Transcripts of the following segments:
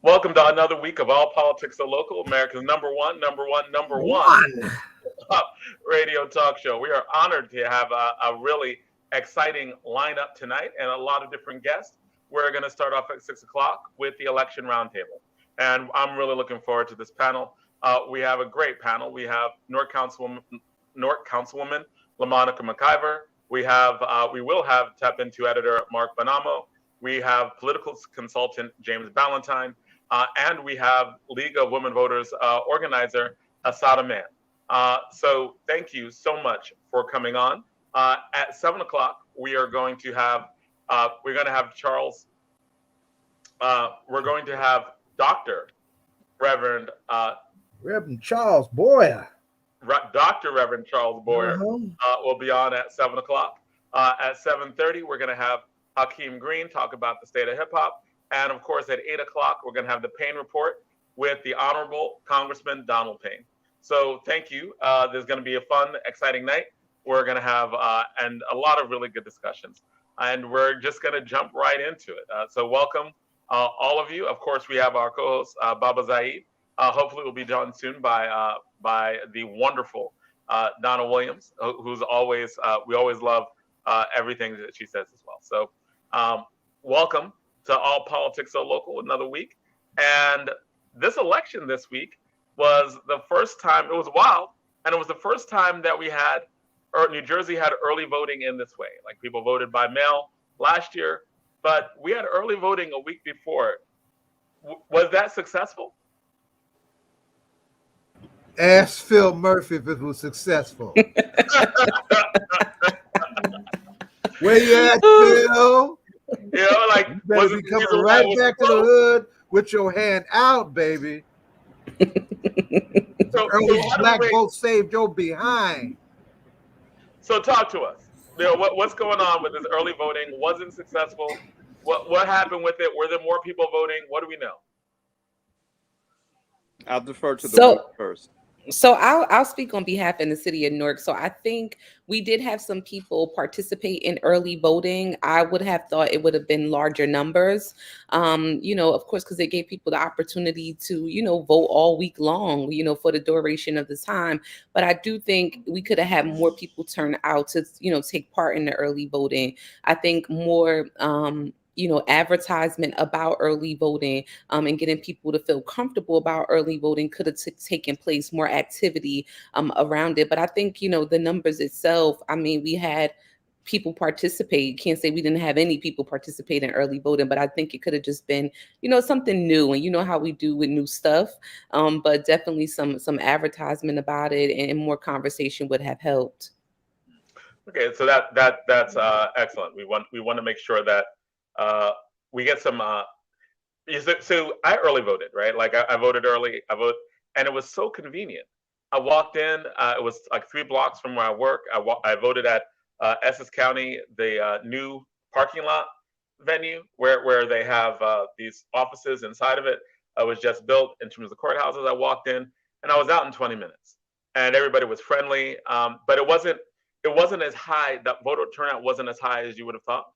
Welcome to another week of All Politics Are Local, America's number one radio talk show. We are honored to have a really exciting lineup tonight and a lot of different guests. We're going to start off at 6 o'clock with the election roundtable. And I'm really looking forward to this panel. We have a great panel. We have Newark Councilwoman LaMonica McIver. We will have TAPinto Editor Mark Bonamo. We have political consultant James Ballentine. And we have League of Women Voters organizer Asada Man. So thank you so much for coming on. At 7 o'clock, we are going to have Charles. We're going to have Dr. Reverend Charles Boyer. Dr. Reverend Charles Boyer will be on at 7 o'clock. At 7:30, we're going to have Hakim Greene talk about the state of hip hop. And of course, at 8 o'clock, we're going to have the Payne report with the Honorable Congressman Donald Payne. So thank you. There's going to be a fun, exciting night. We're going to have and a lot of really good discussions. And we're just going to jump right into it. So welcome, all of you. Of course, we have our co-host, Baba Zaid. Hopefully, we'll be joined soon by the wonderful Donna Williams, who's always, we always love everything that she says as well. So welcome to All Politics Are Local, another week. And this election this week was the first time, it was wild, and it was the first time that we had, or New Jersey had early voting in this way. Like people voted by mail last year, but we had early voting a week before. Was that successful? Ask Phil Murphy if it was successful. Where you at, Phil? You know, like you better be coming right back to the hood with your hand out, baby. So early black vote saved your behind. So talk to us. You know, what's going on with this early voting? Wasn't successful. What happened with it? Were there more people voting? What do we know? I'll defer to the vote first. So I'll speak on behalf in the city of Newark. So I think we did have some people participate in early voting. I would have thought it would have been larger numbers, of course, because it gave people the opportunity to, vote all week long, for the duration of the time. But I do think we could have had more people turn out to, take part in the early voting. I think more, advertisement about early voting and getting people to feel comfortable about early voting could have taken place, more activity around it. But I think, the numbers itself, we had people participate. Can't say we didn't have any people participate in early voting, but I think it could have just been, something new. And you know how we do with new stuff, but definitely some advertisement about it and more conversation would have helped. Okay, so that's excellent. We want to make sure that we get some. So I early voted, right? Like I voted early. And it was so convenient. I walked in. It was like 3 blocks from where I work. I voted at Essex County, the new parking lot venue where they have these offices inside of it. It was just built in terms of the courthouses. I walked in, and I was out in 20 minutes, and everybody was friendly. But it wasn't as high. The voter turnout wasn't as high as you would have thought.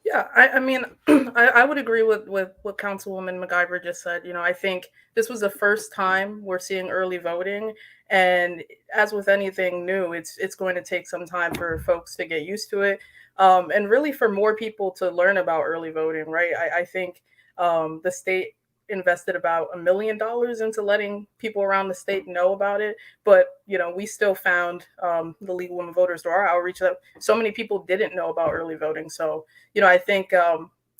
Yeah, I would agree with what Councilwoman McIver just said. I think this was the first time we're seeing early voting. And as with anything new, it's going to take some time for folks to get used to it. And really for more people to learn about early voting, right? I think the state invested about $1 million into letting people around the state know about it. But, we still found the League of Women Voters through our outreach that so many people didn't know about early voting. So, I think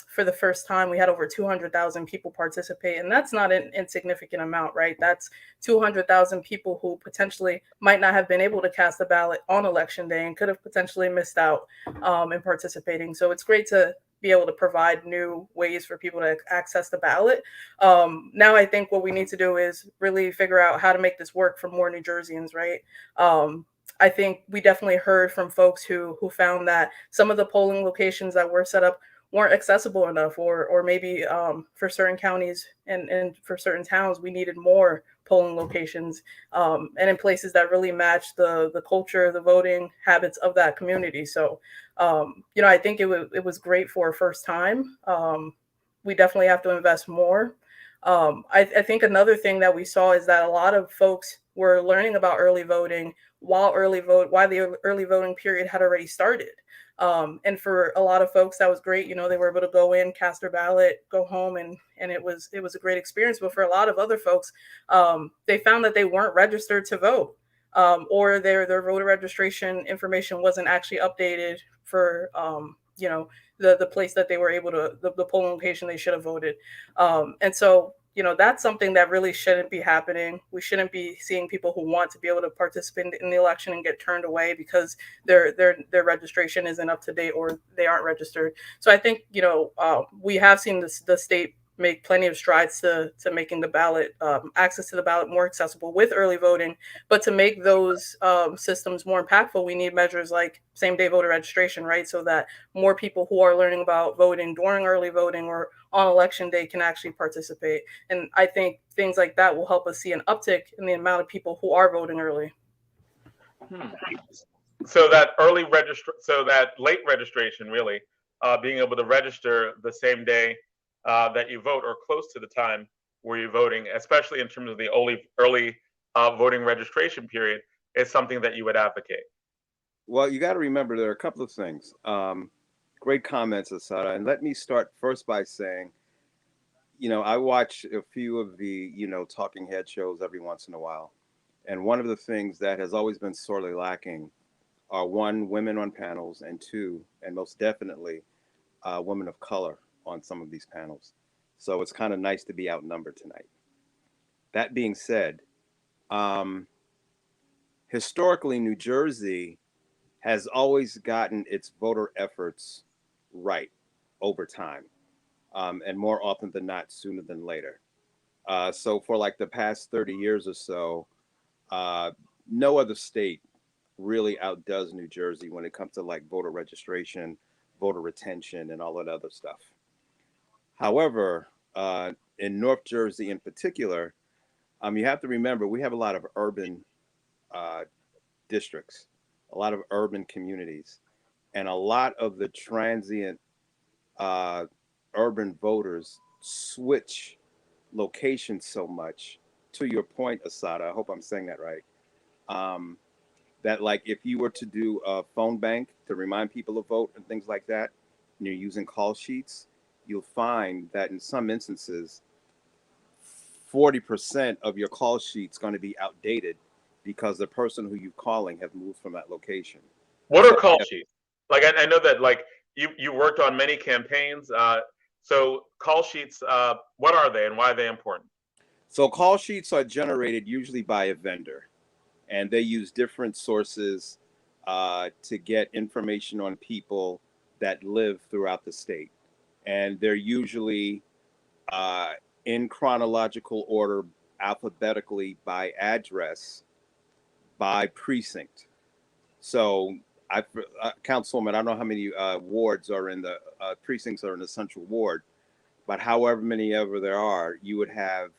for the first time, we had over 200,000 people participate. And that's not an insignificant amount, right? That's 200,000 people who potentially might not have been able to cast a ballot on election day and could have potentially missed out in participating. So it's great to be able to provide new ways for people to access the ballot. Now I think what we need to do is really figure out how to make this work for more New Jerseyans, right? I think we definitely heard from folks who found that some of the polling locations that were set up weren't accessible enough, or maybe for certain counties and for certain towns, we needed more polling locations and in places that really match the culture, the voting habits of that community. So, I think it was great for a first time. we definitely have to invest more. I think another thing that we saw is that a lot of folks were learning about early voting while the early voting period had already started. And for a lot of folks, that was great. They were able to go in, cast their ballot, go home, and it was a great experience. But for a lot of other folks, they found that they weren't registered to vote, or their voter registration information wasn't actually updated for the place that they were able to, the polling location they should have voted. And so, that's something that really shouldn't be happening. We shouldn't be seeing people who want to be able to participate in the election and get turned away because their registration isn't up to date or they aren't registered. So I think, we have seen the state make plenty of strides to making the ballot, access to the ballot more accessible with early voting. But to make those systems more impactful, we need measures like same-day voter registration, right? So that more people who are learning about voting during early voting or on election day can actually participate. And I think things like that will help us see an uptick in the amount of people who are voting early. So that late registration, really, being able to register the same day that you vote or close to the time where you're voting, especially in terms of the early voting registration period, is something that you would advocate. Well, you got to remember there are a couple of things. Great comments, Asada. And let me start first by saying, I watch a few of the, talking head shows every once in a while. And one of the things that has always been sorely lacking are, one, women on panels, and two, and most definitely, women of color on some of these panels. So it's kind of nice to be outnumbered tonight. That being said, historically, New Jersey has always gotten its voter efforts right over time, and more often than not, sooner than later. So for like the past 30 years or so, no other state really outdoes New Jersey when it comes to like voter registration, voter retention, and all that other stuff. However, in North Jersey in particular, you have to remember we have a lot of urban districts, a lot of urban communities, and a lot of the transient urban voters switch locations so much. To your point, Asada, I hope I'm saying that right. That like if you were to do a phone bank to remind people to vote and things like that, and you're using call sheets, you'll find that in some instances, 40% of your call sheet's going to be outdated because the person who you're calling have moved from that location. What are call sheets? Like I know that like you worked on many campaigns. So call sheets, what are they and why are they important? So call sheets are generated usually by a vendor, and they use different sources to get information on people that live throughout the state. And they're usually in chronological order, alphabetically by address, by precinct. So, Councilwoman, I don't know how many wards are in the precincts are in the central ward, but however many ever there are, you would have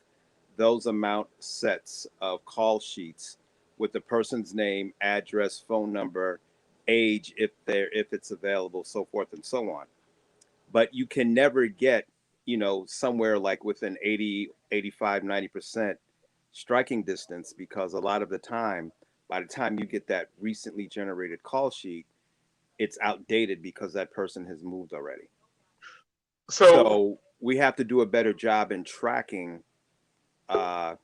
those amount sets of call sheets with the person's name, address, phone number, age, if it's available, so forth and so on. But you can never get, somewhere like within 80, 85, 90% striking distance, because a lot of the time, by the time you get that recently generated call sheet, it's outdated because that person has moved already. So we have to do a better job in tracking our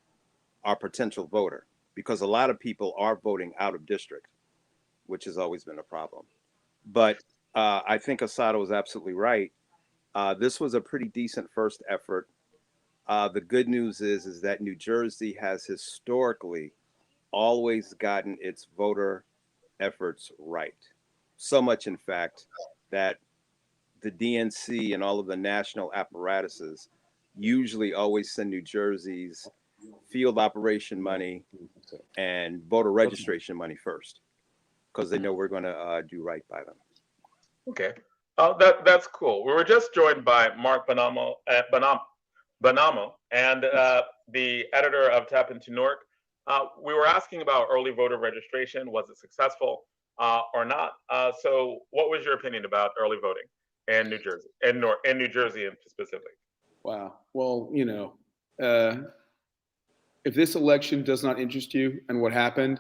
potential voter, because a lot of people are voting out of district, which has always been a problem. But I think Asada was absolutely right. This was a pretty decent first effort. The good news is that New Jersey has historically always gotten its voter efforts right. So much, in fact, that the DNC and all of the national apparatuses usually always send New Jersey's field operation money and voter registration money first, because they know we're going to do right by them. Okay, that's cool. We were just joined by Mark Bonamo, and the editor of TAPintoNewark. We were asking about early voter registration. Was it successful or not? So, what was your opinion about early voting in New Jersey, in New Jersey specifically? Wow. Well, if this election does not interest you and what happened,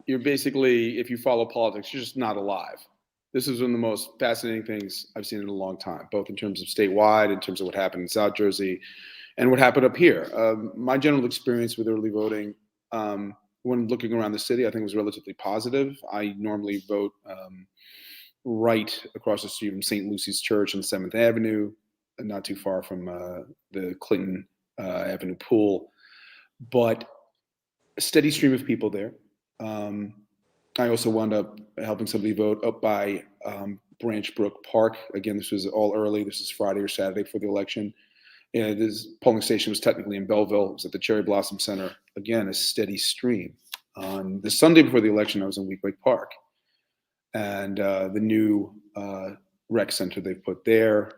you're basically, if you follow politics, you're just not alive. This is one of the most fascinating things I've seen in a long time, both in terms of statewide, in terms of what happened in South Jersey, and what happened up here. My general experience with early voting, when looking around the city, I think was relatively positive. I normally vote right across the street from St. Lucy's Church on 7th Avenue, not too far from the Clinton Avenue pool, but a steady stream of people there. I also wound up helping somebody vote up by Branch Brook Park. Again, this was all early. This is Friday or Saturday for the election. And this polling station was technically in Belleville. It was at the Cherry Blossom Center. Again, a steady stream. On the Sunday before the election, I was in Weequahic Park. And the new rec center they put there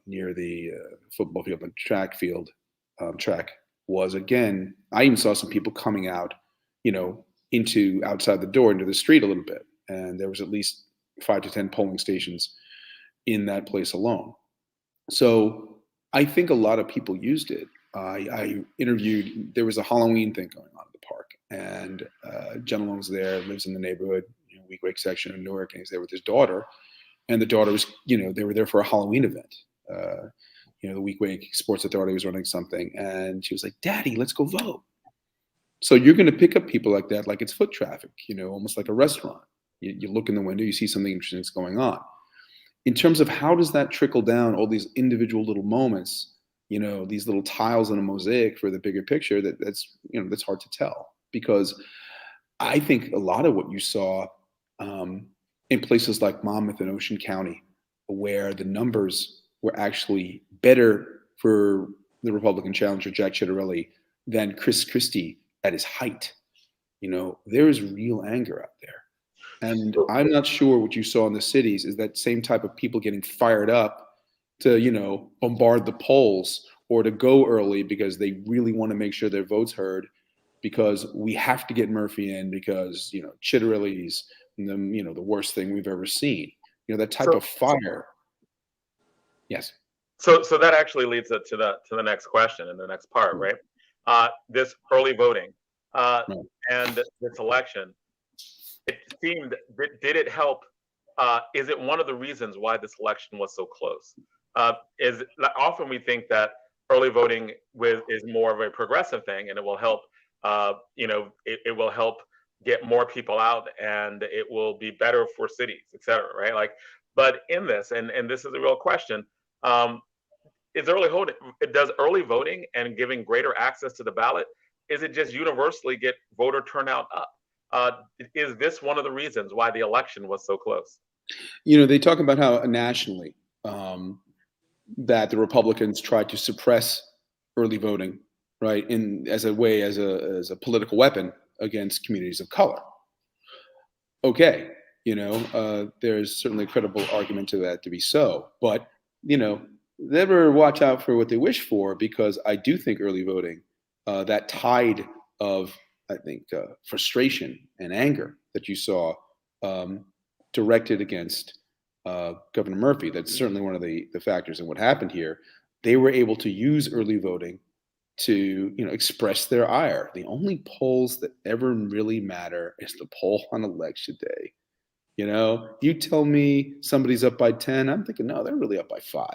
near the football field and track was, again, I even saw some people coming out, into outside the door into the street a little bit, and there was at least 5 to 10 polling stations in that place alone. So I think a lot of people used it. I interviewed, there was a Halloween thing going on at the park, and a gentleman was there, lives in the neighborhood, Weequahic section of Newark, and he's there with his daughter, and the daughter was, they were there for a Halloween event. The Weequahic Sports Authority was running something, and she was like, "Daddy, let's go vote." So you're going to pick up people like that, like it's foot traffic, almost like a restaurant. You look in the window, you see something interesting that's going on. In terms of how does that trickle down, all these individual little moments, these little tiles in a mosaic for the bigger picture, that's hard to tell. Because I think a lot of what you saw in places like Monmouth and Ocean County, where the numbers were actually better for the Republican challenger, Jack Ciattarelli, than Chris Christie at his height. There is real anger out there. And I'm not sure what you saw in the cities is that same type of people getting fired up to, bombard the polls or to go early because they really want to make sure their vote's heard, because we have to get Murphy in because, Ciattarelli's, the worst thing we've ever seen. That type of fire. Yes. So that actually leads it to the next question and the next part, right? This early voting and this election, it seemed, did it help? Is it one of the reasons why this election was so close? Often we think that early voting is more of a progressive thing, and it will help. It will help get more people out, and it will be better for cities, et cetera, right? But in this, and this is a real question. Does early voting and giving greater access to the ballot, is it just universally get voter turnout up? Is this one of the reasons why the election was so close? They talk about how nationally that the Republicans tried to suppress early voting, right, as a political weapon against communities of color. Okay, there's certainly a credible argument to that to be so, but never watch out for what they wish for, because I do think early voting, that tide of, I think, frustration and anger that you saw directed against Governor Murphy, that's certainly one of the factors in what happened here. They were able to use early voting to express their ire. The only polls that ever really matter is the poll on election day. You tell me somebody's up by 10, I'm thinking, no, they're really up by 5.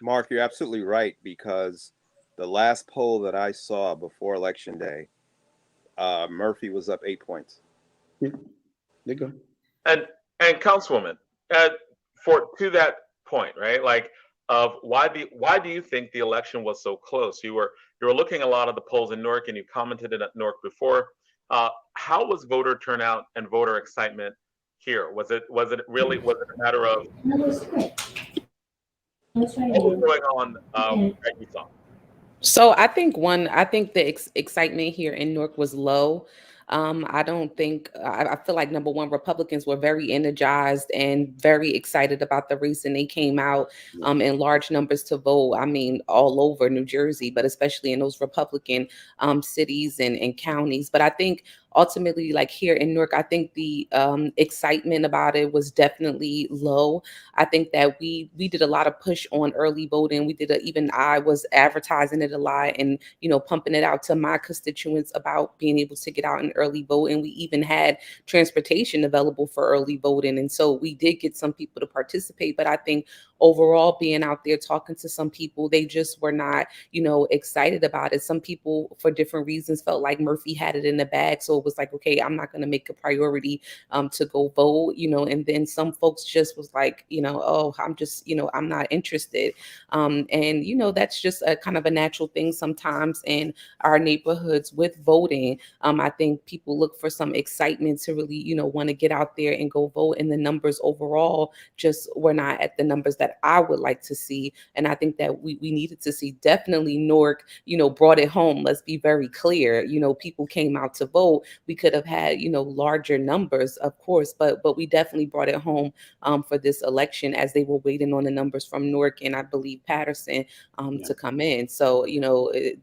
Mark, you're absolutely right, because the last poll that I saw before Election Day, Murphy was up 8 points. Yeah, there you go. And Councilwoman, to that point, right? Of why do you think the election was so close? You were looking at a lot of the polls in Newark, and you commented at Newark before. How was voter turnout and voter excitement here? Was it a matter of what was going on at Utah? So I think the excitement here in Newark was low. I feel like, number one, Republicans were very energized and very excited about the race, and they came out in large numbers to vote. I mean, all over New Jersey, but especially in those Republican cities and counties. But I think ultimately, like here in Newark, I think the excitement about it was definitely low. I think that we did a lot of push on early voting. Even I was advertising it a lot and, pumping it out to my constituents about being able to get out and early vote. And we even had transportation available for early voting. And so we did get some people to participate. But I think overall, being out there talking to some people, they just were not, excited about it. Some people, for different reasons, felt like Murphy had it in the bag. So it was like, okay, I'm not going to make a priority to go vote, and then some folks just was like, oh, I'm just, I'm not interested. And, that's just a kind of a natural thing sometimes in our neighborhoods with voting. I think people look for some excitement to really, want to get out there and go vote. And the numbers overall just were not at the numbers that I would like to see. And I think that we needed to see definitely Newark, brought it home. Let's be very clear. People came out to vote. We could have had, larger numbers, of course, but we definitely brought it home for this election as they were waiting on the numbers from Newark and I believe Patterson to come in. So,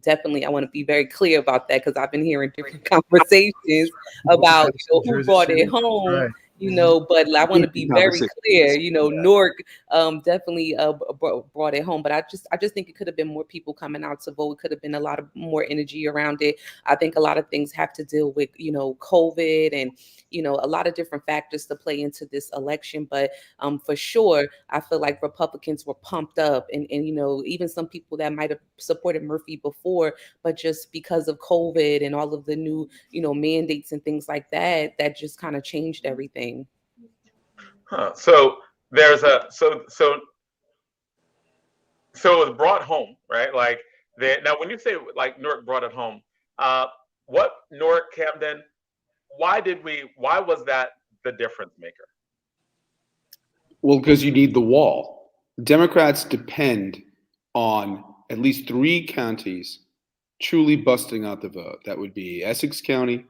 definitely I want to be very clear about that because I've been hearing different conversations about who brought it home. Right. But I want to be very clear, Newark definitely brought it home. But I just think it could have been more people coming out to vote. It could have been a lot of more energy around it. I think a lot of things have to deal with, COVID and, a lot of different factors to play into this election. But for sure, I feel like Republicans were pumped up and even some people that might have supported Murphy before, but just because of COVID and all of the new, mandates and things like that, that just kind of changed everything. So there's so it was brought home, right? Like now, when you say like Newark brought it home, what Newark, Camden? Why was that the difference maker? Well, because you need the wall. Democrats depend on at least 3 counties truly busting out the vote. That would be Essex County,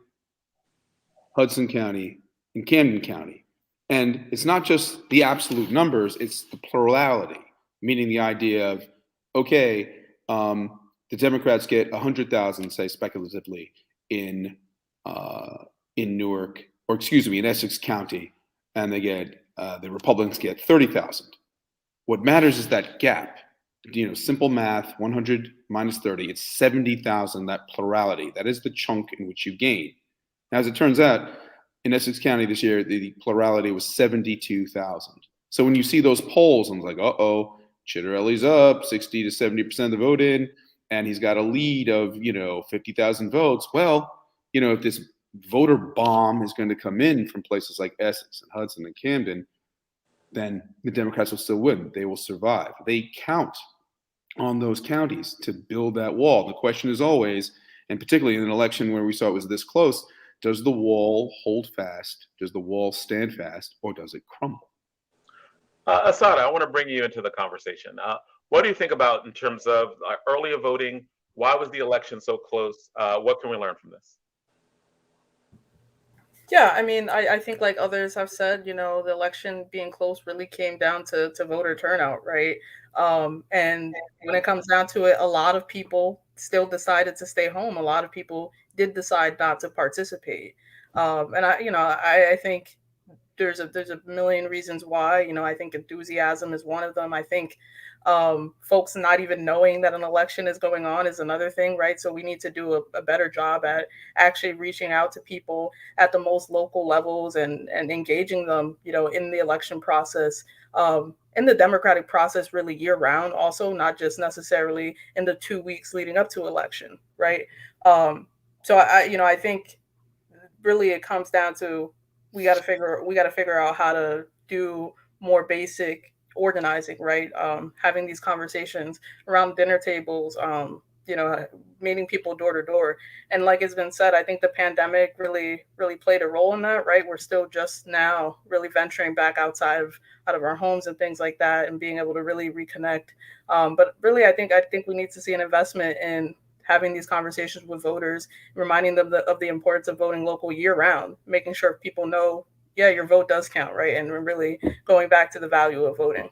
Hudson County, and Camden County. And it's not just the absolute numbers, it's the plurality, meaning the idea of, okay, the Democrats get 100,000, say speculatively, in Newark, or excuse me, in Essex County, and they get the Republicans get 30,000. What matters is that gap. Simple math, 100 minus 30, it's 70,000, that plurality. That is the chunk in which you gain. Now, as it turns out, in Essex County this year, the plurality was 72,000. So when you see those polls, I'm like, uh-oh, Chitterelli's up 60 to 70% of the vote in, and he's got a lead of, 50,000 votes. Well, if this voter bomb is going to come in from places like Essex and Hudson and Camden, then the Democrats will still win. They will survive. They count on those counties to build that wall. The question is always, and particularly in an election where we saw it was this close, does the wall hold fast? Does the wall stand fast, or does it crumble? Asada, I want to bring you into the conversation. What do you think about in terms of earlier voting? Why was the election so close? What can we learn from this? Yeah, I mean, I think like others have said, the election being close really came down to voter turnout, right? And when it comes down to it, a lot of people still decided to stay home. A lot of people did decide not to participate. And I think there's a million reasons why. I think enthusiasm is one of them. I think folks not even knowing that an election is going on is another thing, right? So we need to do a better job at actually reaching out to people at the most local levels and engaging them, in the election process, in the democratic process, really year round. Also, not just necessarily in the 2 weeks leading up to election, right? So I think really it comes down to we got to figure out how to do more basic organizing, right? Having these conversations around dinner tables, meeting people door to door. And like it's been said, I think the pandemic really played a role in that, right? We're still just now really venturing back outside of our homes and things like that, and being able to really reconnect. But really, I think we need to see an investment in having these conversations with voters, reminding them of the importance of voting local year round, making sure people know, yeah, your vote does count, right? And we're really going back to the value of voting.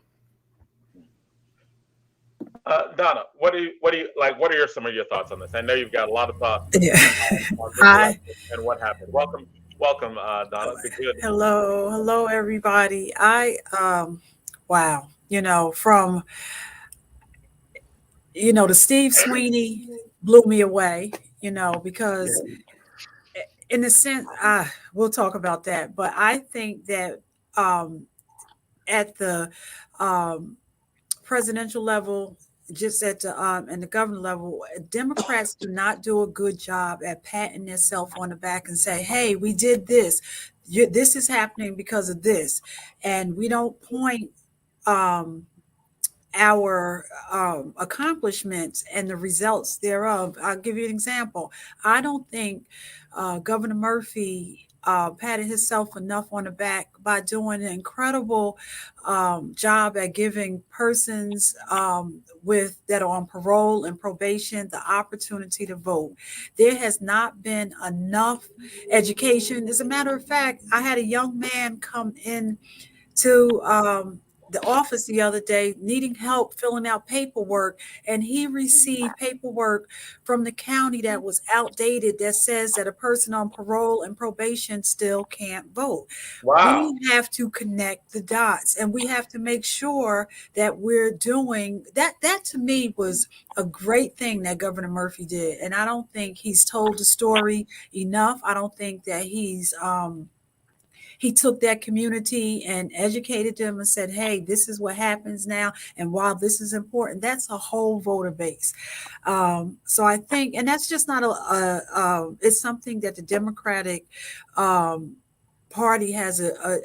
Donna, what do you like? What are some of your thoughts on this? I know you've got a lot of thoughts Yeah. on this Hi. election and what happened. Welcome, Donna. Be good. Hello, everybody. Wow. From the Steve Sweeney blew me away. Because in a sense, we'll talk about that. But I think that at the presidential level, just at the and the governor level, Democrats do not do a good job at patting themselves on the back and say, "Hey, we did this. This is happening because of this," and we don't point our accomplishments and the results thereof. I'll give you an example. I don't think Governor Murphy patted himself enough on the back by doing an incredible job at giving persons that are on parole and probation the opportunity to vote. There has not been enough education. As a matter of fact, I had a young man come in to the office the other day needing help filling out paperwork, and he received paperwork from the county that was outdated that says that a person on parole and probation still can't vote. Wow. We have to connect the dots, and we have to make sure that we're doing that. That to me was a great thing that Governor Murphy did, and I don't think he's told the story enough. I don't think that he took that community and educated them and said, "Hey, this is what happens now. And while this is important, that's a whole voter base." So I think, and that's just not it's something that the Democratic Party has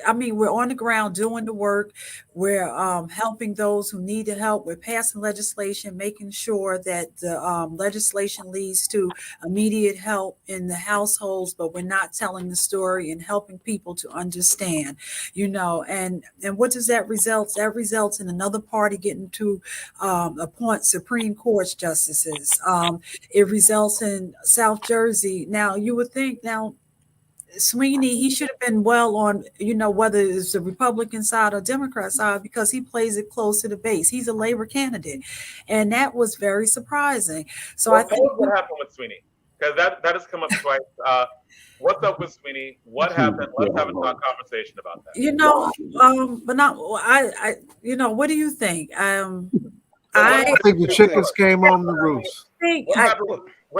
I mean, we're on the ground doing the work. We're helping those who need the help. We're passing legislation, making sure that the legislation leads to immediate help in the households, but we're not telling the story and helping people to understand, and what does that result? That results in another party getting to appoint Supreme Court justices. It results in South Jersey. Now, you would think Sweeney, he should have been well on, whether it's the Republican side or Democrat side, because he plays it close to the base. He's a Labor candidate. And that was very surprising. So Well, I think what happened with Sweeney, because that has come up twice. What's up with Sweeney? What happened? Let's have a conversation about that. but not, what do you think? I think the chickens came home the roost.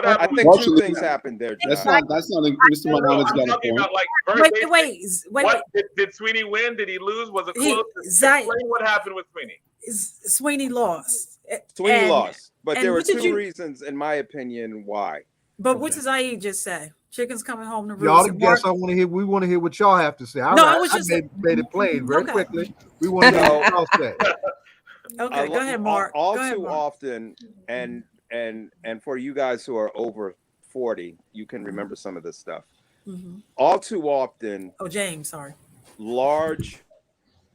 I think two things happened there, John. That's not Mr. Mohammed's got a point. Wait. Did Sweeney win? Did he lose? Was it close? Explain what happened with Sweeney. Sweeney lost. Sweeney lost. But there were two reasons, in my opinion, why. But what does Aid just say? Chickens coming home to roost. Y'all the guests, we want to hear what y'all have to say. I made it plain very quickly. We want to know what y'all say. Okay, go ahead, Mark. Often, and for you guys who are over 40, you can remember some of this stuff. Mm-hmm. All too often. Oh, James, sorry. Large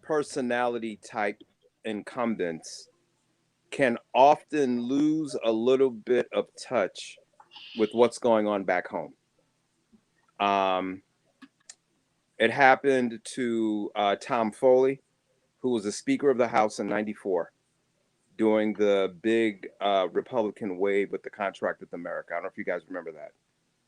personality type incumbents can often lose a little bit of touch with what's going on back home. It happened to Tom Foley, who was the Speaker of the House in '94 during the big Republican wave with the Contract with America. I don't know if you guys remember that.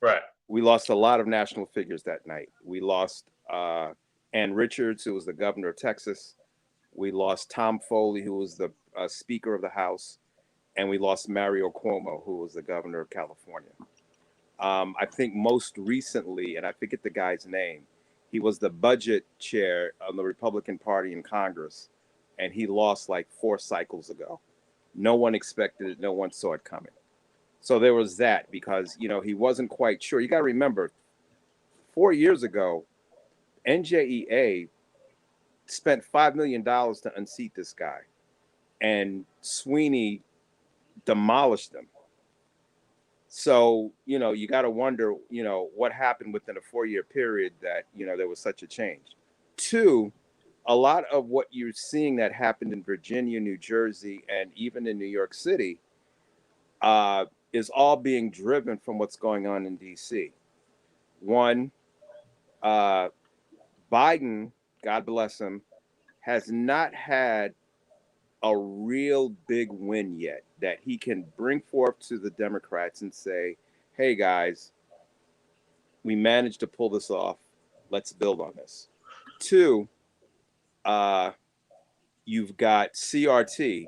Right. We lost a lot of national figures that night. We lost Ann Richards, who was the governor of Texas. We lost Tom Foley, who was the Speaker of the House. And we lost Mario Cuomo, who was the governor of California. I think most recently, and I forget the guy's name, he was the budget chair of the Republican Party in Congress, and he lost like 4 cycles ago. No one expected it. No one saw it coming. So there was that, because, he wasn't quite sure. You got to remember, 4 years ago, NJEA spent $5 million to unseat this guy, and Sweeney demolished them. So, you got to wonder, what happened within a 4-year period that, there was such a change. 2, a lot of what you're seeing that happened in Virginia, New Jersey, and even in New York City is all being driven from what's going on in DC. 1, Biden, God bless him, has not had a real big win yet that he can bring forth to the Democrats and say, hey guys, we managed to pull this off. Let's build on this. 2, you've got CRT,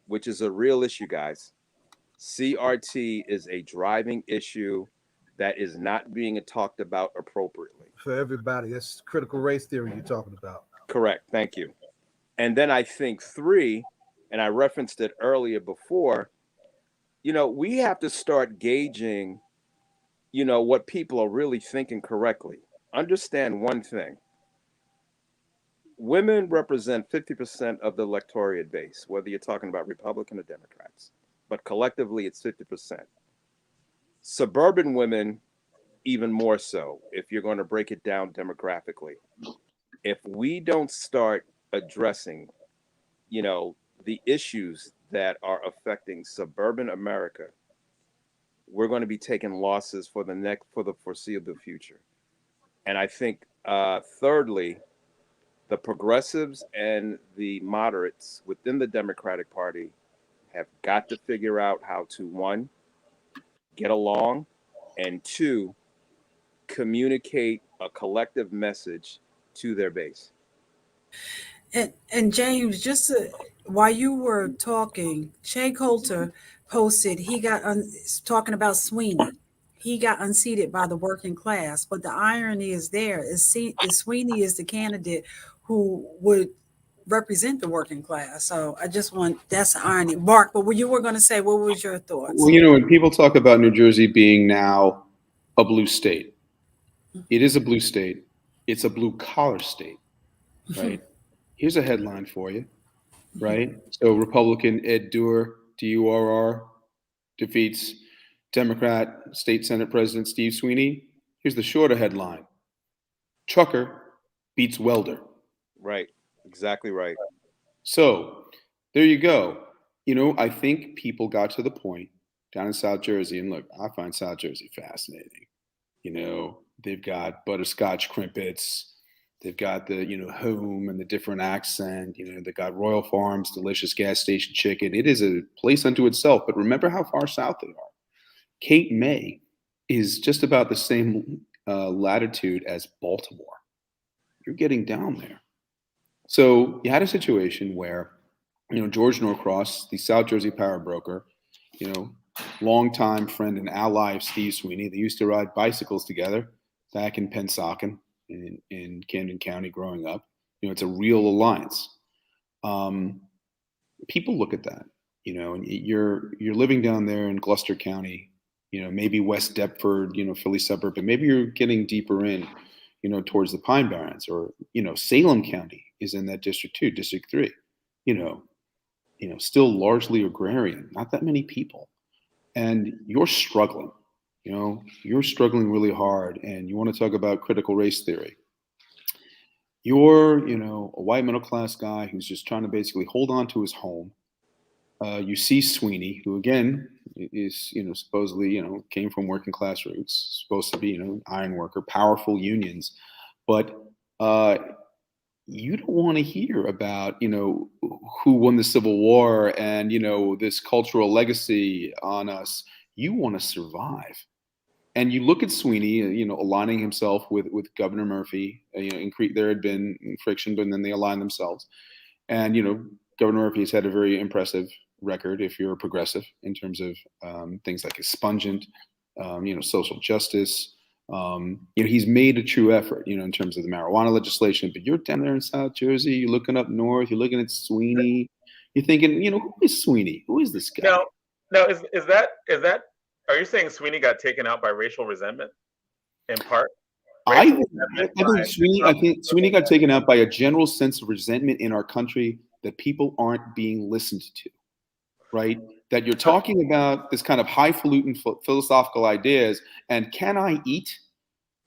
which is a real issue, guys. CRT is a driving issue that is not being talked about appropriately. For everybody, that's critical race theory you're talking about. Correct. Thank you. And then I think 3, and I referenced it earlier before, we have to start gauging, what people are really thinking correctly. Understand one thing. Women represent 50% of the electorate base, whether you're talking about Republican or Democrats, but collectively it's 50%. Suburban women, even more so, if you're going to break it down demographically. If we don't start addressing, the issues that are affecting suburban America, we're going to be taking losses for the foreseeable future. And I think, thirdly, the progressives and the moderates within the Democratic Party have got to figure out how to, 1, get along, and 2, communicate a collective message to their base. And James, while you were talking, Shay Coulter posted he got talking about Sweeney. He got unseated by the working class, but the irony is Sweeney is the candidate who would represent the working class. So that's the irony. Mark, but what you were going to say, what was your thoughts? Well, when people talk about New Jersey being now a blue state, it is a blue state. It's a blue collar state, right? Here's a headline for you, right? So Republican Ed Durr, D-U-R-R, defeats Democrat State Senate President Steve Sweeney. Here's the shorter headline. Trucker beats welder. Right. Exactly right. So there you go. I think people got to the point down in South Jersey, and look, I find South Jersey fascinating. They've got butterscotch crimpets. They've got the, home and the different accent. They got Royal Farms, delicious gas station chicken. It is a place unto itself. But remember how far south they are. Cape May is just about the same latitude as Baltimore. You're getting down there. So you had a situation where, George Norcross, the South Jersey power broker, longtime friend and ally of Steve Sweeney. They used to ride bicycles together back in Pennsauken in Camden County growing up. It's a real alliance. People look at that, and you're living down there in Gloucester County, maybe West Deptford, Philly suburb, but maybe you're getting deeper in, towards the Pine Barrens, or, Salem County is in that district too, District 3, still largely agrarian, not that many people. And you're struggling, you're struggling really hard. And you want to talk about critical race theory. You're, a white middle class guy who's just trying to basically hold on to his home. You see Sweeney, who again is, supposedly, came from working class roots, supposed to be, iron worker, powerful unions, but you don't want to hear about, who won the Civil War and, this cultural legacy on us. You want to survive. And you look at Sweeney, aligning himself with Governor Murphy. There had been friction, but then they aligned themselves. And, Governor Murphy has had a very impressive record if you're a progressive in terms of things like expungent, social justice. He's made a true effort, in terms of the marijuana legislation. But you're down there in South Jersey, you're looking up north, you're looking at Sweeney, you're thinking, who is Sweeney? Who is this guy? Now, is that? Are you saying Sweeney got taken out by racial resentment, in part? I think Sweeney got taken out by a general sense of resentment in our country that people aren't being listened to, right? That you're talking about this kind of highfalutin philosophical ideas, and can I eat?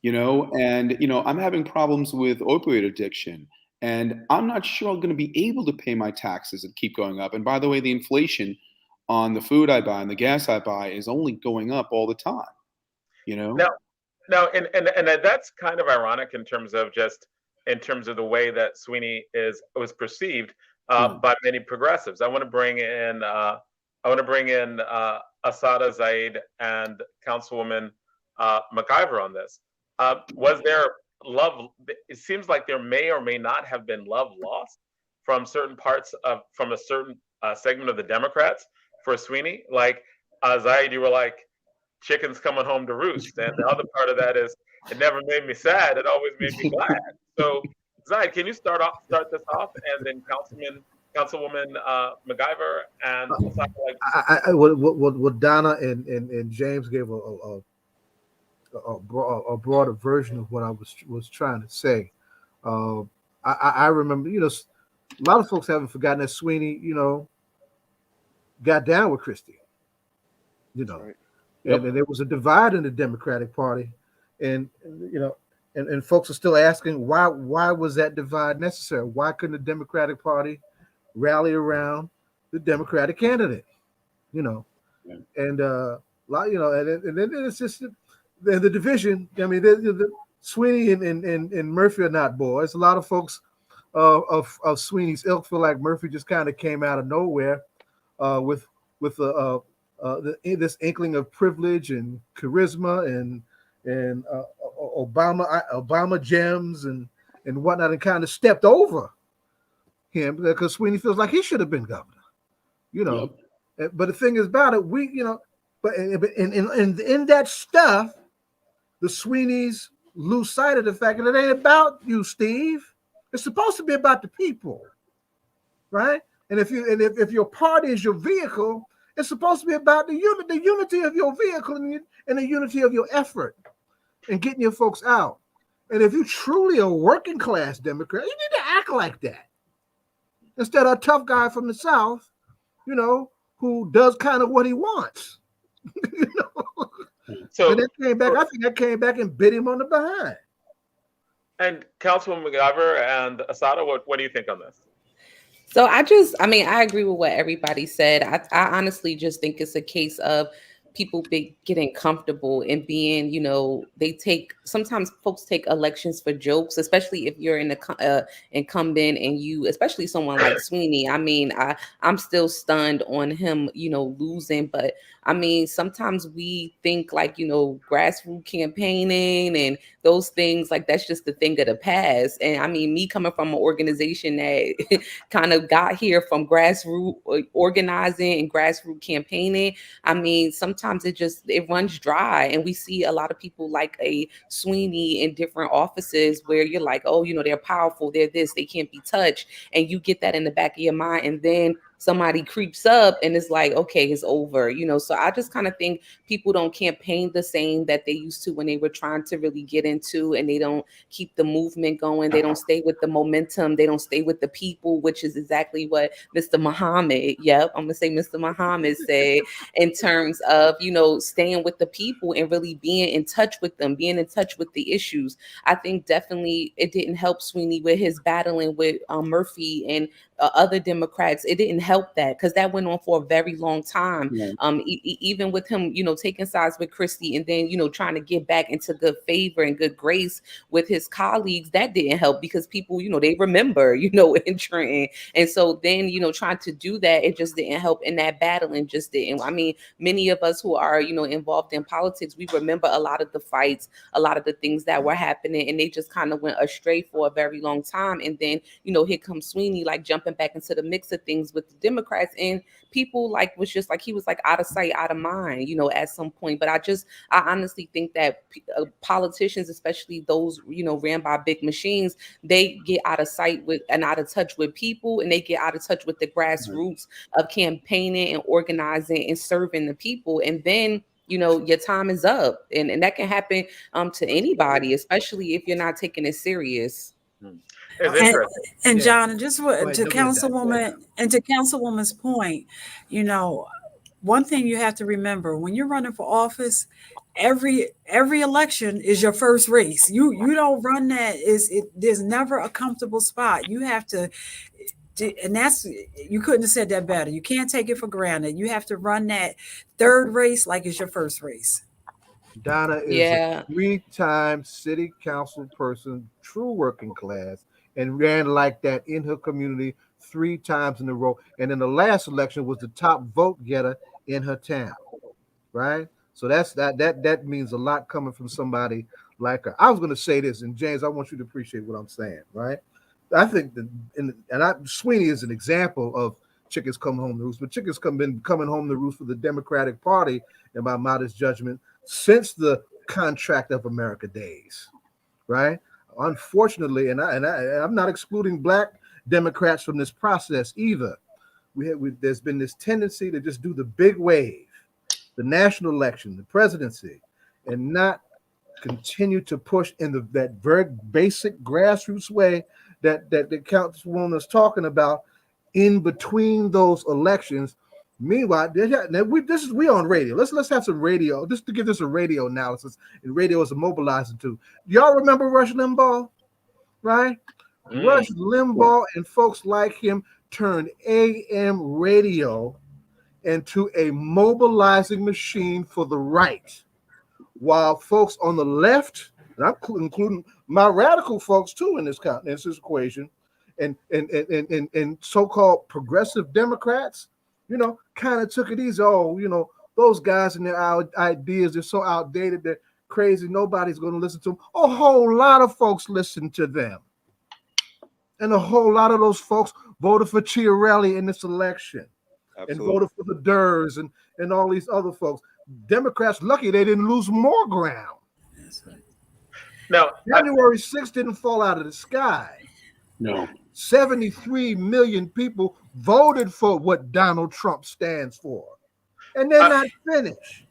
And I'm having problems with opioid addiction, and I'm not sure I'm going to be able to pay my taxes and keep going up. And by the way, the inflation on the food I buy and the gas I buy is only going up all the time. Now, and that's kind of ironic in terms of the way that Sweeney was perceived, by many progressives. I want to bring in Asada Zaid and Councilwoman McIver on this. Was there love? It seems like there may or may not have been love lost from certain parts from a certain segment of the Democrats for Sweeney. Like Zaid, you were like, chicken's coming home to roost. And the other part of that is, it never made me sad. It always made me glad. So Zaid, can you start this off, and then Councilwoman McIver and what Donna and James gave a broader version of what I was trying to say. I remember, a lot of folks haven't forgotten that Sweeney, got down with Christie, Right. and there was a divide in the Democratic Party, and folks are still asking why was that divide necessary? Why couldn't the Democratic Party rally around the Democratic candidate? And and then it's just the division. I mean, the Sweeney and Murphy are not boys. A lot of folks of Sweeney's ilk feel like Murphy just kind of came out of nowhere with this inkling of privilege and charisma and Obama gems and whatnot, and kind of stepped over him because Sweeney feels like he should have been governor. Yep. But the thing is about it, but in that stuff, the Sweeneys lose sight of the fact that it ain't about you, Steve. It's supposed to be about the people, right? And if your party is your vehicle, it's supposed to be about the unity of your vehicle and the unity of your effort and getting your folks out. And if you truly a working class Democrat, you need to act like that instead of a tough guy from the South, who does kind of what he wants. So and that came back. I think that came back and bit him on the behind. And Councilwoman McIver and Asada, what do you think on this? So I agree with what everybody said. I honestly just think it's a case of people getting comfortable and being, sometimes folks take elections for jokes, especially if you're in the incumbent and you, especially someone like Sweeney. I mean, I'm still stunned on him, losing, but I mean, sometimes we think like, grassroots campaigning and those things, like that's just the thing of the past. And I mean, me coming from an organization that kind of got here from grassroots organizing and grassroots campaigning, I mean, sometimes it runs dry. And we see a lot of people like a Sweeney in different offices where you're like, oh, they're powerful, they're this, they can't be touched. And you get that in the back of your mind. And then somebody creeps up and it's like, okay, it's over, So I just kind of think people don't campaign the same that they used to when they were trying to really get into, and they don't keep the movement going. They don't stay with the momentum. They don't stay with the people, which is exactly what Mr. Muhammad, I'm going to say Mr. Muhammad said in terms of, staying with the people and really being in touch with them, being in touch with the issues. I think definitely it didn't help Sweeney with his battling with Murphy and other Democrats. It didn't help that because that went on for a very long time. Yeah. Even with him, taking sides with Christie and then, trying to get back into good favor and good grace with his colleagues, that didn't help because people, they remember, in Trenton. And so then, trying to do that, it just didn't help in that battle and just didn't. I mean, many of us who are, involved in politics, we remember a lot of the fights, a lot of the things that were happening, and they just kind of went astray for a very long time. And then, here comes Sweeney, like jumping back into the mix of things with the Democrats, and people was just like, he was like out of sight, out of mind, at some point. But I honestly think that politicians, especially those, ran by big machines, they get out of sight with and out of touch with people, and they get out of touch with the grassroots of campaigning and organizing and serving the people. And then, your time is up, and that can happen to anybody, especially if you're not taking it serious. And John, and just to Councilwoman's point, one thing you have to remember when you're running for office, every election is your first race. You don't run that. There's never a comfortable spot. You have to. And you couldn't have said that better. You can't take it for granted. You have to run that third race like it's your first race. Donna is a 3-time city council person, true working class, and ran like that in her community 3 times in a row. And in the last election was the top vote getter in her town, right? So that means a lot coming from somebody like her. I was going to say this, and James, I want you to appreciate what I'm saying, right? I think that, Sweeney is an example of chickens come home to roost, but chickens been coming home to roost for the Democratic Party, in my modest judgment, since the Contract of America days, right? Unfortunately, and I'm not excluding Black Democrats from this process either. There's been this tendency to just do the big wave, the national election, the presidency, and not continue to push in that very basic grassroots way that the Councilwoman is talking about in between those elections. Meanwhile, we on radio. Let's have some radio, just to give this a radio analysis, and radio is a mobilizing tool. Y'all remember Rush Limbaugh, right? Rush Limbaugh and folks like him turned AM radio into a mobilizing machine for the right, while folks on the left, and I'm including my radical folks too in this equation, and so-called progressive Democrats, kind of took it easy. Oh, those guys and their ideas, they're so outdated, they're crazy, nobody's going to listen to them. A whole lot of folks listened to them. And a whole lot of those folks voted for Chiarelli in this election. Absolutely. And voted for the Durs and all these other folks. Democrats lucky they didn't lose more ground. No, January 6th didn't fall out of the sky. No. 73 million people voted for what Donald Trump stands for. And they're not finished.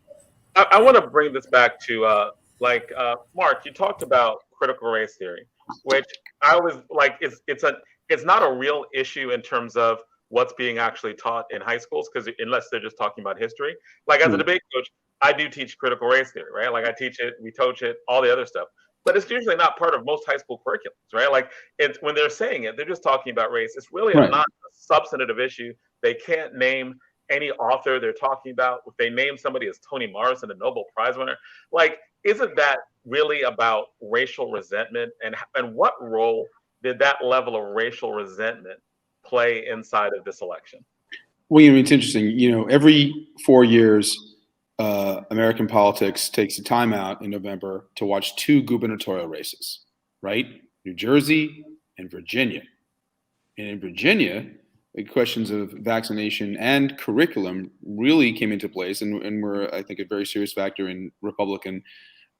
I want to bring this back to Mark, you talked about critical race theory, which I was like, it's not a real issue in terms of what's being actually taught in high schools, because unless they're just talking about history. Like as a debate coach, I do teach critical race theory, right? Like I teach it, we coach it, all the other stuff. But it's usually not part of most high school curriculums, right? Like when they're saying it, they're just talking about race. It's really not a substantive issue. They can't name any author they're talking about. If they name somebody as Toni Morrison, the Nobel Prize winner, like, isn't that really about racial resentment? And what role did that level of racial resentment play inside of this election? Well, it's interesting. Every 4 years, American politics takes a timeout in November to watch 2 gubernatorial races, right? New Jersey and Virginia. And in Virginia, the questions of vaccination and curriculum really came into place and were, I think, a very serious factor in Republican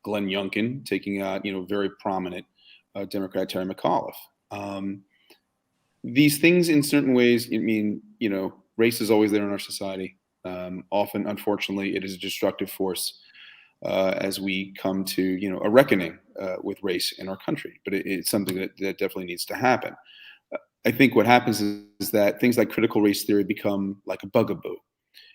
Glenn Youngkin taking out, very prominent Democrat Terry McAuliffe. These things, in certain ways, race is always there in our society. Often, unfortunately, it is a destructive force as we come to, a reckoning with race in our country. But it's something that definitely needs to happen. I think what happens is that things like critical race theory become like a bugaboo.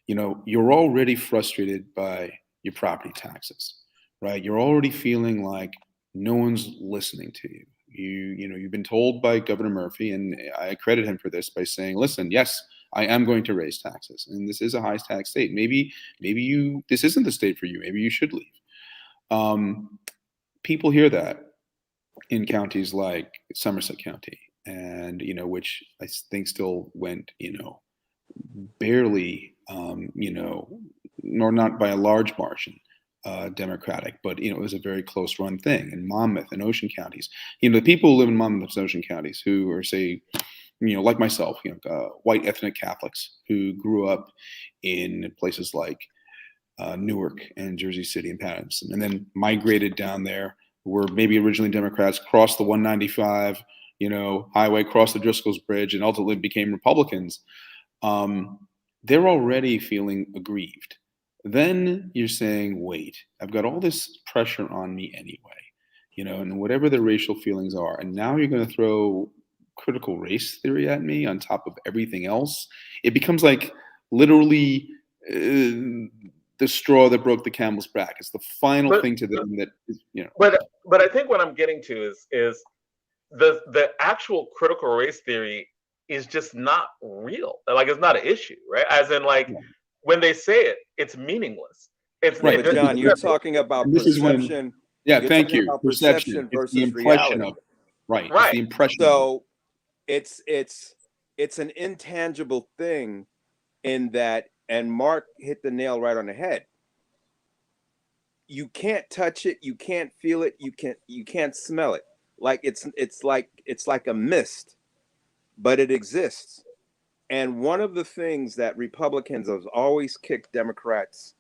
You're already frustrated by your property taxes, right? You're already feeling like no one's listening to you. You've been told by Governor Murphy, and I credit him for this by saying, listen, yes, I am going to raise taxes, and this is a high tax state. Maybe this isn't the state for you. Maybe you should leave. People hear that in counties like Somerset County, and which I think still went, barely, nor not by a large margin, Democratic, but it was a very close run thing. In Monmouth and Ocean counties, the people who live in Monmouth and Ocean counties who are, say, like myself, white ethnic Catholics who grew up in places like Newark and Jersey City and Patterson, and then migrated down there, were maybe originally Democrats, crossed the 195, highway, crossed the Driscoll's Bridge, and ultimately became Republicans. They're already feeling aggrieved. Then you're saying, wait, I've got all this pressure on me anyway, and whatever the racial feelings are, and now you're going to throw critical race theory at me on top of everything else. It becomes like literally the straw that broke the camel's back. It's the final thing to them that is, But I think what I'm getting to is the actual critical race theory is just not real. Like, it's not an issue, right? As in, like, when they say it, it's meaningless. It's right. But John, you're talking about perception. Thank you. Perception versus the impression reality. of it. Right. Right. It's the impression. So it's it's an intangible thing in that, and Mark hit the nail right on the head. You can't touch it, you can't feel it, you can't smell it. Like it's like a mist, but it exists. And one of the things that Republicans have always kicked Democrats'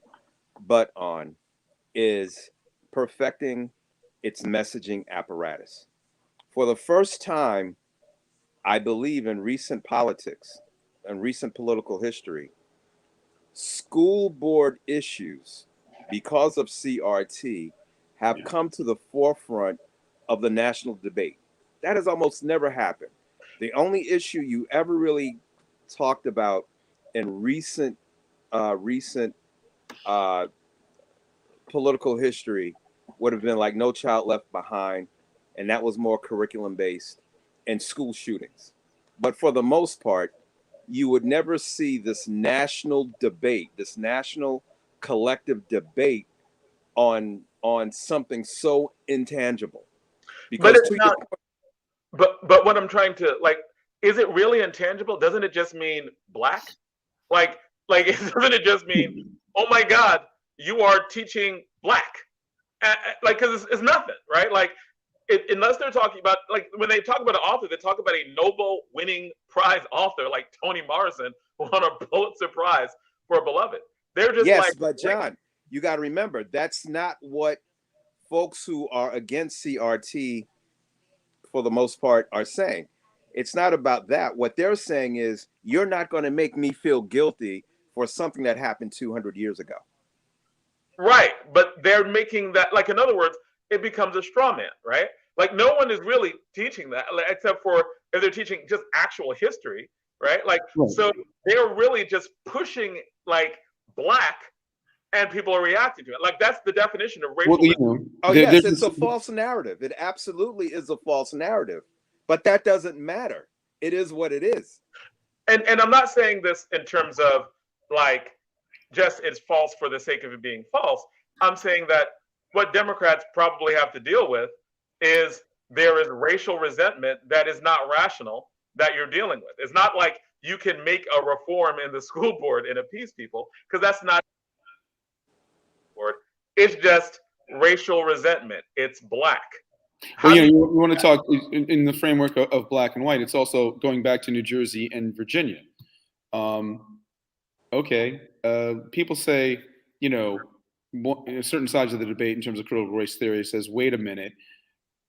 butt on is perfecting its messaging apparatus. For the first time, I believe in recent politics and recent political history, school board issues, because of CRT, have come to the forefront of the national debate. That has almost never happened. The only issue you ever really talked about in recent political history would have been like No Child Left Behind, and that was more curriculum based, and school shootings. But for the most part, you would never see this national debate, this national collective debate on something so intangible. Because But it's not. But what I'm trying to like, is it really intangible? Doesn't it just mean black? Like doesn't it just mean, oh my God, you are teaching black? Like, because it's nothing, right? Like, unless they're talking about, like, when they talk about an author, they talk about a Nobel winning prize author like Toni Morrison, who won a Pulitzer Prize for Beloved. They're just yes, like, but John, you got to remember, that's not what folks who are against CRT, for the most part, are saying. It's not about that. What they're saying is, you're not going to make me feel guilty for something that happened 200 years ago. right, but they're making that, like, in other words, it becomes a straw man, right? Like, no one is really teaching that, like, except for if they're teaching just actual history, right? Like, Right. so they're really just pushing like black, and people are reacting to it. Like, that's the definition of racial. Oh, yes, it's a false narrative. It absolutely is a false narrative, but that doesn't matter. It is what it is. And I'm not saying this in terms of like just it's false for the sake of it being false. I'm saying that what Democrats probably have to deal with is there is racial resentment that is not rational that you're dealing with. It's not like you can make a reform in the school board and appease people, because that's not. It's just racial resentment. It's black. Well, you want to talk in the framework of black and white. It's also going back to New Jersey and Virginia. Okay, people say, certain sides of the debate in terms of critical race theory says, wait a minute,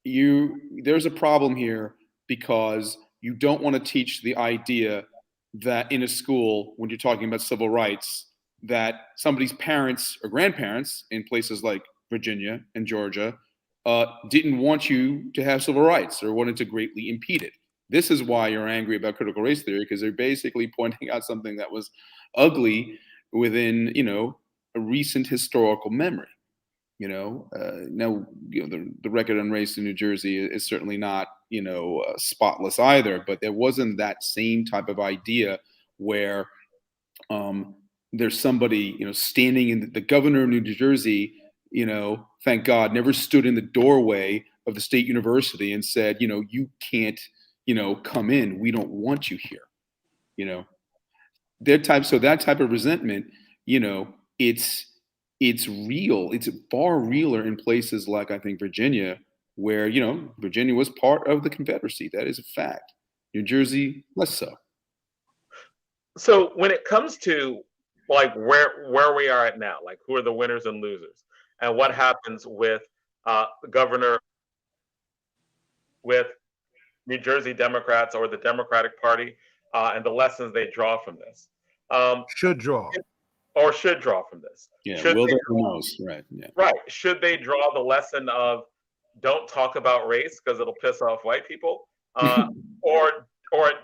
there's a problem here because you don't want to teach the idea that in a school, when you're talking about civil rights, that somebody's parents or grandparents in places like Virginia and Georgia didn't want you to have civil rights or wanted to greatly impede it. This is why you're angry about critical race theory, because they're basically pointing out something that was ugly within, a recent historical memory. Now, the record on race in New Jersey is certainly not, spotless either, but there wasn't that same type of idea where there's somebody, standing in the governor of New Jersey, thank God, never stood in the doorway of the state university and said, you can't, come in. We don't want you here. So that type of resentment, it's real. It's far realer in places like, I think, Virginia, where, Virginia was part of the Confederacy. That is a fact. New Jersey, less so. So when it comes to like where we are at now, like who are the winners and losers, and what happens with the governor, with New Jersey Democrats or the Democratic Party, and the lessons they draw from this. Should draw from this. Yeah, right. Yeah. Right. Should they draw the lesson of don't talk about race because it'll piss off white people, or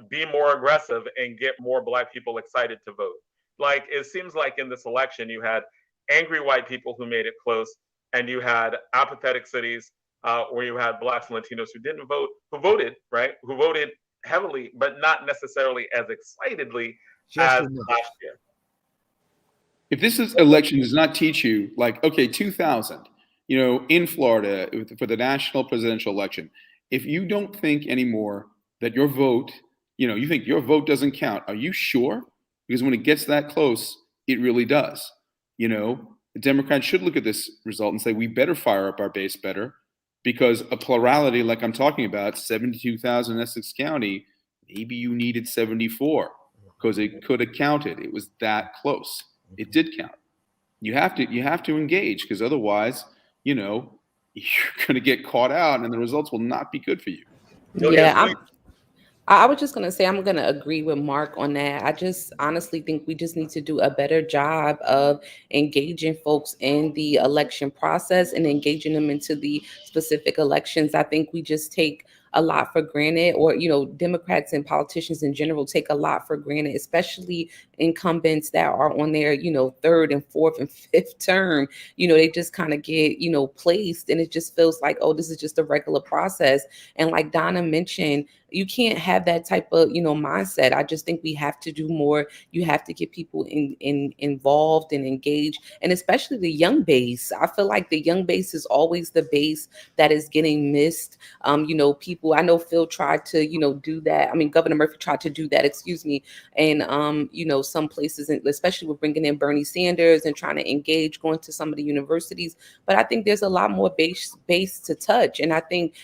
be more aggressive and get more black people excited to vote? Like, it seems like in this election, you had angry white people who made it close, and you had apathetic cities where you had blacks and Latinos who didn't vote, who voted heavily, but not necessarily as excitedly as last year. If this election does not teach you, like, okay, 2000, in Florida for the national presidential election, if you don't think anymore that your vote You think your vote doesn't count. Are you sure? Because when it gets that close, it really does. The Democrats should look at this result and say, we better fire up our base better, because a plurality like I'm talking about, 72,000 Essex County, maybe you needed 74 because it could have counted. It was that close. It did count. You have to engage, because otherwise, you're going to get caught out and the results will not be good for you. Yeah, I was just going to say, I'm going to agree with Mark on that. I just honestly think we just need to do a better job of engaging folks in the election process and engaging them into the specific elections. I think we just take a lot for granted, or, Democrats and politicians in general take a lot for granted, especially incumbents that are on their, third and fourth and fifth term. They just kind of get, placed, and it just feels like, oh, this is just a regular process. And like Donna mentioned, you can't have that type of, mindset. I just think we have to do more. You have to get people involved and engaged, and especially the young base. I feel like the young base is always the base that is getting missed. People, I know Phil tried to, do that. I mean, Governor Murphy tried to do that, and, some places, especially with bringing in Bernie Sanders and trying to engage, going to some of the universities. But I think there's a lot more base to touch. And I think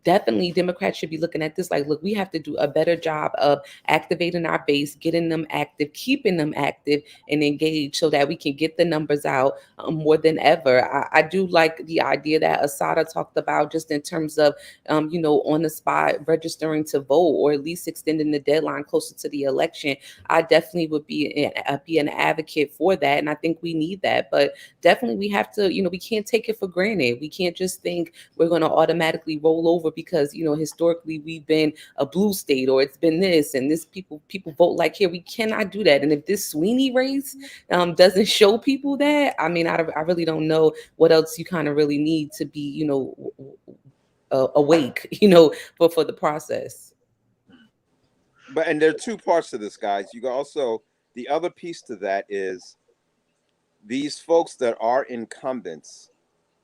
definitely Democrats should be looking at this like, look, we have to do a better job of activating our base, getting them active, keeping them active and engaged, so that we can get the numbers out more than ever. I do like the idea that Asada talked about, just in terms of, on the spot registering to vote, or at least extending the deadline closer to the election. I definitely would be an advocate for that. And I think we need that. But definitely we have to, we can't take it for granted. We can't just think we're going to automatically roll over because, historically we've been a blue state, or it's been this and this, people vote like here. We cannot do that. And if this Sweeney race doesn't show people that, I mean, I really don't know what else you kind of really need to be, awake, for the process. And there are two parts to this, guys. You got also, the other piece to that is these folks that are incumbents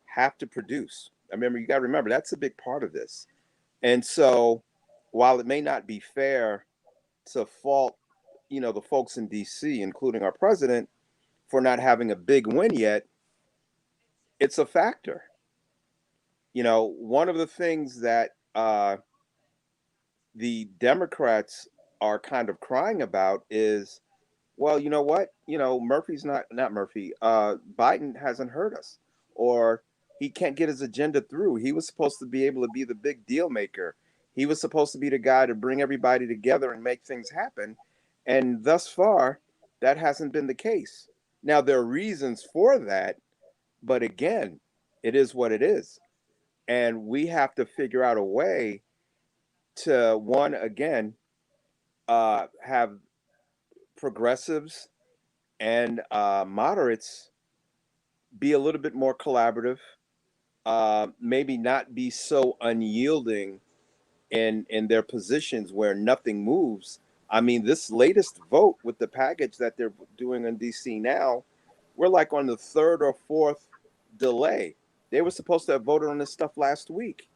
have to produce. You got to remember, that's a big part of this. And so while it may not be fair to fault, the folks in DC, including our president, for not having a big win yet, it's a factor. One of the things that the Democrats are kind of crying about is, well, you know what? Murphy's not Murphy. Biden hasn't heard us, or he can't get his agenda through. He was supposed to be able to be the big deal maker. He was supposed to be the guy to bring everybody together and make things happen. And thus far, that hasn't been the case. Now, there are reasons for that, but again, it is what it is. And we have to figure out a way to, one, again, have progressives and moderates be a little bit more collaborative, maybe not be so unyielding in their positions where nothing moves. I mean, this latest vote with the package that they're doing in DC now, we're like on the third or fourth delay. They were supposed to have voted on this stuff last week,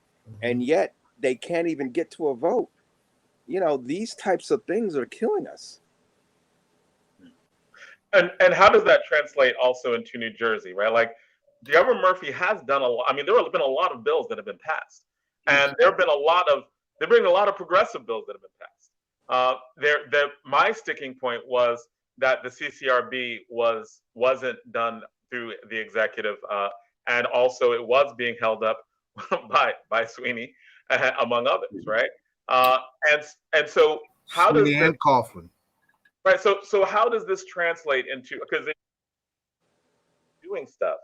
and yet they can't even get to a vote. These types of things are killing us. And how does that translate also into New Jersey, right? Like, Governor Murphy has done a lot. I mean, there have been a lot of bills that have been passed, and they've been a lot of progressive bills that have been passed. My sticking point was that the CCRB wasn't done through the executive, and also it was being held up by Sweeney, among others, right? And so how Sweeney does and Coughlin. Right. So how does this translate into, because doing stuff?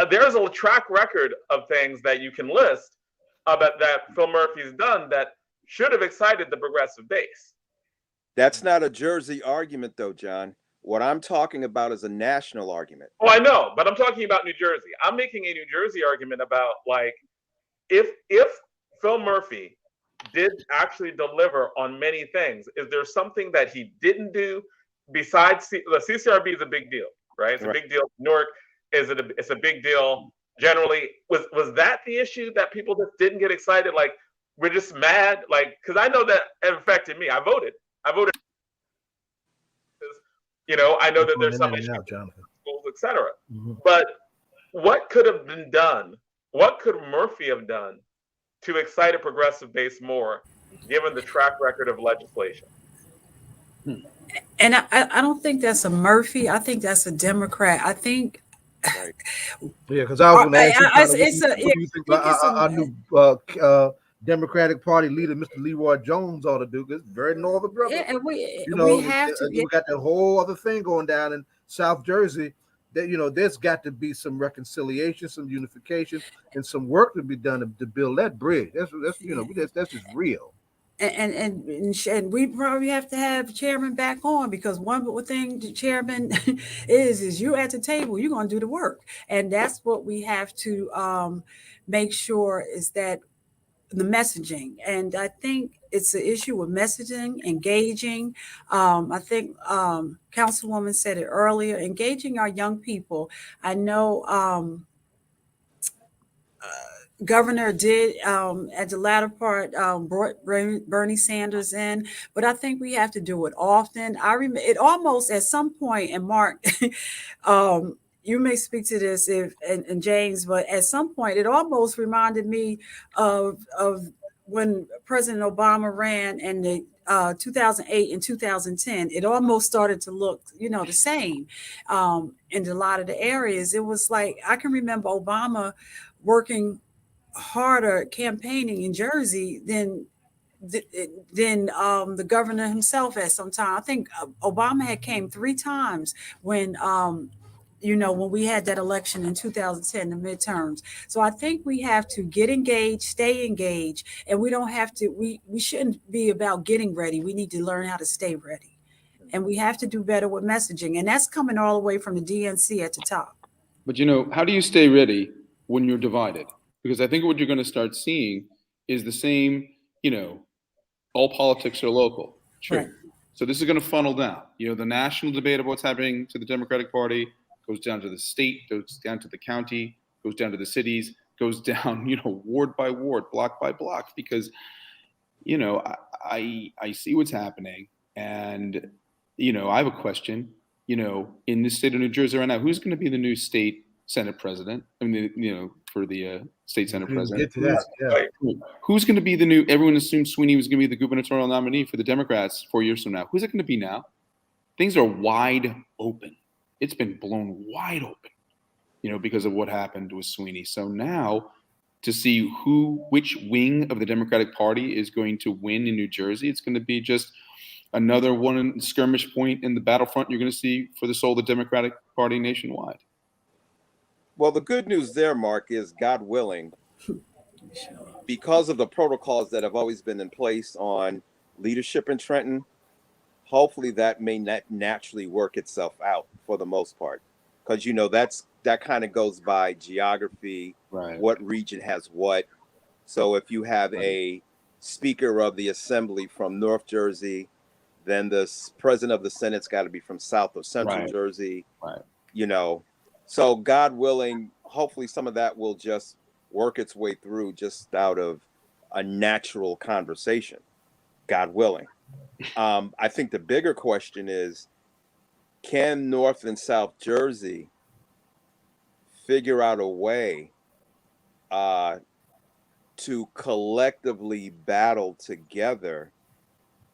There's a track record of things that you can list that Phil Murphy's done that should have excited the progressive base. That's not a Jersey argument, though, John. What I'm talking about is a national argument. Oh, I know, but I'm talking about New Jersey. I'm making a New Jersey argument about, like, if Phil Murphy did actually deliver on many things, is there something that he didn't do besides the CCRB is a big deal, right? It's a big deal. Newark it's a big deal generally. Was that the issue that people just didn't get excited? Like, we're just mad, like, because I know that it affected me. I voted, you know, I know that there's some issues, schools, etc. But what could have been done? What could Murphy have done to excite a progressive base more, given the track record of legislation? And I don't think that's a Murphy. I think that's a Democrat. I think. Right. Yeah, because I was going to ask you, what do you think our new Democratic Party leader, Mr. Leroy Jones, ought to do? Because very northern brother. Yeah, and we have to. We got that whole other thing going down in South Jersey. That, you know, there's got to be some reconciliation, some unification, and some work to be done to build that bridge. That's you know, that's just real. And we probably have to have chairman back on, because one thing the chairman is you at the table, you're going to do the work, and that's what we have to make sure is that the messaging. And I think it's an issue with messaging, engaging. I think Councilwoman said it earlier, engaging our young people. I know Governor did at the latter part brought Bernie Sanders in, but I think we have to do it often. I remember it almost at some point, and Mark, you may speak to this and James, but at some point it almost reminded me of when President Obama ran in the 2008 and 2010. It almost started to look, the same in a lot of the areas. It was like, I can remember Obama working harder campaigning in Jersey than the governor himself at some time. I think Obama had came 3 times when when we had that election in 2010, the midterms. So I think we have to get engaged, stay engaged, and we don't have to, we shouldn't be about getting ready. We need to learn how to stay ready. And we have to do better with messaging. And that's coming all the way from the DNC at the top. But how do you stay ready when you're divided? Because I think what you're going to start seeing is the same, all politics are local. True. Right. So this is going to funnel down. The national debate of what's happening to the Democratic Party goes down to the state, goes down to the county, goes down to the cities, goes down, ward by ward, block by block, because, I see what's happening. And, I have a question, in the state of New Jersey right now, who's going to be the new state Senate president? I mean, for the state Senate president. Get to that, yeah. Who's going to be the new, everyone assumed Sweeney was going to be the gubernatorial nominee for the Democrats 4 years from now. Who's it going to be now? Things are wide open. It's been blown wide open, because of what happened with Sweeney. So now to see which wing of the Democratic Party is going to win in New Jersey, it's going to be just another one skirmish point in the battlefront you're going to see for the soul of the Democratic Party nationwide. Well, the good news there, Mark, is God willing, because of the protocols that have always been in place on leadership in Trenton, hopefully that may naturally work itself out for the most part. Because, that kind of goes by geography, right? What region has what. So if you have a Speaker of the Assembly from North Jersey, then the President of the Senate's got to be from South or Central Jersey, right? So God willing, hopefully some of that will just work its way through just out of a natural conversation, God willing. I think the bigger question is, can North and South Jersey figure out a way to collectively battle together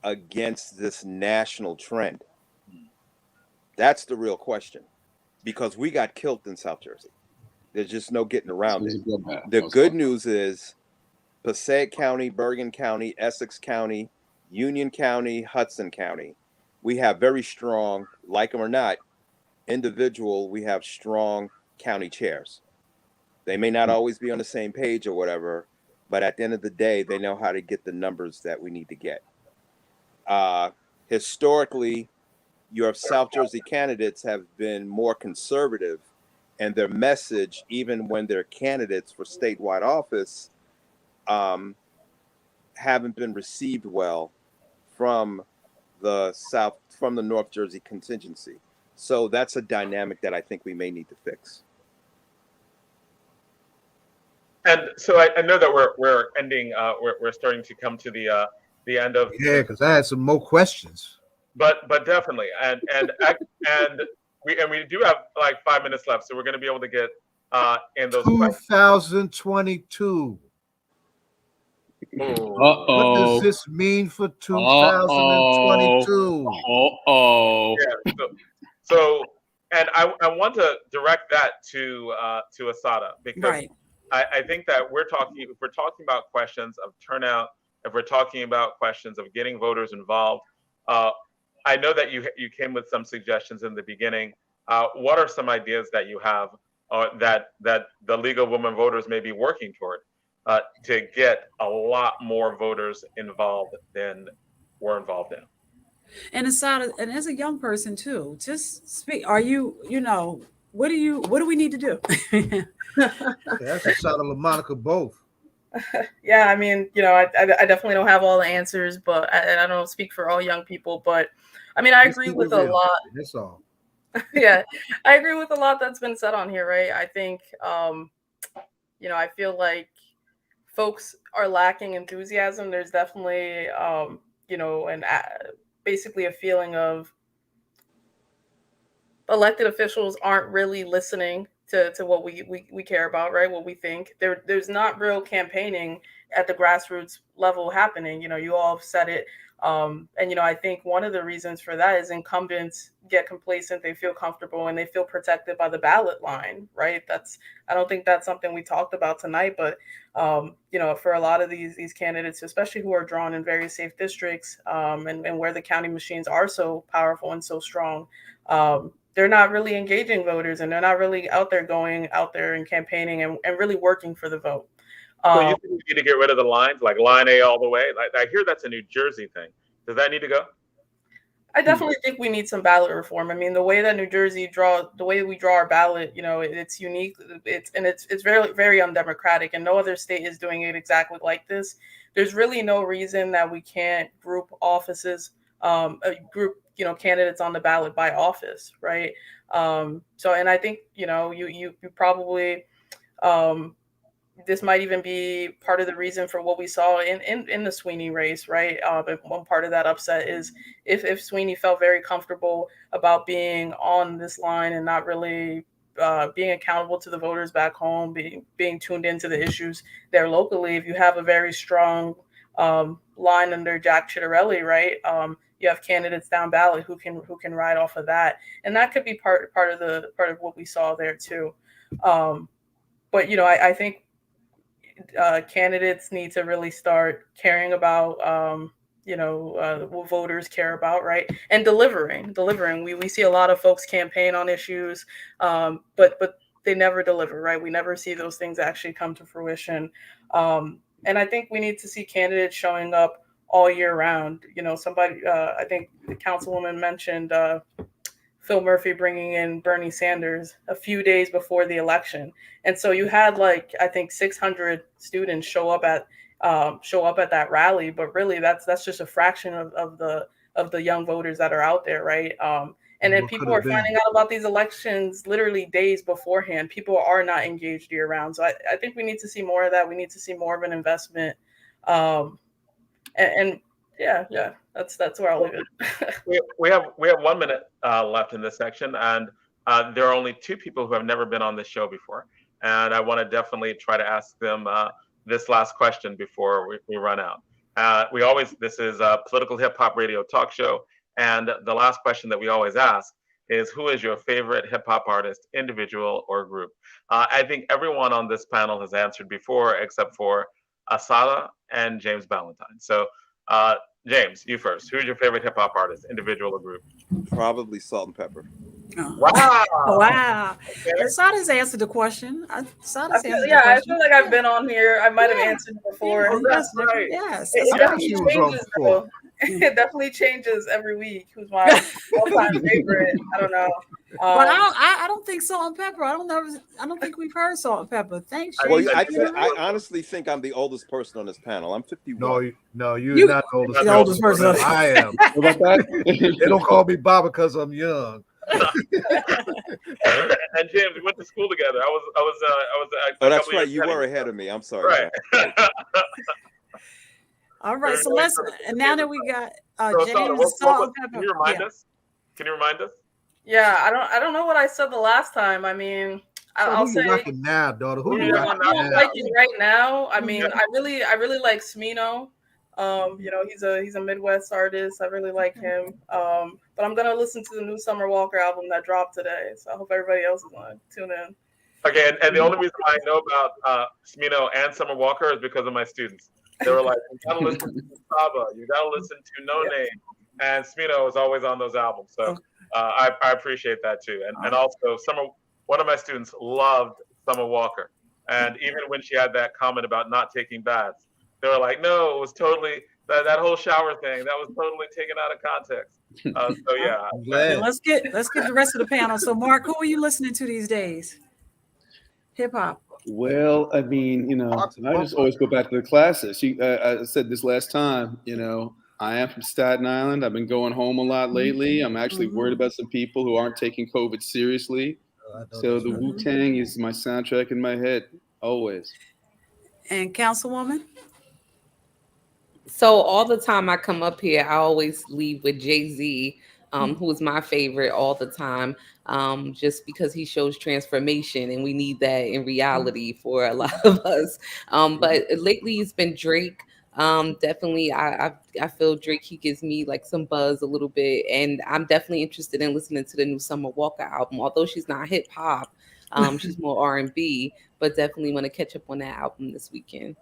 against this national trend? That's the real question. Because we got killed in South Jersey. There's just no getting around it. The good news is Passaic County, Bergen County, Essex County, Union County, Hudson County, we have very strong, like them or not, we have strong county chairs. They may not always be on the same page or whatever, but at the end of the day, they know how to get the numbers that we need to get. Historically, your South Jersey candidates have been more conservative, and their message, even when they're candidates for statewide office, haven't been received well from the North Jersey contingency. So that's a dynamic that I think we may need to fix. And so I know that we're ending. We're starting to come to the end of. Yeah, because I had some more questions. But definitely, and we do have like 5 minutes left, so we're going to be able to get in those questions. 2022. What does this mean for 2022? Yeah, so and I want to direct that to Asada, because Right. I think that if we're talking about questions of turnout, if we're talking about questions of getting voters involved, I know that you came with some suggestions in the beginning. What are some ideas that you have that the League of Women Voters may be working toward to get a lot more voters involved than we're involved in? And aside, and as a young person too, just speak. Are you, what do we need to do? That's Asada LaMonica both. Yeah, I mean, I definitely don't have all the answers, but I don't speak for all young people, but I mean, I agree with a lot. That's all. Yeah, I agree with a lot that's been said on here, right? I think, I feel like folks are lacking enthusiasm. There's definitely, basically a feeling of elected officials aren't really listening to what we care about, right? What we think. There's not real campaigning at the grassroots level happening. You all have said it. And I think one of the reasons for that is incumbents get complacent, they feel comfortable, and they feel protected by the ballot line, right? I don't think that's something we talked about tonight, but for a lot of these candidates, especially who are drawn in very safe districts, and where the county machines are so powerful and so strong, they're not really engaging voters, and they're not really going out there and campaigning and really working for the vote. So you think we need to get rid of the lines, like line A all the way? Like, I hear that's a New Jersey thing. Does that need to go? I definitely think we need some ballot reform. I mean, the way that New Jersey the way we draw our ballot, it's unique. It's very, very undemocratic, and no other state is doing it exactly like this. There's really no reason that we can't group offices, candidates on the ballot by office, right? And I think, you probably, this might even be part of the reason for what we saw in the Sweeney race, right? But one part of that upset is if Sweeney felt very comfortable about being on this line and not really being accountable to the voters back home, being tuned into the issues there locally. If you have a very strong line under Jack Ciattarelli, right? You have candidates down ballot who can ride off of that, and that could be part of what we saw there too. But I think candidates need to really start caring about what voters care about, right? And delivering. We see a lot of folks campaign on issues, but they never deliver, right? We never see those things actually come to fruition. And I think we need to see candidates showing up all year round. I think the councilwoman mentioned Phil Murphy bringing in Bernie Sanders a few days before the election. And so you had I think 600 students show up at that rally, but really that's just a fraction of the young voters that are out there, right? And then people are finding out about these elections literally days beforehand. People are not engaged year round. So I think we need to see more of that. We need to see more of an investment. Yeah, that's where I'll leave it. we have 1 minute left in this section, and there are only two people who have never been on this show before, and I want to definitely try to ask them this last question before we run out. This is a political hip hop radio talk show, and the last question that we always ask is, who is your favorite hip hop artist, individual or group? I think everyone on this panel has answered before, except for Asada and James Ballentine. So, James, you first. Who's your favorite hip hop artist, individual or group? Probably Salt and Pepper. Oh. Wow. Wow. Okay. Asada's answered the question. I feel like I've been on here. I might have answered before. Oh, that's right. Yes. It definitely changes every week. Who's my all-time favorite? I don't know. But I don't think Salt and Pepper. I don't think we've heard Salt and Pepper. Thanks. Well, I honestly think I'm the oldest person on this panel. I'm 51. No, you're not the oldest person. I am. What about that? They don't call me Baba because I'm young. And James, we went to school together. I was. Oh, that's right. You were ahead of me. I'm sorry. Right. All right. So and now that we got So, James, can you remind us? Can you remind us? Yeah, I don't know what I said the last time. I mean, I'll say rocking now, daughter. Who you I'm rocking now? liking right now. I mean, I really like Smino. You know, he's a Midwest artist. I really like him. But I'm gonna listen to the new Summer Walker album that dropped today. So I hope everybody else is gonna tune in. Okay, and the only reason I know about Smino and Summer Walker is because of my students. They were like, you gotta listen to Saba, you gotta listen to No Name, and Smino is always on those albums. So I appreciate that too. And also one of my students loved Summer Walker. And even when she had that comment about not taking baths, they were like, no, it was totally that whole shower thing, that was totally taken out of context. So yeah. Let's get the rest of the panel. So Mark, who are you listening to these days? Hip hop. Well, I mean, you know, I just always go back to the classics. I said this last time, you know, I am from Staten Island. I've been going home a lot lately. I'm actually worried about some people who aren't taking COVID seriously. So the Wu-Tang is my soundtrack in my head, always. And Councilwoman? So all the time I come up here, I always leave with Jay-Z, who is my favorite all the time, just because he shows transformation, and we need that in reality for a lot of us. But lately it's been Drake. Definitely, I feel Drake, he gives me like some buzz a little bit, and I'm definitely interested in listening to the new Summer Walker album. Although she's not hip hop, she's more R&B, but definitely want to catch up on that album this weekend.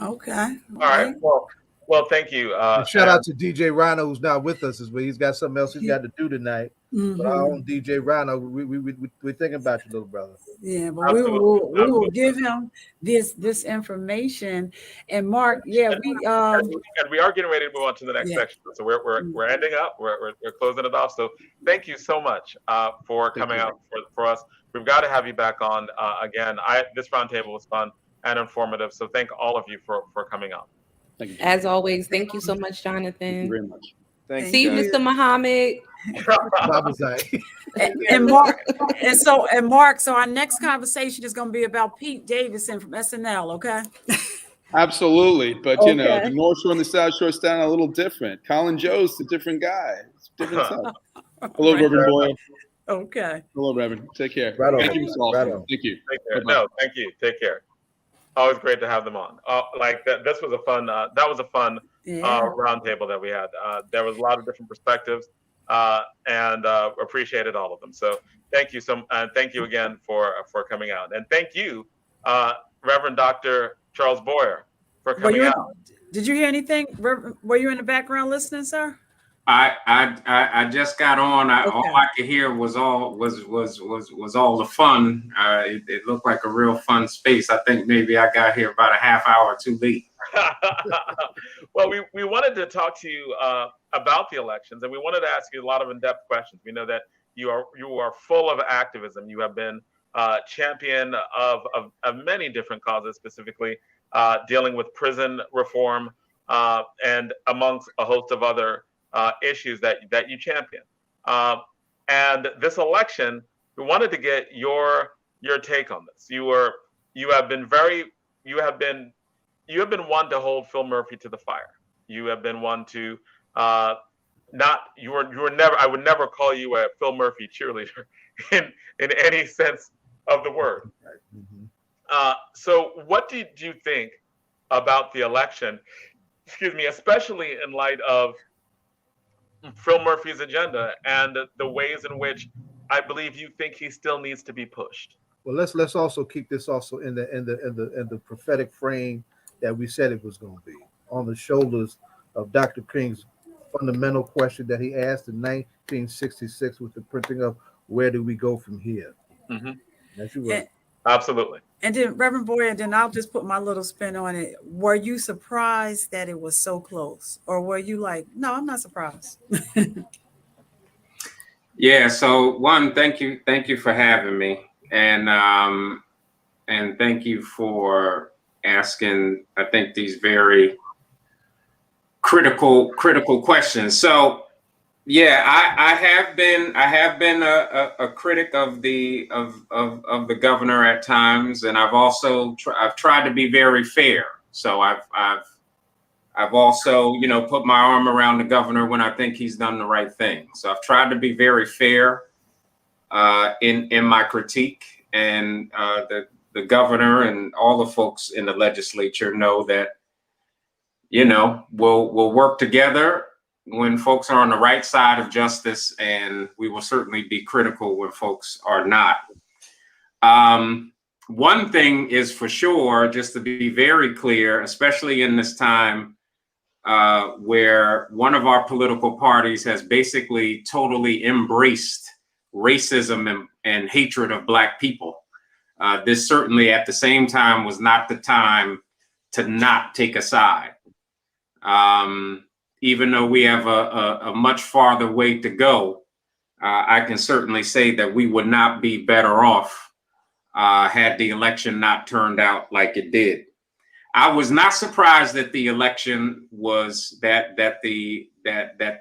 Okay. All right. Well, thank you. Shout out to DJ Rhino, who's not with us, but he's got something else he's got to do tonight. But our own DJ Rhino, we're thinking about you, little brother. Yeah, but we will give him this information. And Mark, and we are getting ready to move on to the next section. So we're ending up. We're closing it off. So thank you so much for coming out for us. We've got to have you back on again. This roundtable was fun and informative. So thank all of you for coming on. Thank you. As always, thank you so much, Jonathan. Thank you very much. See you, Mr. Muhammad. and Mark, and Mark. So our next conversation is going to be about Pete Davidson from SNL. Okay. Absolutely, but you know, the North Shore and the South Shore stand a little different. Colin Joe's a different guy. It's different stuff. Hello, Reverend Boyle. Okay. Hello, Reverend. Take care. Thank you, Thank you. Take care. No, thank you. Take care. Always great to have them on. Like that. This was a fun. That was a fun roundtable that we had. There was a lot of different perspectives, and appreciated all of them. So thank you. Thank you again for coming out, and thank you, Reverend Dr. Charles Boyer, for coming out. Did you hear anything? Were you in the background listening, sir? I just got on. All I could hear was all the fun. It looked like a real fun space. I think maybe I got here about a half hour too late. Well, we wanted to talk to you about the elections, and we wanted to ask you a lot of in-depth questions. We know that you are full of activism. You have been champion of many different causes, specifically dealing with prison reform and amongst a host of other issues that you champion. And this election, we wanted to get your take on this. You have been one to hold Phil Murphy to the fire. You have been one to I would never call you a Phil Murphy cheerleader in any sense of the word. So what did you think about the election? Excuse me, especially in light of Phil Murphy's agenda and the ways in which I believe you think he still needs to be pushed. Well, let's also keep this also in the prophetic frame that we said it was going to be, on the shoulders of Dr. King's fundamental question that he asked in 1966 with the printing of "Where do we go from here?" As you will. Absolutely. And then Reverend Boyer, then I'll just put my little spin on it. Were you surprised that it was so close, or were you like, no, I'm not surprised? Yeah. So one, thank you for having me, and thank you for asking, I think, these very critical questions. So Yeah, I have been a critic of the governor at times, and I've also I've tried to be very fair. So I've also, put my arm around the governor when I think he's done the right thing. So I've tried to be very fair in my critique, and the governor and all the folks in the legislature know that, we'll work together when folks are on the right side of justice, and we will certainly be critical when folks are not. One thing is for sure, just to be very clear, especially in this time where one of our political parties has basically totally embraced racism and hatred of Black people. This certainly at the same time was not the time to not take a side. Even though we have a much farther way to go, I can certainly say that we would not be better off had the election not turned out like it did. I was not surprised that the election was that the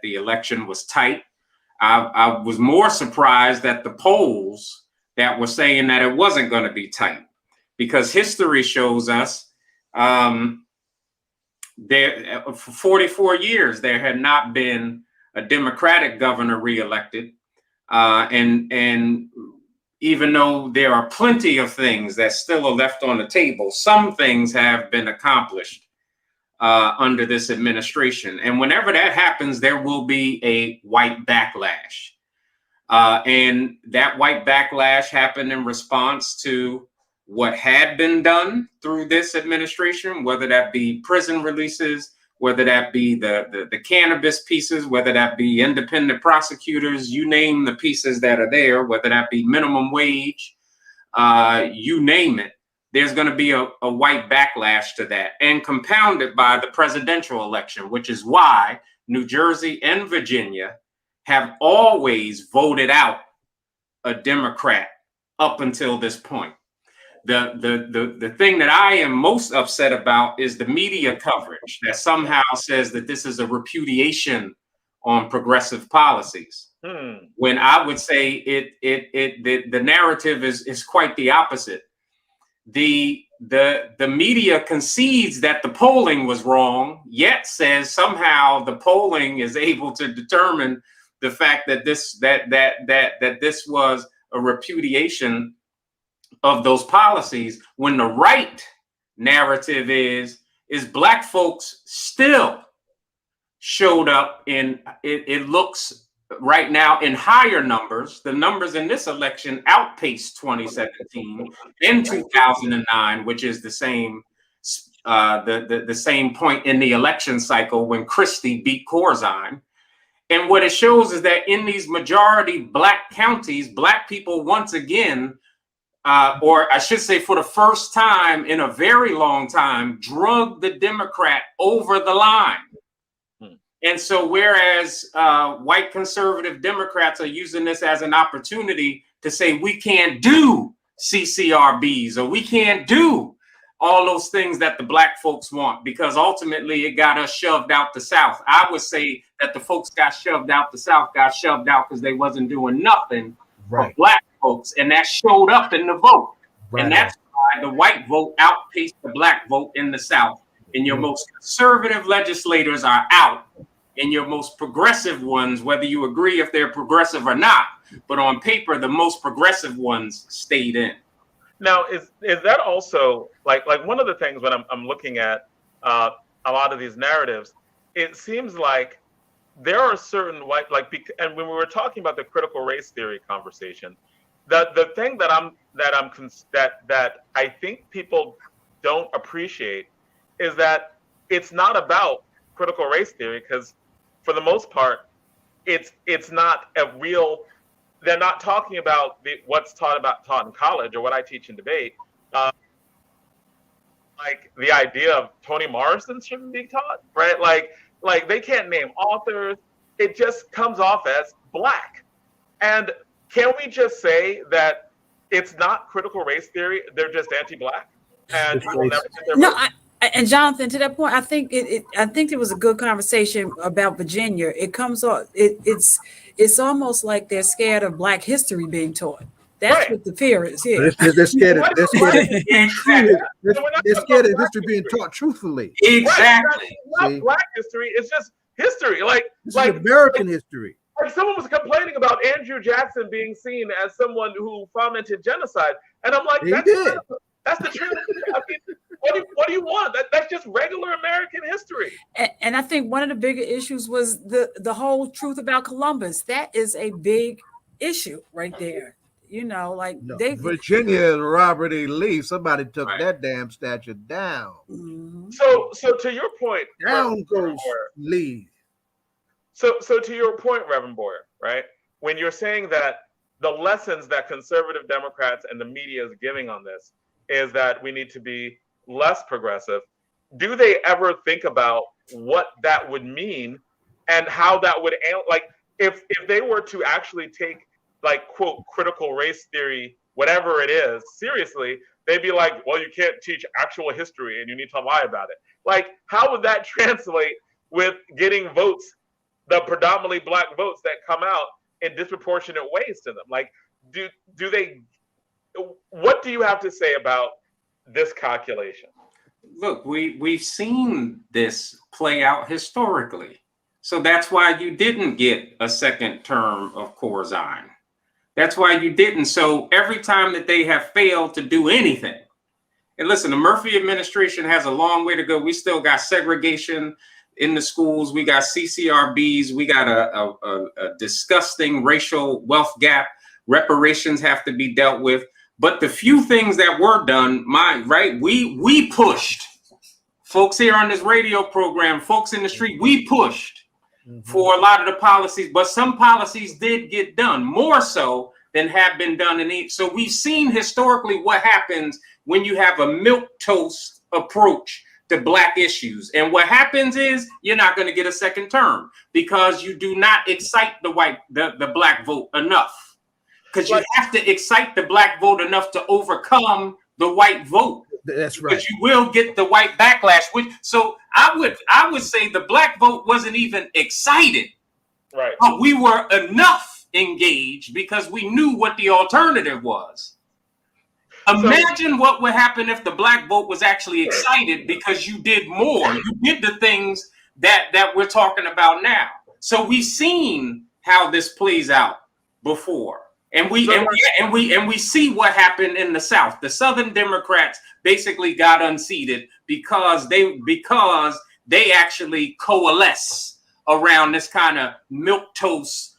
election was tight. I was more surprised at the polls that were saying that it wasn't going to be tight, because history shows us there for 44 years there had not been a Democratic governor reelected, and even though there are plenty of things that still are left on the table, some things have been accomplished under this administration. And whenever that happens, there will be a white backlash. And that white backlash happened in response to what had been done through this administration, whether that be prison releases, whether that be the cannabis pieces, whether that be independent prosecutors, you name the pieces that are there, whether that be minimum wage, you name it, there's going to be a white backlash to that, and compounded by the presidential election, which is why New Jersey and Virginia have always voted out a Democrat up until this point. The thing that I am most upset about is the media coverage that somehow says that this is a repudiation on progressive policies. When I would say the narrative is quite the opposite. The media concedes that the polling was wrong, yet says somehow the polling is able to determine the fact that this was a repudiation of those policies, when the right narrative is Black folks still showed up in it looks right now in higher numbers. The numbers in this election outpaced 2017 and 2009, which is the same the same point in the election cycle when Christie beat Corzine. And what it shows is that in these majority Black counties, Black people once again, or I should say for the first time in a very long time, drug the Democrat over the line. And so whereas white conservative Democrats are using this as an opportunity to say we can't do CCRBs or we can't do all those things that the Black folks want, because ultimately it got us shoved out the South. I would say that the folks got shoved out the South because they wasn't doing nothing for Black folks, and that showed up in the vote. And that's why the white vote outpaced the Black vote in the South. And your most conservative legislators are out, and your most progressive ones, whether you agree if they're progressive or not, but on paper, the most progressive ones stayed in. Now, is that also like one of the things when I'm looking at a lot of these narratives, it seems like there are certain white, and when we were talking about the critical race theory conversation, the thing that I think people don't appreciate is that it's not about critical race theory, because for the most part, it's not a real. They're not talking about what's taught in college or what I teach in debate. Like the idea of Toni Morrison shouldn't be taught, right? Like they can't name authors. It just comes off as Black. And can we just say that it's not critical race theory? They're just anti-Black, and people never get their vote? And Jonathan, to that point, I think it was a good conversation about Virginia. It comes off, it's almost like they're scared of Black history being taught. That's what the fear is here. They're scared of history being taught truthfully. Exactly. It's not Black history, it's just history. Like American history. Like someone was complaining about Andrew Jackson being seen as someone who fomented genocide, and I'm like, that's the truth. I mean, what do you want? That's just regular American history. And I think one of the bigger issues was the whole truth about Columbus. That is a big issue right there. You know, like Virginia, Robert E. Lee, somebody took that damn statue down. Mm-hmm. So to your point, down goes Lee. So to your point, Reverend Boyer, right? When you're saying that the lessons that conservative Democrats and the media is giving on this is that we need to be less progressive, do they ever think about what that would mean and how that would, like, if they were to actually take, like, quote, critical race theory, whatever it is, seriously, they'd be like, well, you can't teach actual history and you need to lie about it. Like, how would that translate with getting votes, the predominantly Black votes that come out in disproportionate ways to them? Like, do they, what do you have to say about this calculation? Look, we've seen this play out historically. So that's why you didn't get a second term of Corzine. That's why you didn't. So every time that they have failed to do anything, and listen, the Murphy administration has a long way to go. We still got segregation in the schools. We got CCRBs. We got a disgusting racial wealth gap. Reparations have to be dealt with. But the few things that were done, we pushed. Folks here on this radio program, folks in the street, we pushed for a lot of the policies, but some policies did get done, more so than have been done. So we've seen historically what happens when you have a milquetoast approach to Black issues. And what happens is you're not going to get a second term because you do not excite the Black vote enough. Because you have to excite the Black vote enough to overcome the white vote. That's right. But you will get the white backlash. So I would say the Black vote wasn't even excited. Right. But we were enough engaged because we knew what the alternative was. Imagine what would happen if the Black vote was actually excited because you did more. You did the things that we're talking about now. So we've seen how this plays out before. And we see what happened in the South. The Southern Democrats basically got unseated because they actually coalesce around this kind of milquetoast,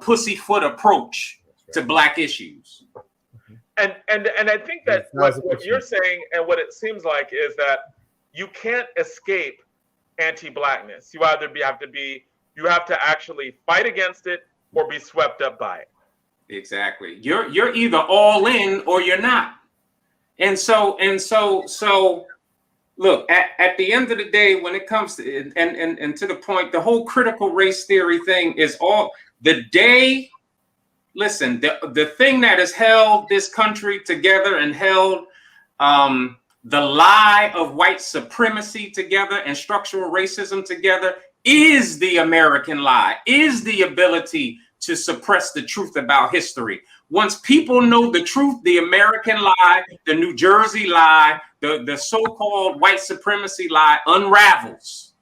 pussyfoot approach to Black issues. And I think that what you're saying and what it seems like is that you can't escape anti-Blackness. You have to actually fight against it or be swept up by it. Exactly. You're either all in or you're not. And so look, at the end of the day, when it comes to and to the point, the whole critical race theory thing is all the day. Listen, the thing that has held this country together and held the lie of white supremacy together and structural racism together is the American lie, is the ability to suppress the truth about history. Once people know the truth, the American lie, the New Jersey lie, the so-called white supremacy lie unravels.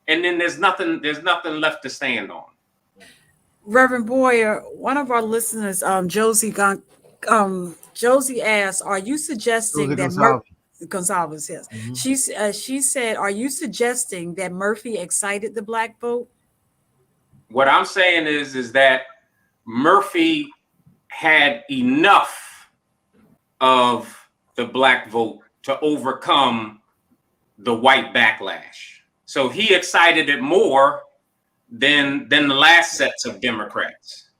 And then there's nothing left to stand on. Reverend Boyer, one of our listeners, Josie asked, are you suggesting that Gonzalez, yes. Mm-hmm. She said, are you suggesting that Murphy excited the Black vote? What I'm saying is that Murphy had enough of the Black vote to overcome the white backlash. So he excited it more than the last sets of Democrats.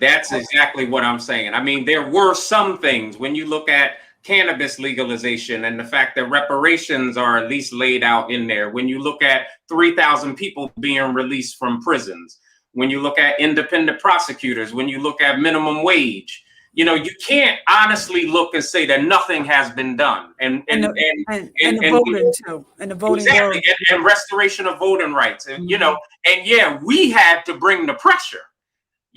That's exactly what I'm saying. I mean, there were some things when you look at cannabis legalization and the fact that reparations are at least laid out in there. When you look at 3,000 people being released from prisons, when you look at independent prosecutors, when you look at minimum wage, you can't honestly look and say that nothing has been done. And the voting too, and the voting exactly, and restoration of voting rights, and and yeah, we had to bring the pressure.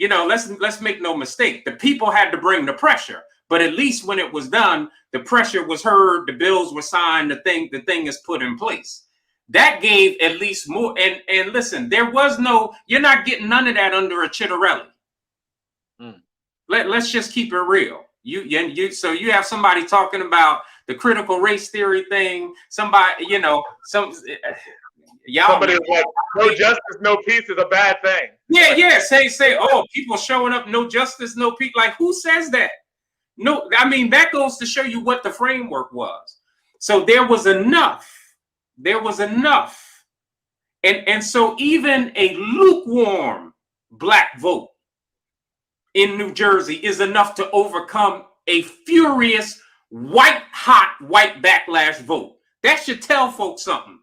Let's make no mistake, the people had to bring the pressure, but at least when it was done, the pressure was heard, the bills were signed, the thing is put in place. That gave at least more. And listen, there was you're not getting none of that under a Chitterelli. Let's just keep it real. So you have somebody talking about the critical race theory thing. Somebody, y'all. Somebody was like, no justice, no peace is a bad thing. Yeah. Say, oh, people showing up, no justice, no peace. Like, who says that? No, I mean, that goes to show you what the framework was. So there was enough. And so even a lukewarm black vote in New Jersey is enough to overcome a furious hot white backlash vote. That should tell folks something.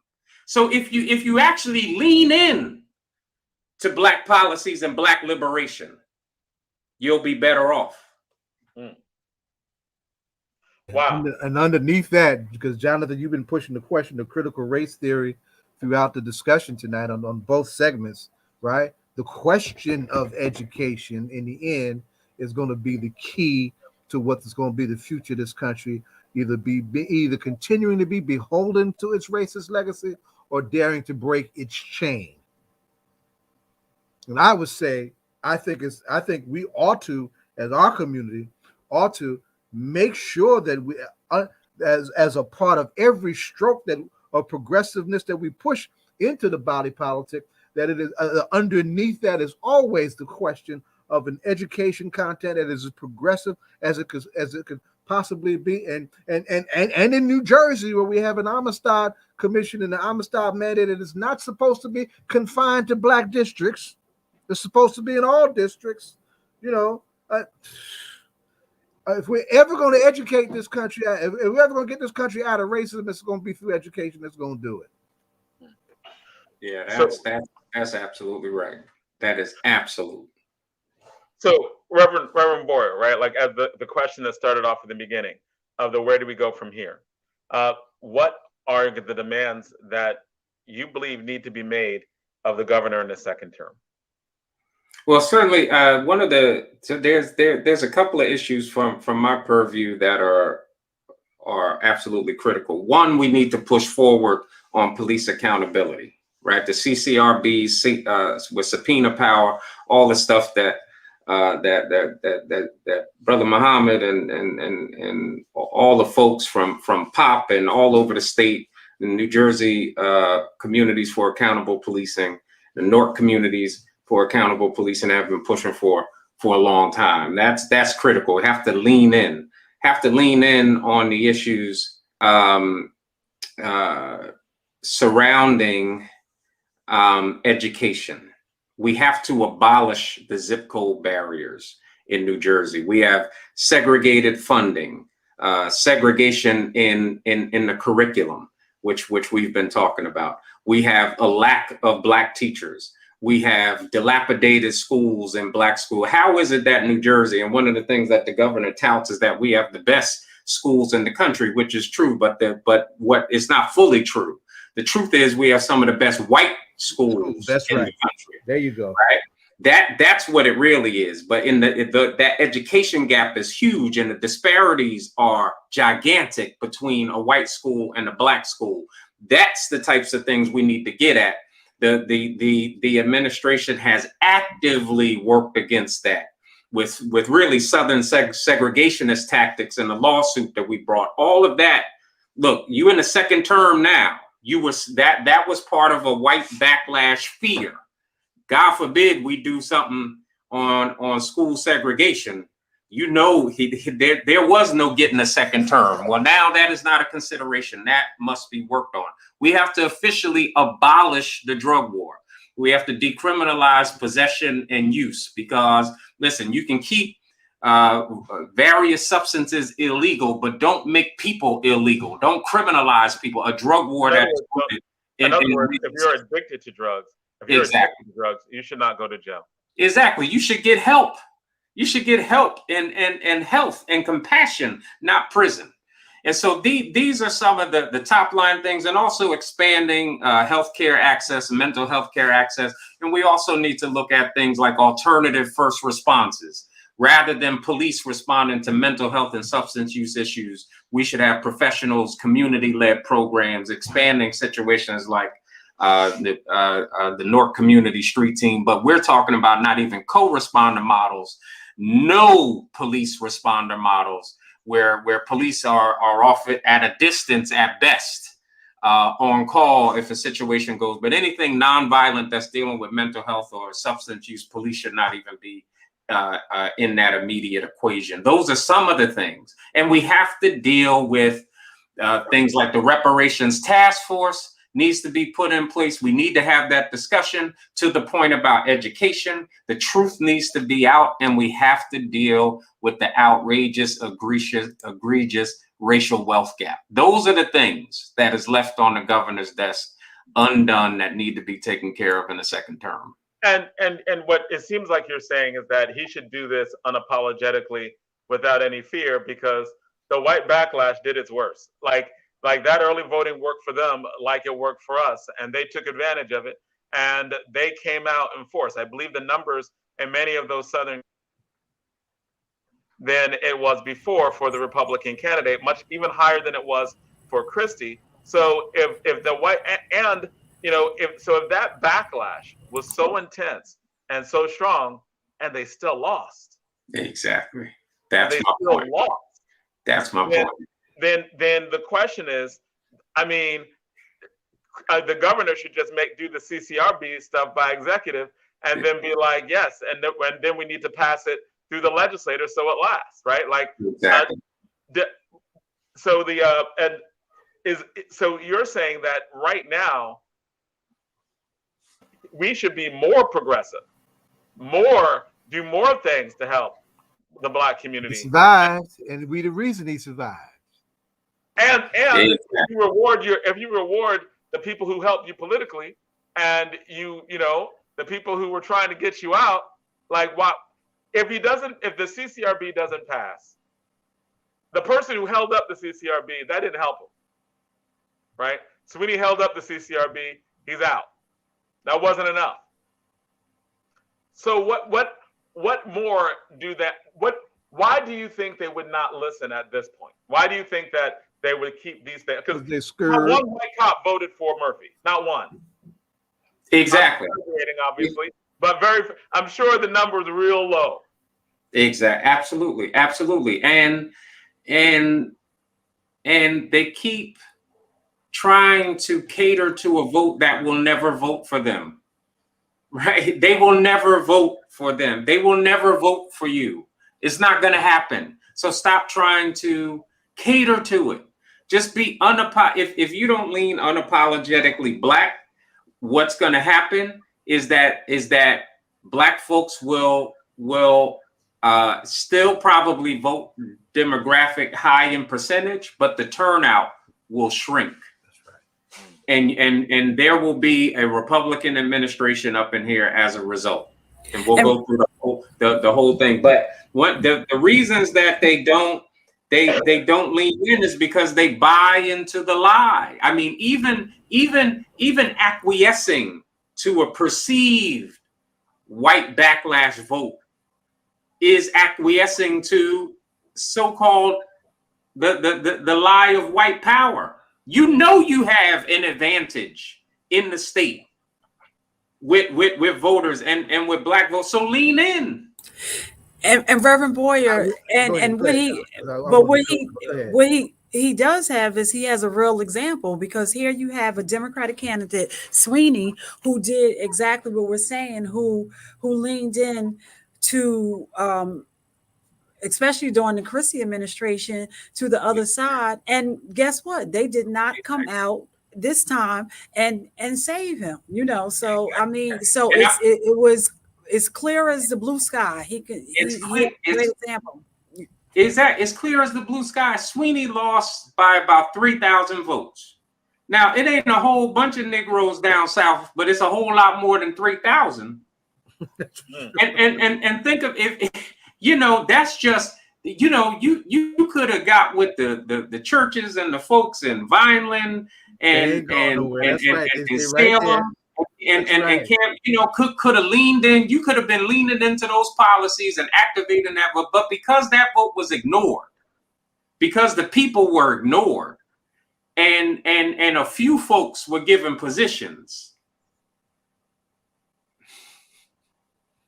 So if you actually lean in to black policies and black liberation, you'll be better off. Wow. And underneath that, because Jonathan, you've been pushing the question of critical race theory throughout the discussion tonight on both segments, right? The question of education in the end is going to be the key to what is going to be the future of this country, either continuing to be beholden to its racist legacy or daring to break its chain. And I would say, I think we ought to, as our community, ought to make sure that we, as a part of every stroke of progressiveness that we push into the body politic, that it is underneath that is always the question of an education content that is as progressive as it could possibly be. And in New Jersey, where we have an Amistad Commission and the Amistad mandate, it is not supposed to be confined to black districts. It's supposed to be in all districts. If we're ever going to educate this country, if we're ever going to get this country out of racism, it's going to be through education that's going to do it. Yeah, that's absolutely right. That is absolute. So, Reverend Boyer, right? Like, as the question that started off at the beginning of where do we go from here? What are the demands that you believe need to be made of the governor in the second term? Well, certainly, there's a couple of issues from my purview that are absolutely critical. One, we need to push forward on police accountability. Right, the CCRB with subpoena power, all the stuff that Brother Muhammad and all the folks from POP and all over the state, the New Jersey communities for accountable policing, the Newark communities for accountable policing have been pushing for a long time. That's critical. We have to lean in. On the issues surrounding education. We have to abolish the zip code barriers in New Jersey. We have segregated funding, segregation in the curriculum, which we've been talking about. We have a lack of black teachers. We have dilapidated schools in black school. How is it that New Jersey, and one of the things that the governor touts is that we have the best schools in the country, which is true, but what is not fully true. The truth is we have some of the best white schools That's in right. the country. There you go. Right? That's what it really is. But that education gap is huge, and the disparities are gigantic between a white school and a black school. That's the types of things we need to get at. The administration has actively worked against that with really Southern segregationist tactics and the lawsuit that we brought. All of that. Look, you in the second term now. That was part of a white backlash fear. God forbid we do something on school segregation. There was no getting a second term. Well, now that is not a consideration. That must be worked on. We have to officially abolish the drug war. We have to decriminalize possession and use, because listen, you can keep various substances illegal, but don't make people illegal. Don't criminalize people. A drug war that is rooted in other words, if you're addicted to drugs, you should not go to jail. Exactly. You should get help. You should get help and health and compassion, not prison. And so these are some of the top line things, and also expanding healthcare access, mental health care access. And we also need to look at things like alternative first responses. Rather than police responding to mental health and substance use issues, we should have professionals, community-led programs, expanding situations like the Newark Community Street Team. But we're talking about not even co-responder models, no police responder models, where police are off at a distance at best, on call if a situation goes. But anything nonviolent that's dealing with mental health or substance use, police should not even be in that immediate equation. Those are some of the things. And we have to deal with things like the reparations task force needs to be put in place. We need to have that discussion. To the point about education, the truth needs to be out, and we have to deal with the outrageous, egregious racial wealth gap. Those are the things that is left on the governor's desk undone that need to be taken care of in the second term. And what it seems like you're saying is that he should do this unapologetically without any fear, because the white backlash did its worst. Like that early voting worked for them like it worked for us, and they took advantage of it, and they came out in force. I believe the numbers in many of those southern than it was before for the Republican candidate, much even higher than it was for Christie. So if the white and if that backlash was so intense and so strong, and they still lost. Exactly. That's my point. Lost. That's my point. Then the question is, I mean, the governor should just do the CCRB stuff by executive, and then be like, yes, and then we need to pass it through the legislature so it lasts, right? Like, exactly. So you're saying that right now we should be more progressive, do more things to help the Black community. He survived, and we the reason he survived. And if you reward the people who helped you politically, and the people who were trying to get you out, like, what if the CCRB doesn't pass? The person who held up the CCRB, that didn't help him, right? Sweeney held up the CCRB, he's out. That wasn't enough. So what more do that? Why do you think they would not listen at this point? Why do you think that they would keep these things? Because not one white cop voted for Murphy, not one. Exactly. Obviously, but I'm sure the numbers are real low. Exactly. Absolutely. And they keep trying to cater to a vote that will never vote for them, right? They will never vote for them. They will never vote for you. It's not going to happen. So stop trying to cater to it. Just be if you don't lean unapologetically Black, what's going to happen is that Black folks will still probably vote demographic high in percentage, but the turnout will shrink. And there will be a Republican administration up in here as a result, and we'll go through the whole thing. But what the reasons that they don't lean in is because they buy into the lie. I mean, even acquiescing to a perceived white backlash vote is acquiescing to so-called the lie of white power. You know you have an advantage in the state with voters and with Black votes, so lean in. And Reverend Boyer, what he does have is he has a real example, because here you have a Democratic candidate, Sweeney, who did exactly what we're saying, who leaned in to especially during the Christie administration, to the other side. And guess what? They did not come out this time and save him, So, I mean, so it's clear as the blue sky. It's great example. It's clear as the blue sky. Sweeney lost by about 3,000 votes. Now, it ain't a whole bunch of Negroes down south, but it's a whole lot more than 3,000. And think of if that's just, you could have got with the churches and the folks in Vineland and Salem and Camp, could have leaned in. You could have been leaning into those policies and activating that, but because that vote was ignored, because the people were ignored, and a few folks were given positions.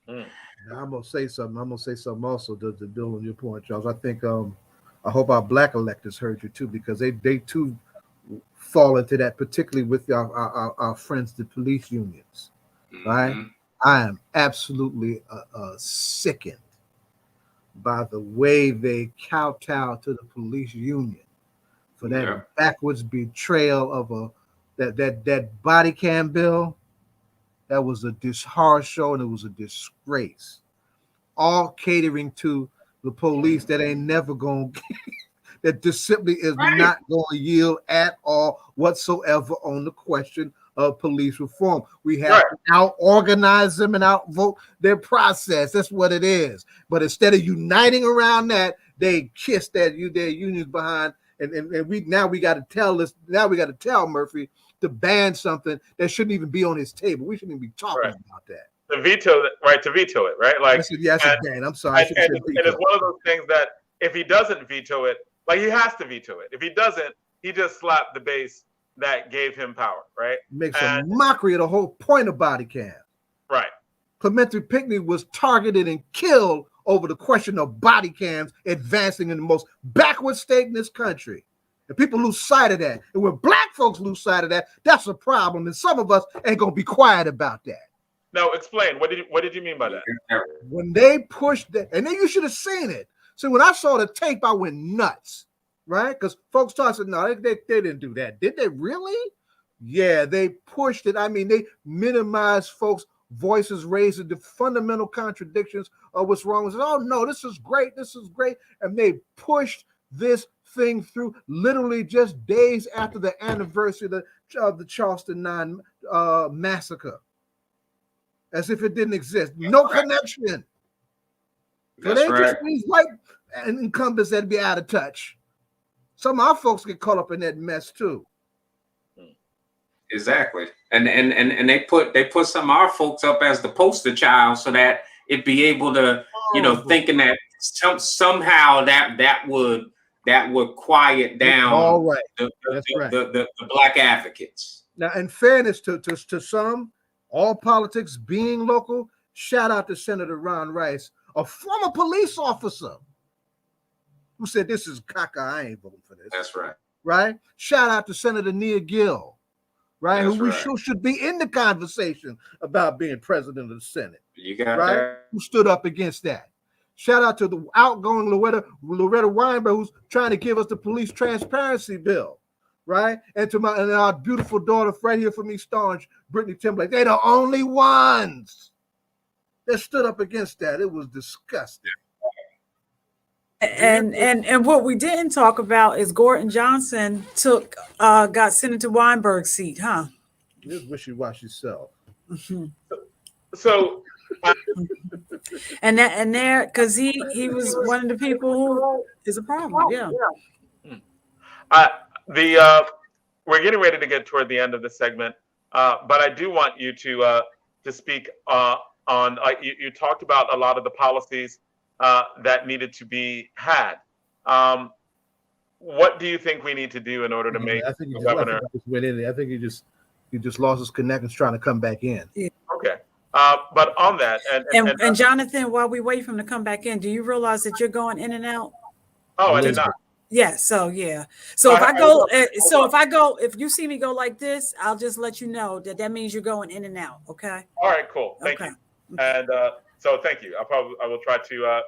Now, I'm gonna say something also to build on your point, Charles. I think I hope our black electors heard you too, because they too fall into that, particularly with our friends, the police unions. Right? I am absolutely sickened by the way they kowtow to the police union for that backwards betrayal of that body cam bill. That was a horror show, and it was a disgrace. All catering to the police that ain't never going to, that just simply is not going to yield at all whatsoever on the question of police reform. We have to out-organize them and outvote their process. That's what it is. But instead of uniting around that, they kiss their unions behind, and we got to tell Murphy to ban something that shouldn't even be on his table. We shouldn't even be talking about that. To veto it, right? Like, yes, ban. I'm sorry. And it's one of those things that if he doesn't veto it, like, he has to veto it. If he doesn't, he just slapped the base that gave him power, right? Makes a mockery of the whole point of body cam. Right. Clemente Pinckney was targeted and killed over the question of body cams advancing in the most backward state in this country. And people lose sight of that. And when black folks lose sight of that, that's a problem. And some of us ain't gonna be quiet about that. No, explain. What did you mean by that? When they pushed that, and then you should have seen it. So when I saw the tape, I went nuts, right? Because folks said, no, they didn't do that. Did they really? Yeah, they pushed it. I mean, they minimized folks' voices, raising the fundamental contradictions of what's wrong with it. Oh no, this is great. This is great. And they pushed this thing through literally just days after the anniversary of the Charleston 9 massacre, as if it didn't exist. No connection. So they just these white incumbents that'd be out of touch. Some of our folks get caught up in that mess too. Exactly, and they put some of our folks up as the poster child so that it'd be able to, thinking that somehow that would quiet down the black advocates. Now, in fairness to some, all politics being local, shout out to Senator Ron Rice, a former police officer, who said, this is caca, I ain't voting for this. That's right. Right? Shout out to Senator Nia Gill, right? Who should be in the conversation about being president of the Senate. You got that? Who stood up against that. Shout out to the outgoing Loretta Weinberg, who's trying to give us the police transparency bill, right? And to our beautiful daughter, right here for me, staunch Brittany Timberlake. They're the only ones that stood up against that. It was disgusting. And what we didn't talk about is Gordon Johnson got Senator Weinberg's seat, huh? This wishy-washy self. So and there because he was one of the people who is a problem. We're getting ready to get toward the end of the segment, but I do want you to speak on you talked about a lot of the policies that needed to be had. What do you think we need to do in order to make the governor? I think he just lost his connections trying to come back in. Yeah. Okay. But on that, and Jonathan, while we wait for him to come back in, do you realize that you're going in and out? Oh, I did not. Yeah. So if you see me go like this, I'll just let you know that means you're going in and out. Okay. All right. Cool. Thank you. And so thank you. I will try to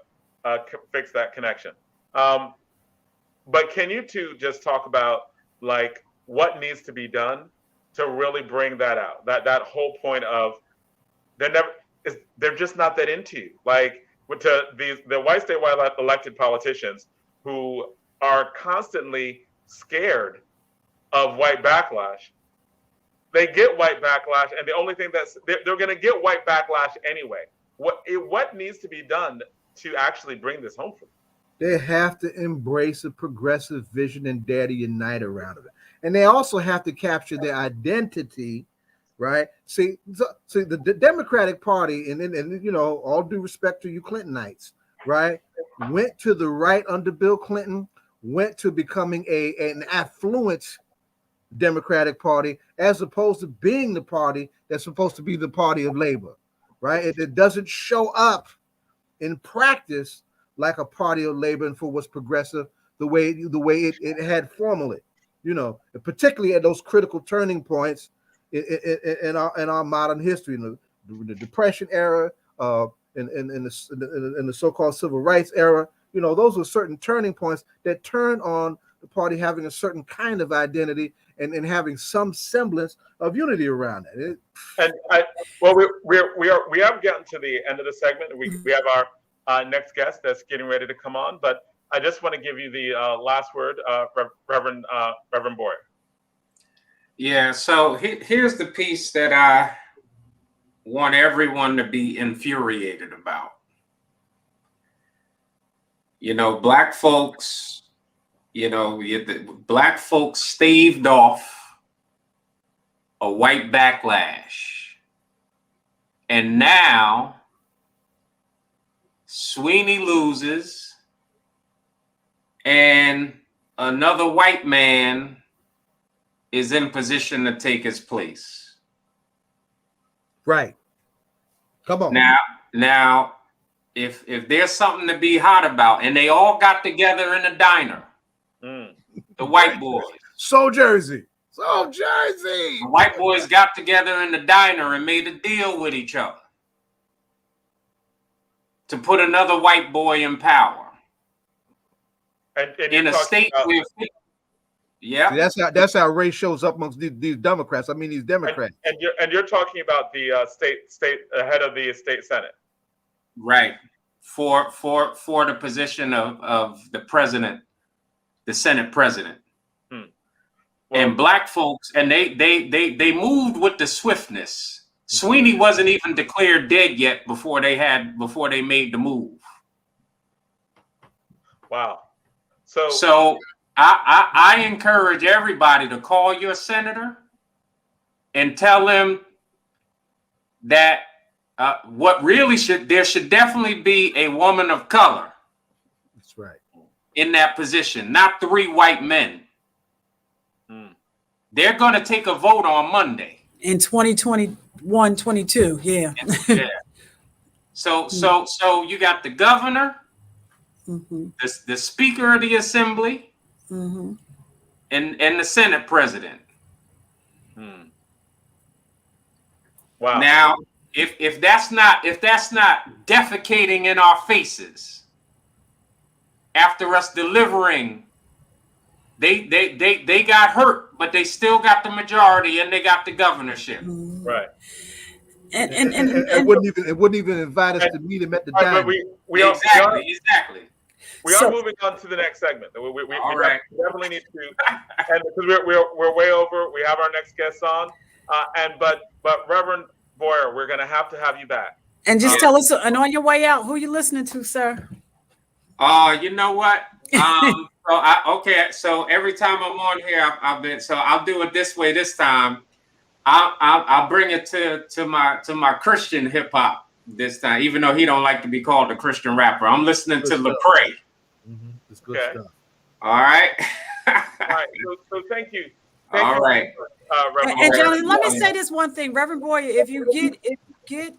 fix that connection. But can you two just talk about like what needs to be done to really bring that out? That whole point of they're just not that into you. Like to the white statewide elected politicians who are constantly scared of white backlash. They get white backlash, and the only thing they're going to get white backlash anyway. What needs to be done to actually bring this home for them. They have to embrace a progressive vision and dare to unite around it. And they also have to capture their identity, right? See, the Democratic Party, and you know, all due respect to you Clintonites, right, went to the right under Bill Clinton, went to becoming an affluent Democratic Party, as opposed to being the party that's supposed to be the party of labor, right? It doesn't show up in practice like a party of labor and for what's progressive the way it had formerly, you know, particularly at those critical turning points in our modern history, in the Depression era, in the so-called Civil Rights era. You know, those were certain turning points that turned on the party having a certain kind of identity and having some semblance of unity around it. We have gotten to the end of the segment. We have our next guest that's getting ready to come on, but I just want to give you the last word, Reverend Boyer. Yeah, so here's the piece that I want everyone to be infuriated about. You know, black folks, black folks staved off a white backlash. And now Sweeney loses and another white man is in position to take his place. Right. Come on. Now, if there's something to be hot about, and they all got together in a diner, the white boys. So Jersey. The white boys got together in the diner and made a deal with each other to put another white boy in power. And in a state where, yeah, see, that's how race shows up amongst these Democrats. I mean, these Democrats. And you're talking about the state head of the state senate, right? For the position of the president, the Senate president. Well, and black folks, and they moved with the swiftness. Sweeney wasn't even declared dead yet before they made the move. Wow. So I encourage everybody to call your senator and tell him that there should definitely be a woman of color. That's right. In that position, not 3 white men. They're going to take a vote on Monday. In 2021, 22, yeah. Yeah. So you got the governor, the Speaker of the Assembly, and the Senate President. Wow. Now, if that's not defecating in our faces after us delivering, they got hurt, but they still got the majority and they got the governorship. Right. And it wouldn't even invite us to meet him at the diner. Exactly. We are moving on to the next segment. We definitely need to, and because we're way over. We have our next guest on, but Reverend Boyer, we're going to have you back. And just tell us, and on your way out, who you listening to, sir? You know what? So every time I'm on here, I'll do it this way this time. I'll bring it to my Christian hip hop this time, even though he don't like to be called a Christian rapper. I'm listening to Lecrae. It's good stuff. All right. All right. So thank you. All right. Reverend And Boyer. Johnny, let me say this one thing, Reverend Boyer. If you get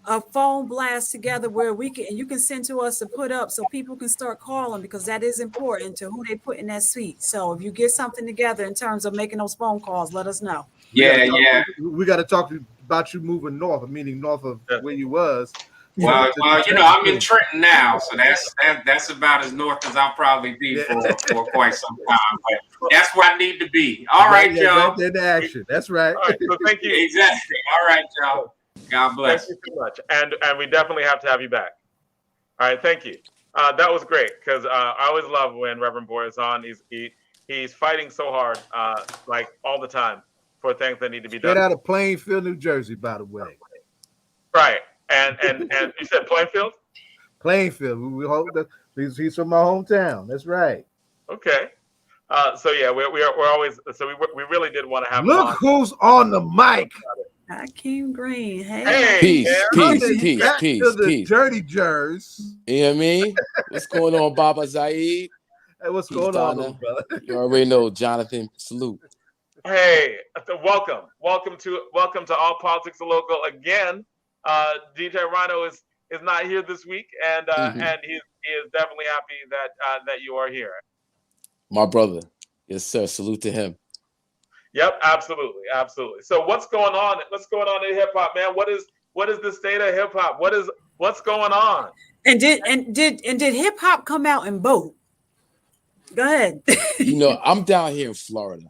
a phone blast together where you can send to us to put up so people can start calling, because that is important to who they put in that seat. So if you get something together in terms of making those phone calls, let us know. We got to talk about you moving north, meaning north of where you was. Well, I'm in Trenton now, so that's about as north as I'll probably be for quite some time. But that's where I need to be. All right, y'all. Right in action. That's right. All right. So thank you. Exactly. All right, y'all. God bless. Thank you so much, and we definitely have to have you back. All right, thank you. That was great, because I always love when Reverend Boyer is on. He's fighting so hard, like all the time, for things that need to be done. Straight out of Plainfield, New Jersey, by the way. Right, and you said Plainfield? Plainfield. We hope that he's from my hometown. That's right. Okay. So yeah, we're always, so we really did want to have him Look on. who's on the mic. Hakim Greene. Hey, Peace, Aaron. Back to the peace. dirty jers. You know what I mean? What's going on, Baba Zaid? Hey, what's Peace, going on, Donna. little brother? You already know, Jonathan. Salute. Hey, welcome to All Politics Are Local again. DJ Rhino is not here this week, and he is definitely happy that you are here. My brother. Yes, sir. Salute to him. Yep, absolutely. So what's going on? What's going on in hip hop, man? What is the state of hip hop? What's going on? And did hip hop come out and vote? Go ahead. You know, I'm down here in Florida.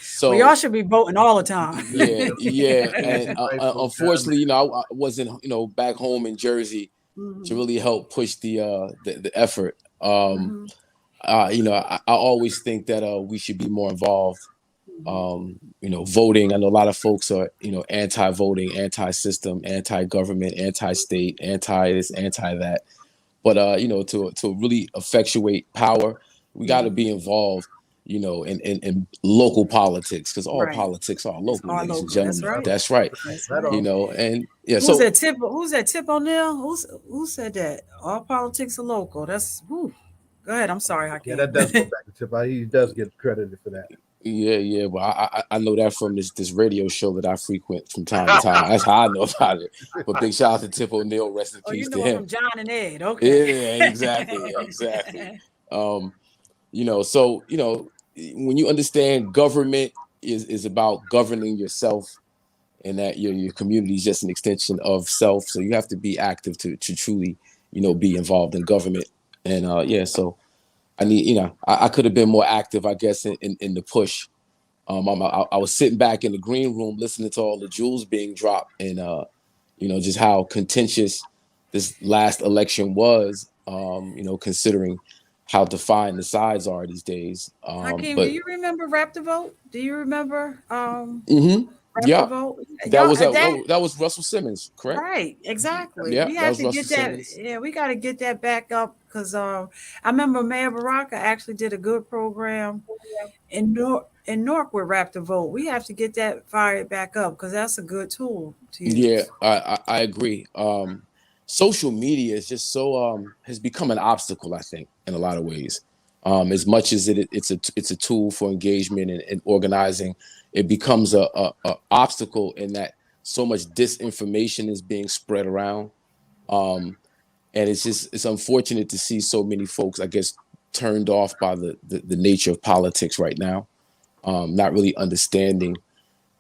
So we all should be voting all the time. Yeah. And unfortunately, you know, I wasn't, you know, back home in Jersey to really help push the effort. You know, I always think that we should be more involved. You know, voting. I know a lot of folks are, you know, anti-voting, anti-system, anti-government, anti-state, anti-this, anti-that. But you know, to really effectuate power, we got to be involved. You know, in local politics, because all politics are local, ladies and gentlemen. That's right. You know, and yeah. Who's that? Tip O'Neill? Who said that? All politics are local. That's. Whew. Go ahead. I'm sorry, Hakim. Yeah, that does go back to Tip. He does get credited for that. Yeah. Well, I know that from this radio show that I frequent from time to time. That's how I know about it. But big shout out to Tip O'Neill. Rest in peace to him. From John and Ed. Okay. Yeah, exactly. You know, so you know, when you understand government is about governing yourself, and that your community is just an extension of self. So you have to be active to truly, you know, be involved in government. And yeah, so I need, you know, I could have been more active, I guess, in the push. I was sitting back in the green room listening to all the jewels being dropped, and you know, just how contentious this last election was. You know, considering how defined the sides are these days. Hakim, do you remember Rap the Vote? Do you remember? Yeah, vote? that was Russell Simmons, correct? Right, exactly. Yeah, we have to get that. Simmons. Yeah, we got to get that back up because I remember Mayor Baraka actually did a good program in Newark with Rap the Vote. We have to get that fired back up because that's a good tool to use. Yeah, I agree. Social media is just so has become an obstacle, I think, in a lot of ways. As much as it's a tool for engagement and organizing, it becomes a obstacle in that so much disinformation is being spread around, and it's unfortunate to see so many folks, I guess, turned off by the nature of politics right now, not really understanding,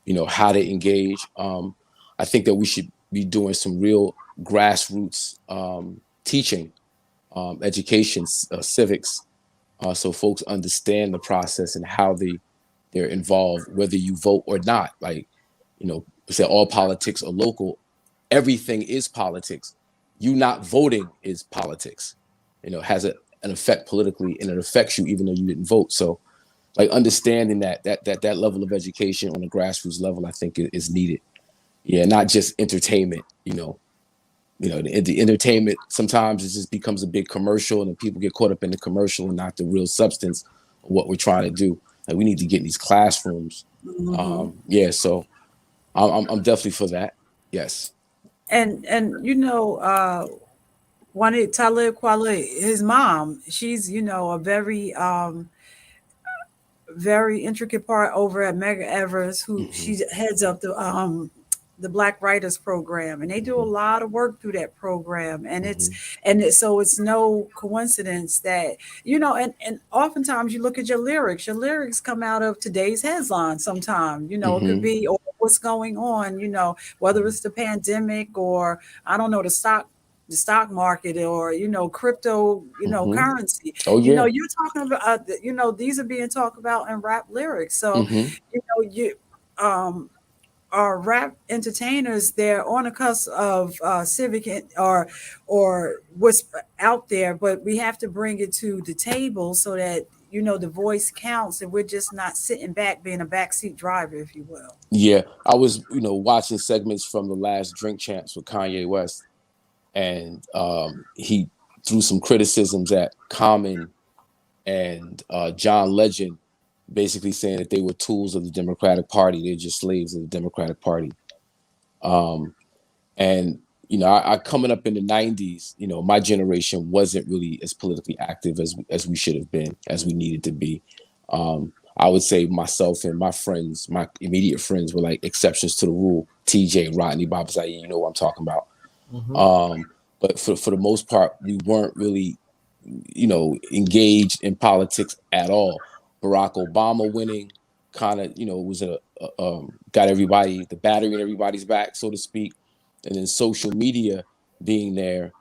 you know, how to engage. I think that we should be doing some real grassroots teaching, education, civics. So folks understand the process and how they're involved, whether you vote or not. Like, you know, say all politics are local. Everything is politics. You not voting is politics. You know, has an effect politically, and it affects you even though you didn't vote. So, like, understanding that level of education on a grassroots level, I think is needed. Yeah, not just entertainment. You know, the entertainment sometimes it just becomes a big commercial, and then people get caught up in the commercial and not the real substance of what we're trying to do. Like, we need to get in these classrooms. Yeah, so I'm definitely for that. Yes. And you know, Juanita Talib Kweli, his mom, she's, you know, a very very intricate part over at Medgar Evers, who she heads up the Black Writers Program, and they do a lot of work through that program. And so it's no coincidence that, you know, and oftentimes you look at your lyrics come out of today's headlines sometimes, you know, it could be, or what's going on, you know, whether it's the pandemic or, I don't know, the stock market or, you know, crypto, you know, currency. Oh, yeah. You know, you're talking about, you know, these are being talked about in rap lyrics. So, you know, our rap entertainers, they're on the cusp of civic or what's out there, but we have to bring it to the table so that, you know, the voice counts and we're just not sitting back being a backseat driver, if you will. Yeah, I was, you know, watching segments from the last Drink Champs with Kanye West, and he threw some criticisms at Common and John Legend, basically saying that they were tools of the Democratic Party. They're just slaves of the Democratic Party. And I coming up in the 90s, my generation wasn't really as politically active as we should have been, as we needed to be. I would say myself and my friends, my immediate friends, were like exceptions to the rule. TJ, Rodney, Bob Zai, you know what I'm talking about. Mm-hmm. But for the most part, we weren't really, engaged in politics at all. Barack Obama winning kind of, was got everybody, the battery in everybody's back, so to speak. And then social media being there,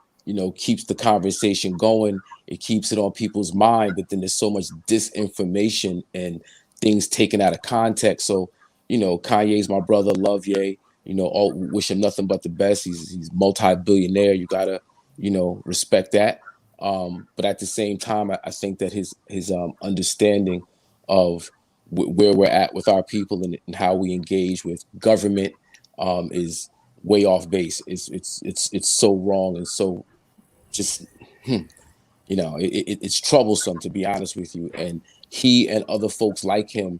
keeps the conversation going. It keeps it on people's mind. But then there's so much disinformation and things taken out of context. So, Kanye's my brother, love Ye. All wish him nothing but the best. He's multi-billionaire. You gotta, respect that. But at the same time, I think that his understanding of where we're at with our people and how we engage with government is way off base. It's so wrong and so just it's troublesome, to be honest with you. And he and other folks like him,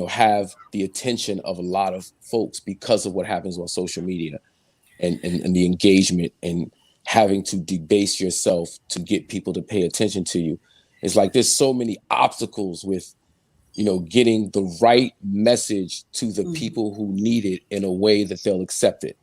have the attention of a lot of folks because of what happens on social media and the engagement and having to debase yourself to get people to pay attention to you. It's like there's so many obstacles with getting the right message to the people who need it in a way that they'll accept it.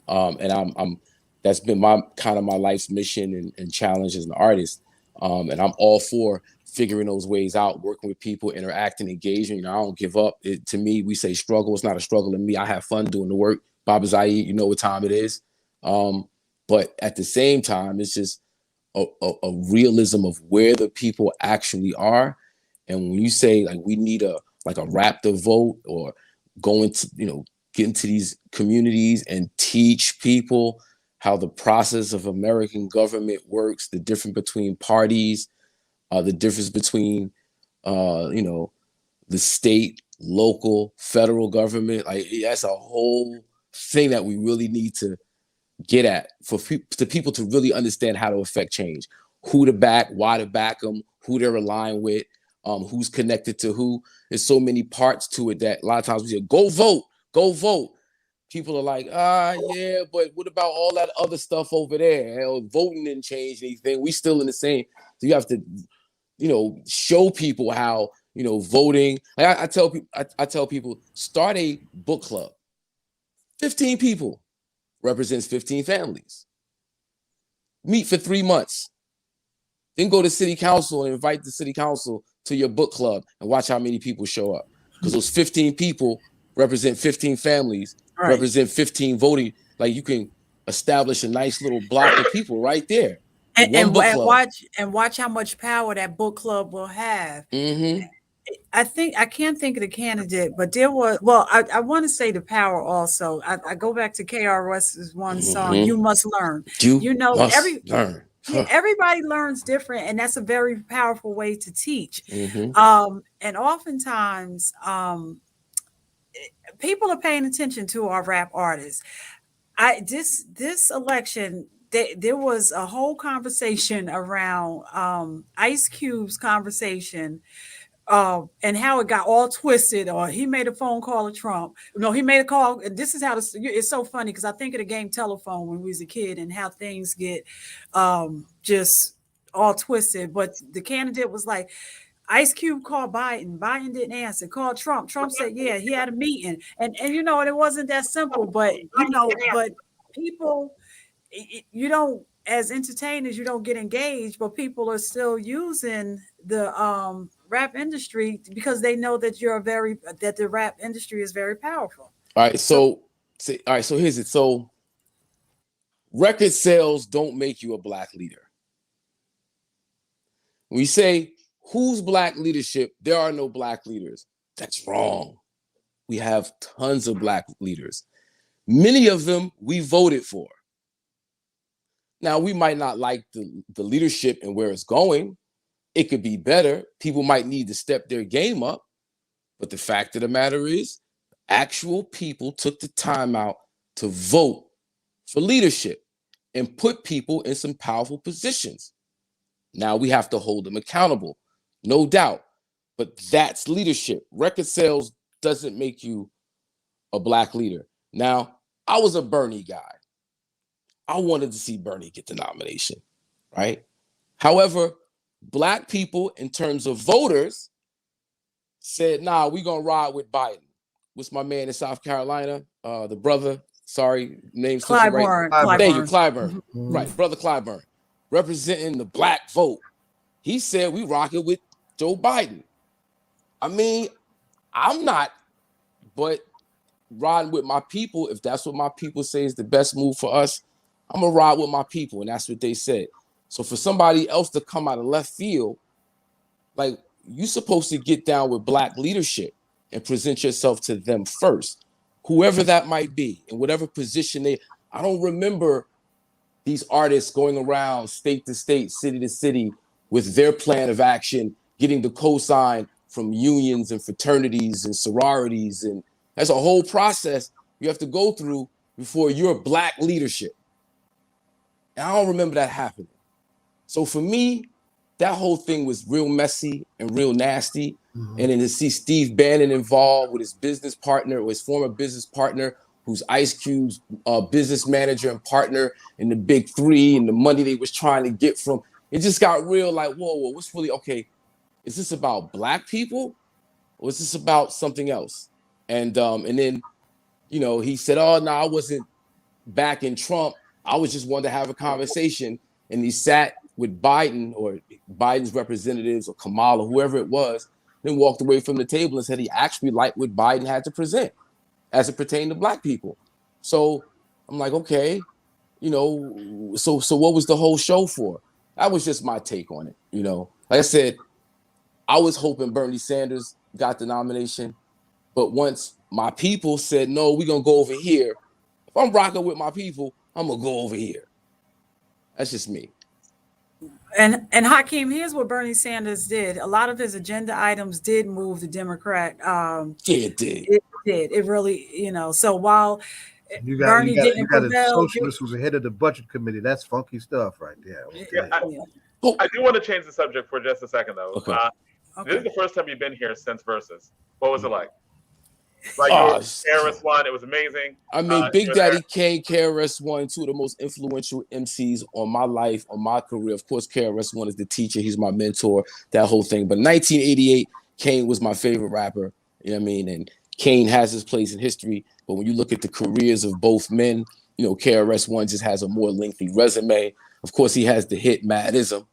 And I'm that's been my life's mission and challenge as an artist. And I'm all for figuring those ways out, working with people, interacting, engaging. I don't give up. To me, we say struggle. It's not a struggle to me. I have fun doing the work. Baba Zai, you know what time it is. But at the same time, it's just a realism of where the people actually are. And when you say like we need a Raptor vote or go into, get into these communities and teach people how the process of American government works, the difference between parties, the difference between, the state, local, federal government. Like that's a whole thing that we really need to get at for people to really understand how to affect change, who to back, why to back them, who they're aligned with, who's connected to who. There's so many parts to it that a lot of times we say, go vote. People are like, yeah, but what about all that other stuff over there? Hell, voting didn't change anything. We still in the same. So you have to, show people how, voting. Like I tell people, start a book club. 15 people represents 15 families. Meet for 3 months. Then go to city council and invite the city council to your book club and watch how many people show up. Because those 15 people represent 15 families, right. Represent 15 voting. Like you can establish a nice little block of people right there. And watch how much power that book club will have. Mm-hmm. I can't think of the candidate, but there was, I want to say the power also. I go back to KRS's one song, You Must Learn. You must learn. Yeah, everybody learns different, and that's a very powerful way to teach. Mm-hmm. And oftentimes, people are paying attention to our rap artists. This election, there was a whole conversation around Ice Cube's conversation. And how it got all twisted, or he made a phone call to Trump. No, he made a call. And this is how it's so funny because I think of the game Telephone when we was a kid and how things get just all twisted. But the candidate was like, Ice Cube called Biden. Biden didn't answer. Called Trump. Trump said, yeah, he had a meeting. And it wasn't that simple. But but people, as entertainers, you don't get engaged, but people are still using the rap industry because they know that that the rap industry is very powerful. All right, so here's it. So record sales don't make you a black leader. When you say who's black leadership, there are no black leaders. That's wrong. We have tons of black leaders. Many of them we voted for. Now, we might not like the leadership and where it's going. It could be better. People might need to step their game up. But the fact of the matter is, actual people took the time out to vote for leadership. and put people in some powerful positions. Now we have to hold them accountable, no doubt. But that's leadership. Record sales doesn't make you a Black leader. Now, I was a Bernie guy. I wanted to see Bernie get the nomination, right? However, Black people, in terms of voters, said, nah, we're going to ride with Biden. What's my man in South Carolina? The brother, sorry, name Clyburn. Right. Thank you, Clyburn. Mm-hmm. Right, Brother Clyburn, representing the Black vote. He said we rocking with Joe Biden. I mean, I'm not, but riding with my people, if that's what my people say is the best move for us, I'm gonna ride with my people, and that's what they said. So for somebody else to come out of left field, like, you're supposed to get down with Black leadership and present yourself to them first, whoever that might be, in whatever position I don't remember these artists going around state to state, city to city with their plan of action, getting the cosign from unions and fraternities and sororities. And that's a whole process you have to go through before you're Black leadership. And I don't remember that happening. So for me, that whole thing was real messy and real nasty. Mm-hmm. And then to see Steve Bannon involved with his business partner or his former business partner, who's Ice Cube's business manager and partner in the Big Three, and the money they was trying to get from, it just got real like, whoa, what's really, okay, is this about Black people or is this about something else? And then, you know, he said, oh, no, I wasn't backing Trump. I was just wanting to have a conversation. And he sat with Biden or Biden's representatives or Kamala, whoever it was, then walked away from the table and said he actually liked what Biden had to present as it pertained to Black people. So I'm like, okay, you know, so what was the whole show for? That was just my take on it. You know, like I said, I was hoping Bernie Sanders got the nomination, but once my people said, no, we're going to go over here. If I'm rocking with my people, I'm going to go over here. That's just me. And Hakim, here's what Bernie Sanders did. A lot of his agenda items did move the Democrat. Yeah, it did. It did. It really, you know. So while Bernie didn't prevail, a socialist who's the head of the budget committee. That's funky stuff right there. I do want to change the subject for just a second, though. Okay. This is the first time you've been here since Versus. What was it like? Like, KRS-One, it was amazing. I mean, Big Daddy Kane, KRS-One, two of the most influential MCs on my life, on my career. Of course, KRS-One is the teacher. He's my mentor, that whole thing. But 1988, Kane was my favorite rapper. You know what I mean? And Kane has his place in history. But when you look at the careers of both men, you know, KRS-One just has a more lengthy resume. Of course, he has the hit Madism.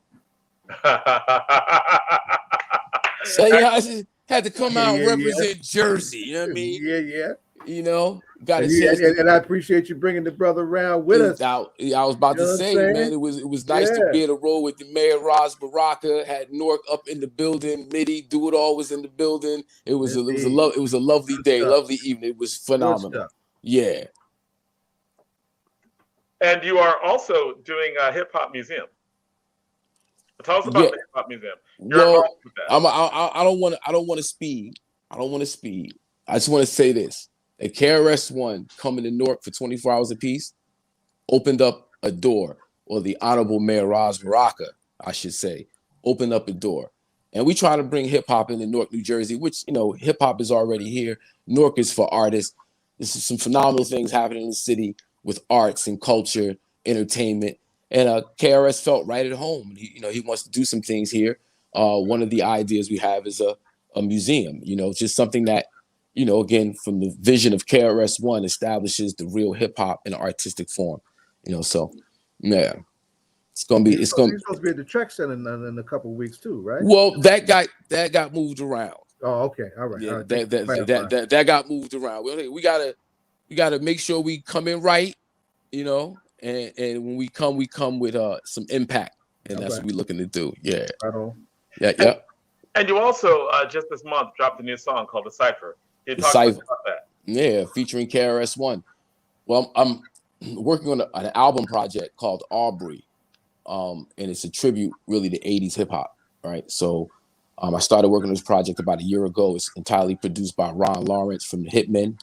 So yeah, I just had to come out and represent Jersey. You know what I mean? Yeah. You know, got and I appreciate you bringing the brother around with us. I was about to say, man, it was nice to be able to roll with the mayor, Ras Baraka. Had Newark up in the building. Mitty, Do It All was in the building. It was a lovely day, lovely evening. It was phenomenal. Yeah. And you are also doing a hip hop museum. Tell us about the hip hop museum. Well, I don't want to speed. I just want to say this. At KRS-One coming to Newark for 24 hours apiece opened up a door, or the Honorable Mayor Ras Baraka, I should say, opened up a door. And we try to bring hip hop into Newark, New Jersey, which, you know, hip hop is already here. Newark is for artists. There's some phenomenal things happening in the city with arts and culture, entertainment. And KRS felt right at home. He wants to do some things here. One of the ideas we have is a museum, just something that, again, from the vision of KRS-One, establishes the real hip hop in an artistic form. So yeah, it's gonna be. He's supposed to be at the Trek Center in a couple of weeks too, right? Well, that got moved around. Oh, okay, all right. Yeah, that got moved around. We gotta make sure we come in right, and when we come with some impact, and that's what we're looking to do. Yeah. Right on. Yeah. And you also just this month dropped a new song called The Cipher. Can you talk about that? Yeah, featuring KRS-One. Well, I'm working on an album project called Aubrey, and it's a tribute really to 80s hip hop, right? So I started working on this project about a year ago. It's entirely produced by Ron Lawrence from the Hitmen.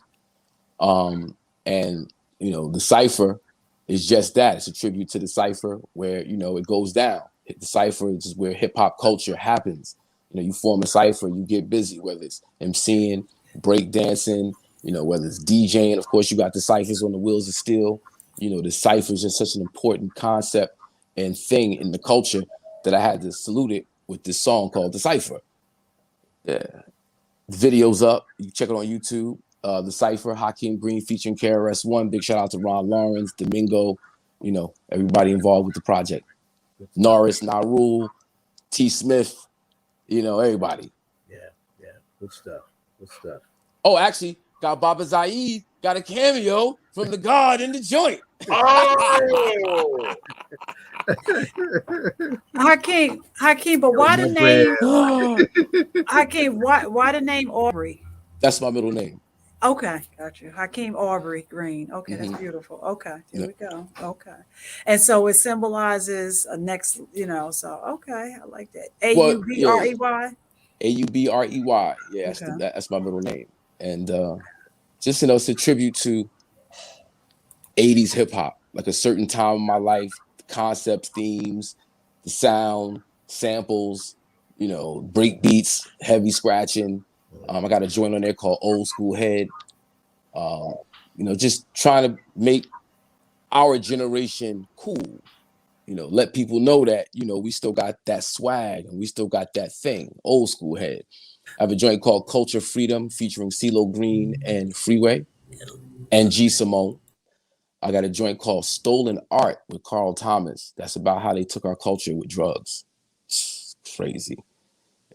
And The Cipher It's just that. It's a tribute to the cipher where, you know, it goes down. The cipher is where hip hop culture happens. You know, you form a cipher, you get busy, whether it's MCing, break dancing, you know, whether it's DJing. Of course, you got the ciphers on the wheels of steel. You know, the cipher is just such an important concept and thing in the culture that I had to salute it with this song called The Cipher. Yeah. The video's up. You can check it on YouTube. The Cipher, Hakim Greene featuring KRS-One. Big shout out to Ron Lawrence, Domingo, you know, everybody involved with the project. Norris, Narul, T. Smith, you know, everybody. Yeah. Good stuff. Oh, actually, got Baba Zaid, got a cameo from the God in the joint. Oh, Hakim, but why the name? Hakim, why the name Aubrey? That's my middle name. Okay, got you. Hakim Aubrey Greene. Okay, that's beautiful. Okay, here we go. Okay, and so it symbolizes a next, you know. So okay, I like that. Aubrey. Aubrey. Yeah, that's my middle name, and just, you know, it's a tribute to 80s hip hop, like a certain time in my life, the concepts, themes, the sound, samples, you know, break beats, heavy scratching. I got a joint on there called Old School Head. You know, just trying to make our generation cool. You know, let people know that, you know, we still got that swag and we still got that thing, Old School Head. I have a joint called Culture Freedom featuring CeeLo Green and Freeway and G Simone. I got a joint called Stolen Art with Carl Thomas. That's about how they took our culture with drugs. It's crazy.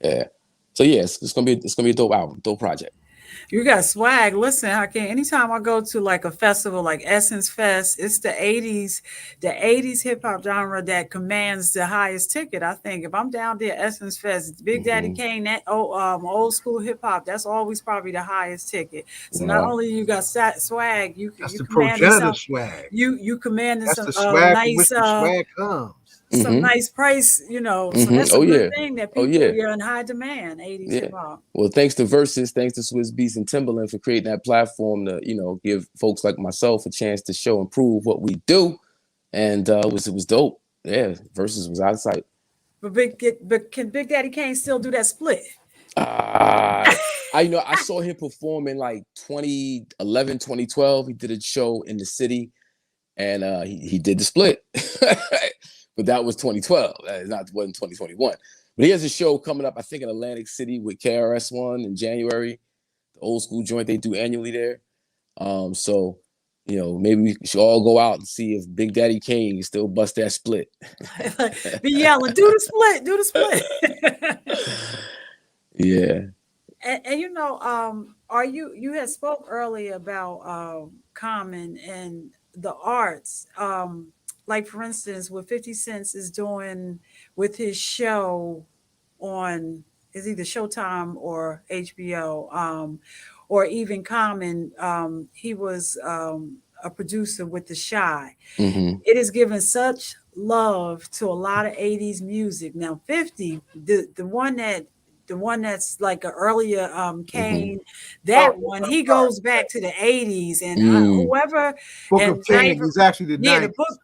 Yeah. So yeah, it's gonna be a dope album, dope project. You got swag. Listen, Hakim, anytime I go to like a festival like Essence Fest, it's the 80s hip hop genre that commands the highest ticket. I think if I'm down there, Essence Fest, Big Daddy Kane, that old school hip hop, that's always probably the highest ticket. So not only you got swag, you the command progenitor swag. You commanding that's some the swag nice which the swag comes. Some nice price, you know. So that's a good thing that people are in high demand. 80s hip hop. Well, thanks to Versus, thanks to Swiss Beats and Timberland for creating that platform to, you know, give folks like myself a chance to show and prove what we do. And it was dope. Yeah, Versus was out of sight. But can Big Daddy Kane still do that split? I saw him perform in like 2011, 2012. He did a show in the city, and he did the split. But that was 2012. That wasn't 2021. But he has a show coming up, I think, in Atlantic City with KRS-One in January. The old school joint they do annually there. So, you know, maybe we should all go out and see if Big Daddy Kane can still bust that split. Be yelling, do the split. Yeah. And you know, you had spoke earlier about Common and the arts. Like for instance, what 50 Cent is doing with his show on is either Showtime or HBO, or even Common. He was a producer with The Shy. It is given such love to a lot of 80s music. Now 50, the one that's like an earlier Kane, that one, he goes back to the 80s, and whoever Book of Kane is actually the 90s. The book,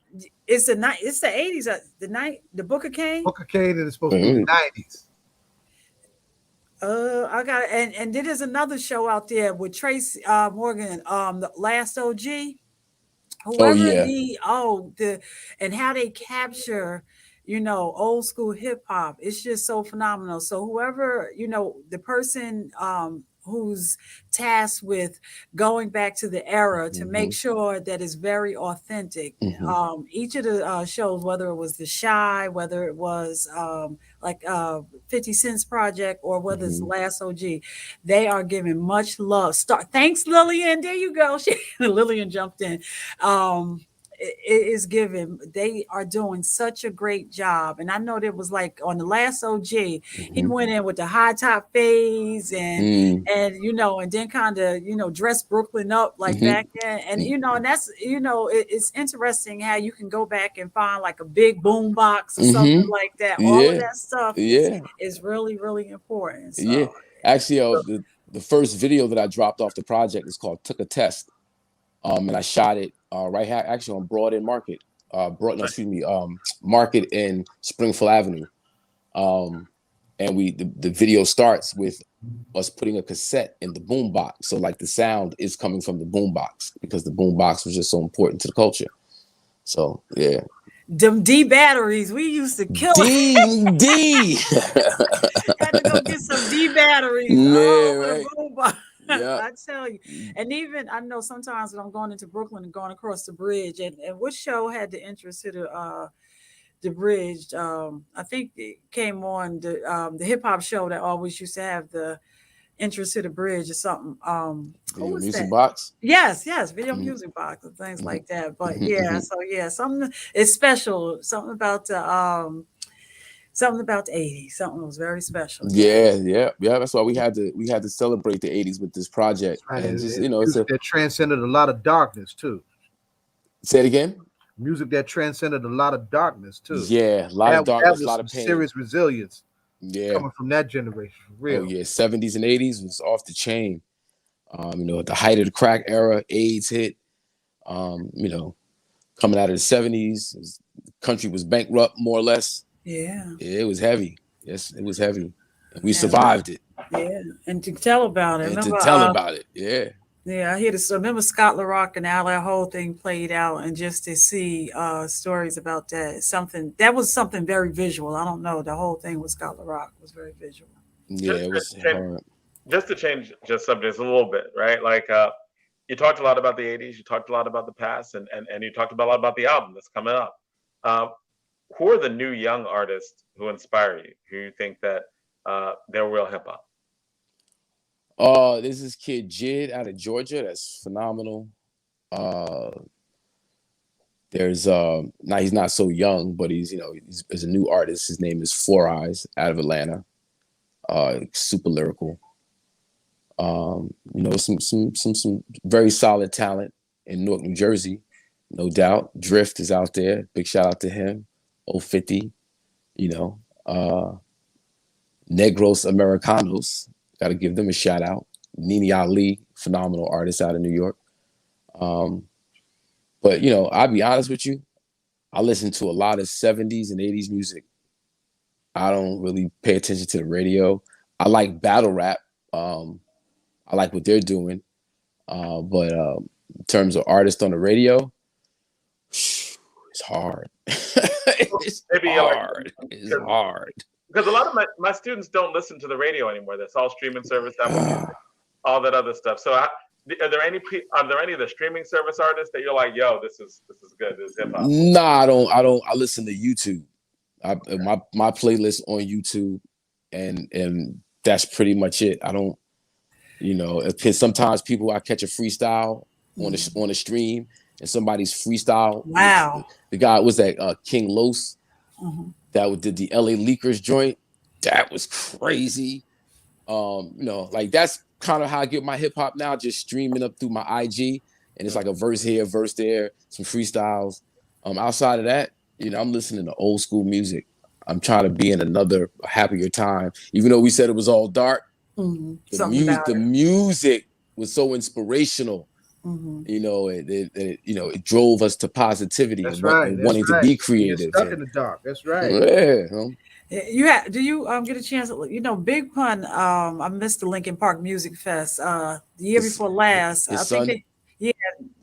it's the 80s. The Book of Kane. Book of Kane is supposed to be the 90s. I got it. And then there's another show out there with Tracy Morgan, the Last OG. And how they capture, you know, old school hip hop. It's just so phenomenal. So whoever, you know, the person who's tasked with going back to the era to make sure that it's very authentic. Each of the shows, whether it was The Shy, whether it was like 50 Cent's project, or whether it's Last OG, they are giving much love. Thanks, Lillian. There you go. Lillian jumped in. It is given. They are doing such a great job. And I know there was like on the Last OG, he went in with the high top fades and you know, and then kind of, you know, dressed Brooklyn up like back then. And you know, and that's, you know, it's interesting how you can go back and find like a big boom box or something like that. All of that stuff is really, really important. So, actually, the first video that I dropped off the project is called Took a Test. And I shot it actually on Broad and Market. Market and Springfield Avenue. And the video starts with us putting a cassette in the boombox. So like the sound is coming from the boombox because the boombox was just so important to the culture. So yeah. Them D batteries, we used to kill D. Had to go get some D batteries. Yeah, right. Yeah. I tell you. And even I know sometimes when I'm going into Brooklyn and going across the bridge, and what show had the interest to the bridge? I think it came on the hip hop show that always used to have the entrance to the bridge or something. Video music box. Yes, video music box and things like that. But yeah, so yeah, something it's special. Something about the 80s. Something was very special. Yeah. That's why we had to celebrate the 80s with this project. Right. And just it transcended a lot of darkness too. Say it again. Music that transcended a lot of darkness too. Yeah, a lot of darkness, a lot of pain. Serious resilience. Yeah, coming from that generation, for real. Oh yeah, 70s and 80s was off the chain. At the height of the crack era, AIDS hit. Coming out of the 70s, the country was bankrupt more or less. Yeah, it was heavy. Yes, it was heavy. And we survived it. Yeah, and to tell about it. Yeah. Yeah, I remember Scott LaRock and how that whole thing played out, and just to see stories about that was something very visual. I don't know, the whole thing with Scott LaRock was very visual. Yeah, it was hard. Just to change subjects a little bit, right? Like you talked a lot about the 80s, you talked a lot about the past, and you talked a lot about the album that's coming up. Who are the new young artists who inspire you, who you think that they're real hip hop? There's this kid Jid out of Georgia that's phenomenal. There's now he's not so young, but he's a new artist. His name is Four Eyes out of Atlanta. Super lyrical. Some very solid talent in Newark, New Jersey, no doubt. Drift is out there. Big shout out to him. 050, Negros Americanos. Got to give them a shout out. Nene Ali, phenomenal artist out of New York. But I'll be honest with you, I listen to a lot of 70s and 80s music. I don't really pay attention to the radio. I like battle rap. I like what they're doing. But in terms of artists on the radio, it's hard. It's hard. Because a lot of my students don't listen to the radio anymore. That's all streaming service, all that other stuff. So are there any of the streaming service artists that you're like, yo, this is good, this is hip hop? Nah, I don't. I listen to YouTube. My playlist on YouTube, and that's pretty much it. I don't, because sometimes I catch a freestyle on the stream, and somebody's freestyle. Wow. The guy was that King Los. Mm-hmm. That did the LA Leakers joint. That was crazy. Like that's kind of how I get my hip hop now, just streaming up through my IG, and it's like a verse here, verse there, some freestyles. Outside of that, I'm listening to old school music. I'm trying to be in another happier time, even though we said it was all dark. Mm-hmm. The music was so inspirational. Mm-hmm. It drove us to positivity and wanting to be creative. Stuck in the dark. That's right. Yeah. Do you get a chance? Big Pun. I missed the Lincoln Park Music Fest the year before last.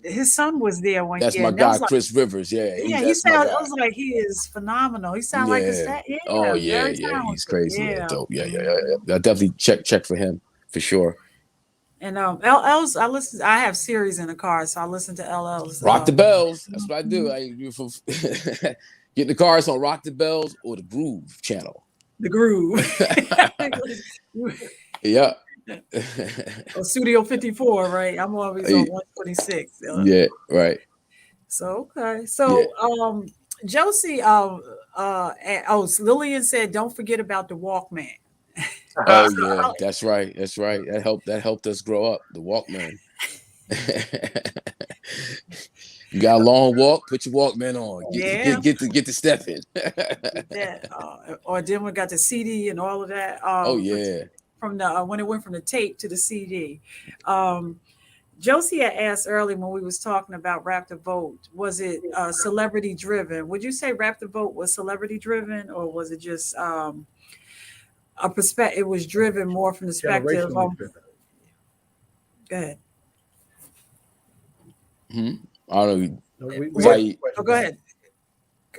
His son was there one year. That's my guy, Chris Rivers. Yeah. He sounds. I was like, he is phenomenal. He sounds like his dad. Yeah. Oh yeah. He's crazy. Yeah. Dope. Yeah. I definitely check for him for sure. And LL's, I have series in the car, so I listen to LL's. Rock the Bells. That's what I do. Get in the cars on Rock the Bells or the Groove channel. The Groove. Yeah. Studio 54, right? I'm always on 126. Yeah, right. So okay. So Josie, Lillian said, don't forget about the Walkman. Oh yeah, that's right. That helped us grow up. The Walkman. You got a long walk, put your Walkman on. Get the step in. Or then we got the CD and all of that. Oh yeah. From the when it went from the tape to the CD. Josie had asked earlier when we was talking about Rap the Vote, was it celebrity driven? Would you say Rap the Vote was celebrity driven, or was it just a perspective? It was driven more from the perspective of. Go ahead. I don't know. Go ahead.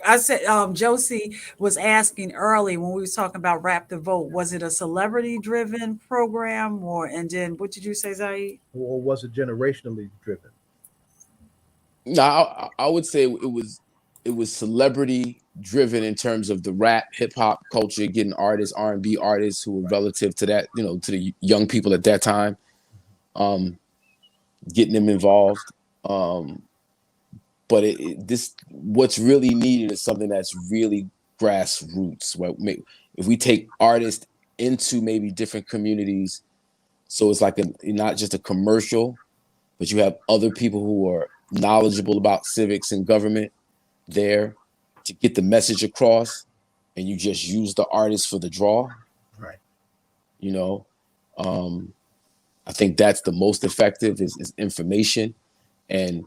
I said Josie was asking early when we was talking about Rap the Vote, was it a celebrity driven program, and then what did you say, Zaid? Or was it generationally driven? No, I would say it was celebrity driven in terms of the rap hip hop culture, getting artists, R&B artists who were relative to that, to the young people at that time, getting them involved. But what's really needed is something that's really grassroots. If we take artists into maybe different communities, so it's like not just a commercial, but you have other people who are knowledgeable about civics and government there to get the message across, and you just use the artist for the draw. Right. I think that's the most effective is information and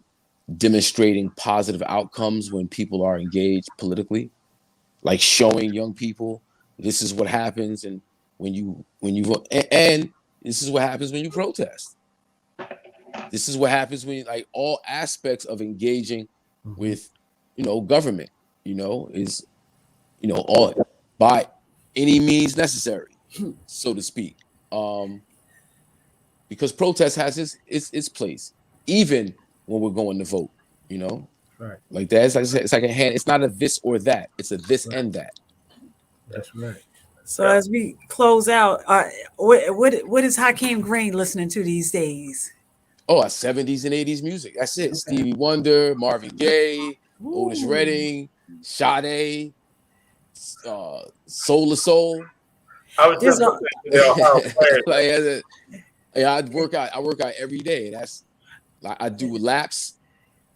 demonstrating positive outcomes when people are engaged politically, like showing young people this is what happens and when you vote, and this is what happens when you protest. This is what happens when all aspects of engaging with government is all by any means necessary, so to speak, because protest has its place even when we're going to vote, right? Like that. It's like a hand. It's not a this or that. It's a this and that. That's right. So as we close out, what is Hakim Greene listening to these days? Oh, 70s and 80s music. That's it. Okay. Stevie Wonder, Marvin Gaye, Otis Redding, Sade, Soul to Soul. I was just I work out every day. That's I do laps,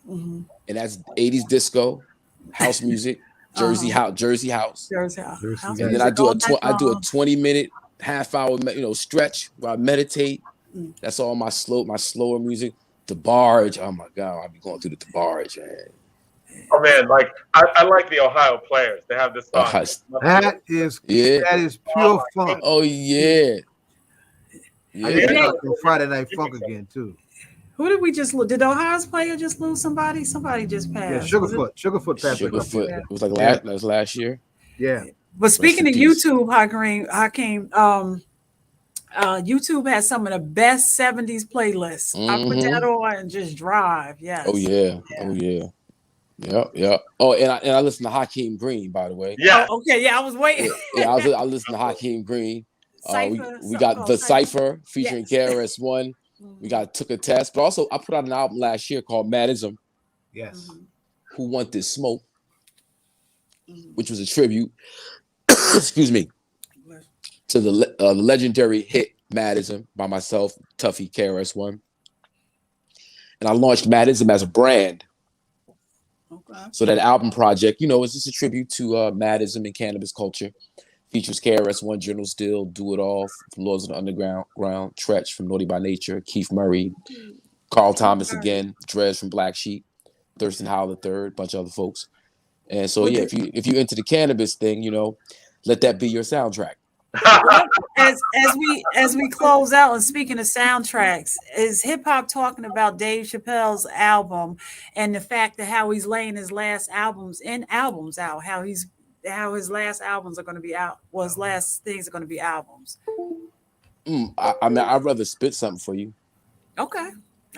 and that's 80s disco, house music, Jersey house. And then I do a 20-minute, half-hour, stretch where I meditate. That's all my slower music. The Barge. Oh my God, I'll be going through the Barge, man. Oh man, I like the Ohio Players. They have this song. That is pure fun. Oh yeah. I did Friday Night Funk again too. Who did we just lose? Did Ohio's player just lose somebody? Somebody just passed. Yeah, Sugarfoot passed. Sugarfoot. It was like that was last year. Yeah. But speaking of YouTube, Hakim, YouTube has some of the best 70s playlists. I put that on and just drive. Yes. Oh yeah. Yep. Oh, and I listen to Hakim Greene, by the way. Yeah. Oh, okay. Yeah, I was waiting. I listen to Hakim Greene. We got The Cypher featuring KRS-One. We got Took a Test, but also I put out an album last year called Madism. Yes. Who Want This Smoke, which was a tribute, excuse me, to the legendary hit Madism by myself, Tuffy, KRS-One. And I launched Madism as a brand. Okay. So that album project, is just a tribute to Madism and cannabis culture. Features KRS-One, General Still, Do It All from Lords of the Underground, Tretch from Naughty by Nature, Keith Murray, Carl Thomas again, Drez from Black Sheep, Thurston Howell III, bunch of other folks. And so if you into the cannabis thing, let that be your soundtrack. As we close out, and speaking of soundtracks, is hip hop talking about Dave Chappelle's album and the fact that how he's laying his last albums out, how his last albums are going to be out, his last things are going to be albums. I mean, I'd rather spit something for you. Okay,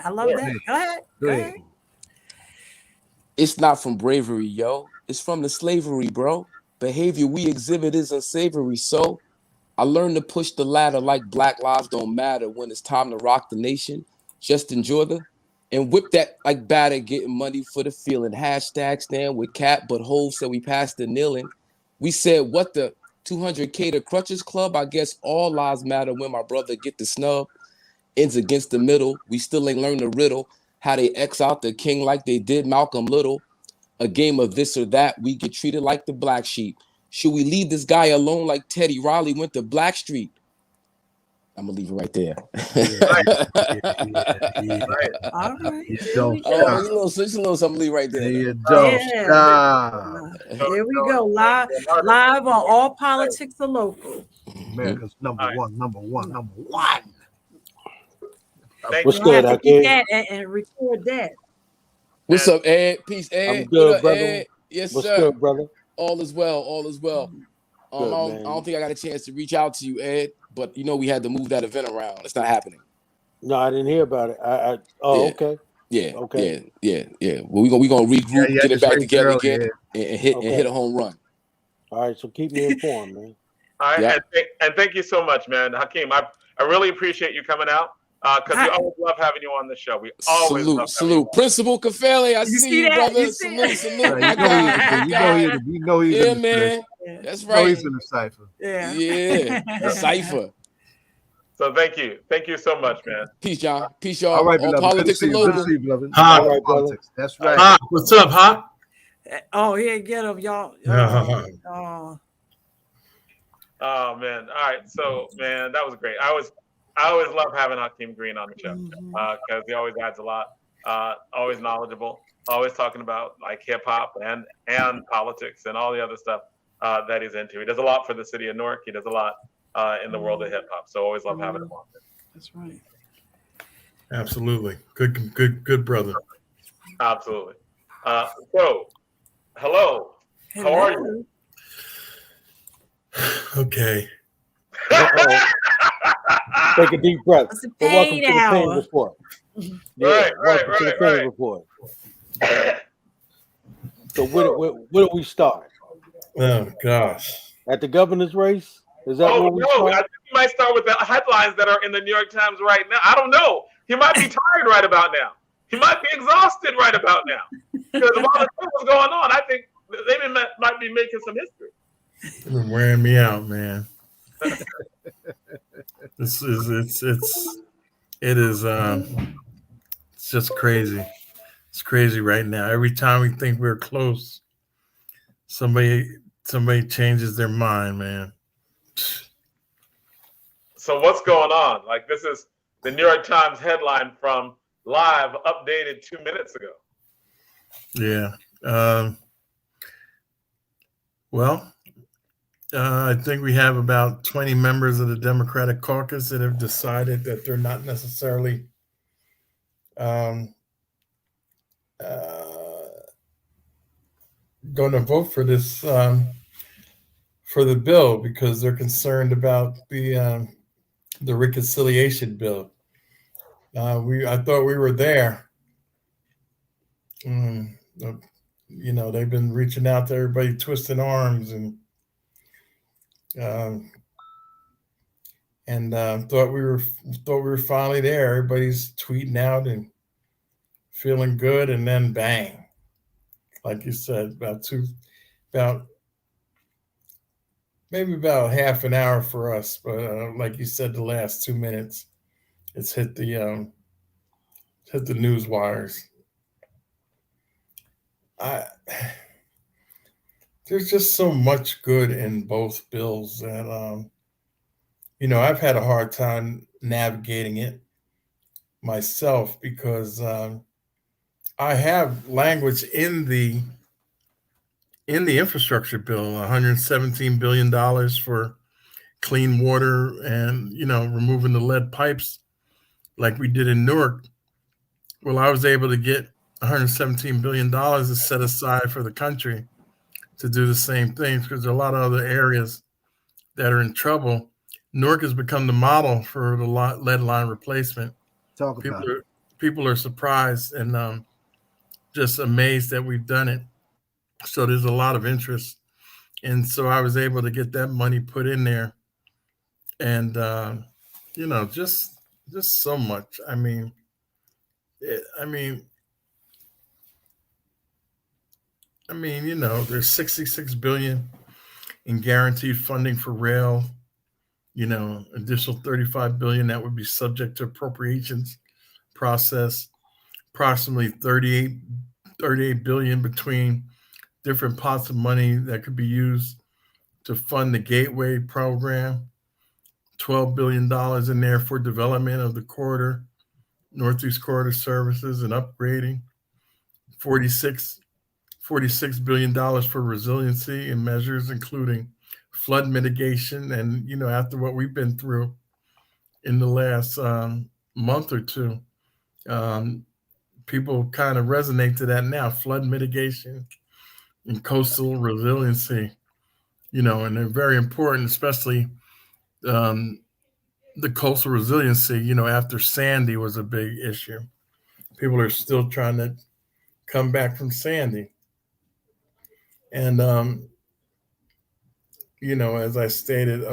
I love that. Go ahead. It's not from bravery, yo. It's from the slavery, bro. Behavior we exhibit is unsavory, so I learned to push the ladder like Black Lives Don't Matter when it's time to rock the nation. Just enjoy and whip that like batter, getting money for the feeling. Hashtag stand with Cap, but Hov said we passed the kneeling. We said, what the 200K to Crutches Club? I guess all lives matter when my brother get the snub. Ends against the middle. We still ain't learned the riddle. How they X out the king like they did Malcolm Little. A game of this or that. We get treated like the black sheep. Should we leave this guy alone like Teddy Riley went to Blackstreet? I'm gonna leave it right there. Right. All right. You Here don't we go. Just a little something right there. You don't stop. Here we go. Live on All Politics Are Local. America's number one. What's You good, have to keep Hakim? that and record that. What's up, Ed? Peace, Ed. I'm good, What up, brother. Ed? Yes, What's sir. good, brother? All is well. All is well. I don't think I got a chance to reach out to you, Ed, but we had to move that event around. It's not happening. No, I didn't hear about it. Okay. Yeah. Okay. Yeah. Well, we gonna regroup, get it back together again, and hit a home run. All right. So keep me informed, man. All right, and thank you so much, man, Hakim. I really appreciate you coming out because we always love having you on the show. We always salute, Principal Kafele. I see you, brother. Salute. You know he's in the man. cipher. That's right. He's in the cipher. Yeah, the cipher. So thank you so much, man. Peace, John. Peace, y'all. All right, All beloved. politics are Good to local. see you, beloved. All right, brother. That's right. Hawk, what's up, Hawk? Oh, yeah, get him, y'all. Oh man. All right. So man, that was great. I always love having Hakim Greene on the show because he always adds a lot. Always knowledgeable. Always talking about like hip hop and politics and all the other stuff that he's into. He does a lot for the city of Newark. He does a lot in the world of hip hop. So always love having him on there. That's right. Absolutely. Good brother. Absolutely. So, hello. How are you? Okay. Take a deep breath. It's a So welcome to the Payne Payne hour. report. Right. To the Payne report. So where do we start? Oh gosh. At the governor's race? Is that where we I start? think we might start with the headlines that are in the New York Times right now. I don't know. He might be tired right about now. He might be exhausted right about now. Because while the thing was going on, I think they might be making some history. You're wearing me out, man. It's just crazy. It's crazy right now. Every time we think we're close, somebody changes their mind, man. So what's going on? Like, this is the New York Times headline from live, updated 2 minutes ago. Yeah. I think we have about 20 members of the Democratic caucus that have decided that they're not necessarily going to vote for this for the bill because they're concerned about the reconciliation bill. I thought we were there. They've been reaching out to everybody, twisting arms, and thought we were finally there. Everybody's tweeting out and feeling good, and then bang, like you said, maybe about half an hour for us, but like you said, the last 2 minutes, it's hit the news wires. There's just so much good in both bills that I've had a hard time navigating it myself because I have language in the infrastructure bill, $117 billion for clean water and, removing the lead pipes like we did in Newark. Well, I was able to get $117 billion to set aside for the country to do the same things because there are a lot of other areas that are in trouble. Newark has become the model for the lead line replacement. People are surprised and just amazed that we've done it. So there's a lot of interest. And so I was able to get that money put in there. And, just so much. There's $66 billion in guaranteed funding for rail, additional $35 billion that would be subject to appropriations process, approximately $38 billion between different pots of money that could be used to fund the Gateway program, $12 billion in there for development of the corridor, Northeast Corridor services and upgrading. $46 billion for resiliency and measures, including flood mitigation. And, after what we've been through in the last month or two, people kind of resonate to that now, flood mitigation and coastal resiliency, and they're very important, especially the coastal resiliency, after Sandy was a big issue. People are still trying to come back from Sandy. And, as I stated,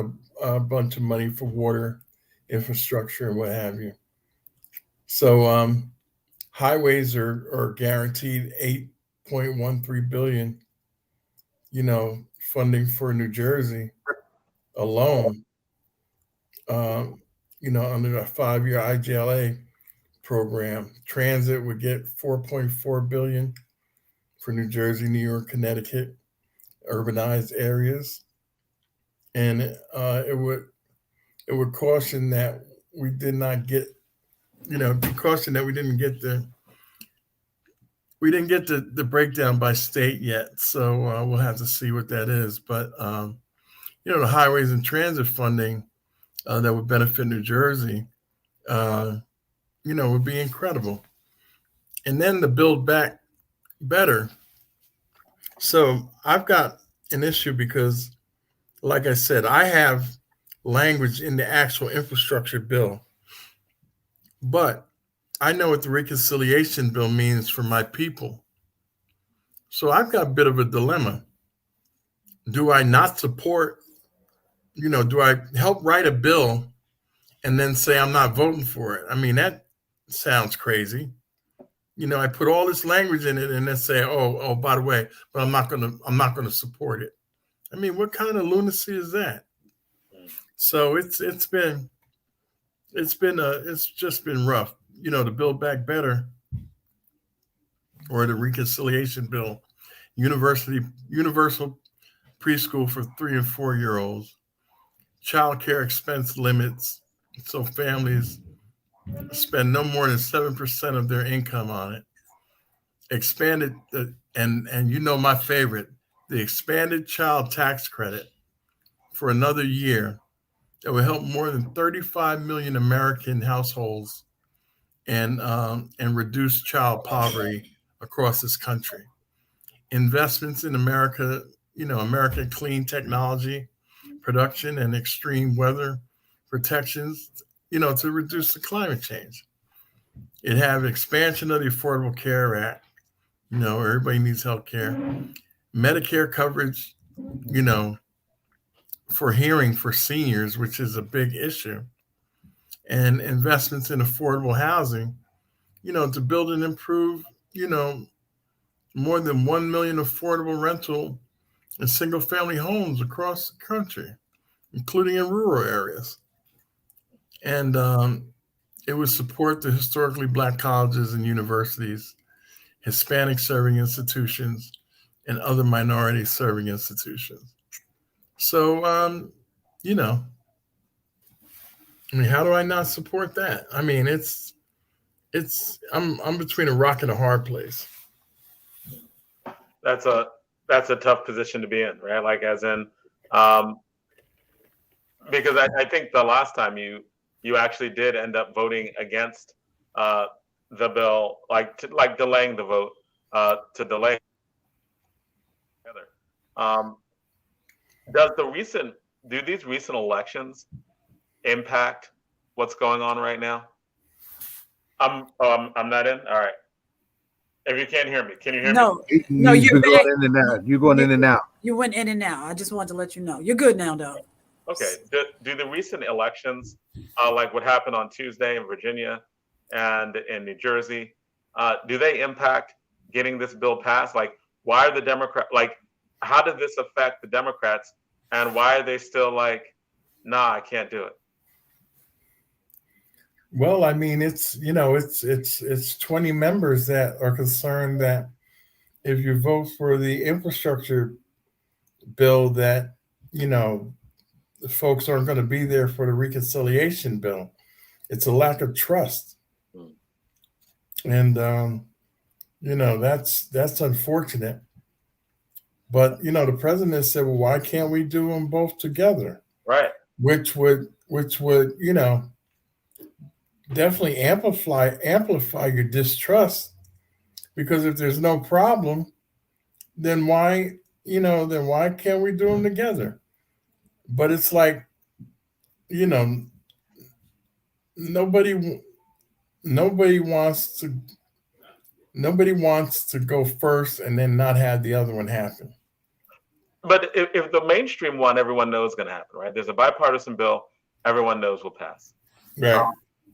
a bunch of money for water infrastructure and what have you. So highways are guaranteed $8.13 billion, funding for New Jersey alone, under a 5-year IJLA program. Transit would get $4.4 billion for New Jersey, New York, Connecticut, urbanized areas. And it would caution that we did not get, caution that we didn't get the breakdown by state yet. So we'll have to see what that is. But, the highways and transit funding that would benefit New Jersey, would be incredible. And then the Build Back Better. So I've got an issue because, like I said, I have language in the actual infrastructure bill, but I know what the reconciliation bill means for my people. So I've got a bit of a dilemma. Do I not support, do I help write a bill and then say I'm not voting for it? I mean, that sounds crazy. I put all this language in it and then say, oh, by the way, but I'm not gonna support it. I mean, what kind of lunacy is that? So it's just been rough. The Build Back Better or the reconciliation bill, universal preschool for 3 and 4 year olds, child care expense limits, so families spend no more than 7% of their income on it. Expanded, and my favorite, the expanded child tax credit for another year that will help more than 35 million American households and reduce child poverty across this country. Investments in America, American clean technology, production and extreme weather protections, to reduce the climate change. It have expansion of the Affordable Care Act. Everybody needs health care. Medicare coverage, for hearing for seniors, which is a big issue. And investments in affordable housing, to build and improve, more than 1 million affordable rental and single family homes across the country, including in rural areas. And it would support the historically Black colleges and universities, Hispanic serving institutions, and other minority serving institutions. So, I mean, how do I not support that? I mean, I'm between a rock and a hard place. That's a tough position to be in, right? Like, as in, because I think the last time you actually did end up voting against the bill, like delaying the vote to delay. Do these recent elections impact what's going on right now? I'm not in. All right. If you can't hear me, can you hear me? No, you're going in and out. You're going in and out. You went in and out. I just wanted to let you know. You're good now, though. Okay. Do the recent elections, like what happened on Tuesday in Virginia and in New Jersey, do they impact getting this bill passed? Like, why are the Democrats, like, how did this affect the Democrats, and why are they still like, nah, I can't do it? Well, I mean, it's 20 members that are concerned that if you vote for the infrastructure bill, that folks aren't going to be there for the reconciliation bill. It's a lack of trust. And, that's unfortunate. But, the president said, well, why can't we do them both together? Right. Which would, definitely amplify your distrust, because if there's no problem, then why can't we do them together? But it's like, nobody wants to go first and then not have the other one happen. But if the mainstream one, everyone knows is going to happen, right? There's a bipartisan bill, everyone knows will pass. Right.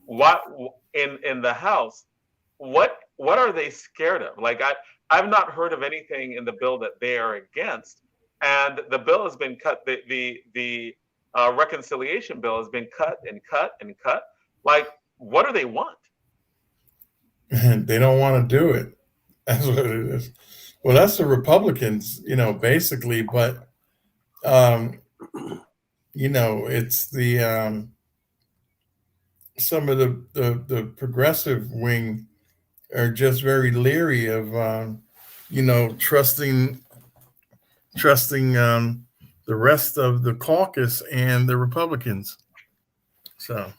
What in the House? What are they scared of? Like I've not heard of anything in the bill that they are against, and the bill has been cut. The reconciliation bill has been cut and cut and cut. Like, what do they want? They don't want to do it. That's what it is. Well, that's the Republicans, basically. But, it's the some of the progressive wing are just very leery of, trusting the rest of the caucus and the Republicans. So.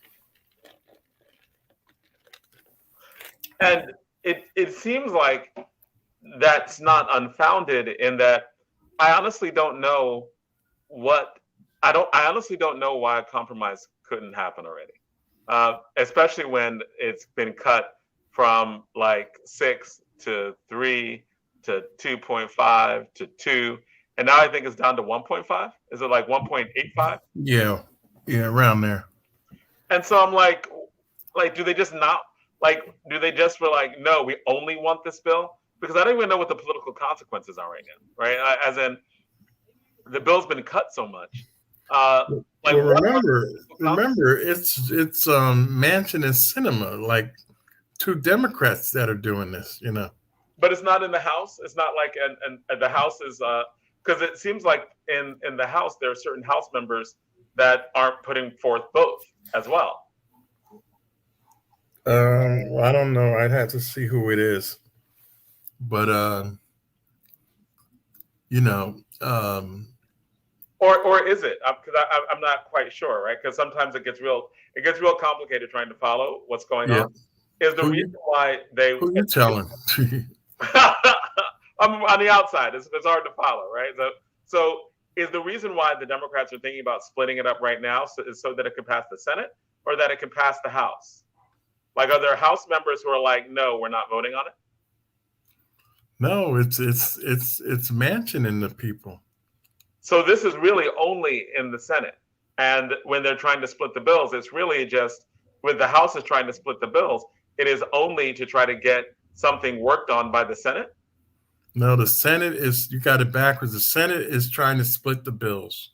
And it seems like that's not unfounded, in that I honestly don't know I honestly don't know why a compromise couldn't happen already. Especially when it's been cut from like 6 to 3 to 2.5 to 2, and now I think it's down to 1.5. Is it like 1.85? Yeah, around there. And so I'm like, do they just not? Like, do they just were like, no, we only want this bill? Because I don't even know what the political consequences are right now, right? As in, the bill's been cut so much. Well, remember, it's Manchin and Sinema, like two Democrats that are doing this, But it's not in the House. It's not like, and the House is, because it seems like in the House there are certain House members that aren't putting forth both as well. I don't know. I'd have to see who it is, but or is it? Because I'm not quite sure, right? Because sometimes it gets real complicated trying to follow what's going on. Is the reason why they? Who you telling? I'm on the outside. It's hard to follow, right? So is the reason why the Democrats are thinking about splitting it up right now so that it can pass the Senate, or that it can pass the House? Like, are there House members who are like, no, we're not voting on it? No, it's Manchin and the people. So this is really only in the Senate. And when they're trying to split the bills, it's really just, when the House is trying to split the bills, it is only to try to get something worked on by the Senate? No, the Senate is, you got it backwards. The Senate is trying to split the bills.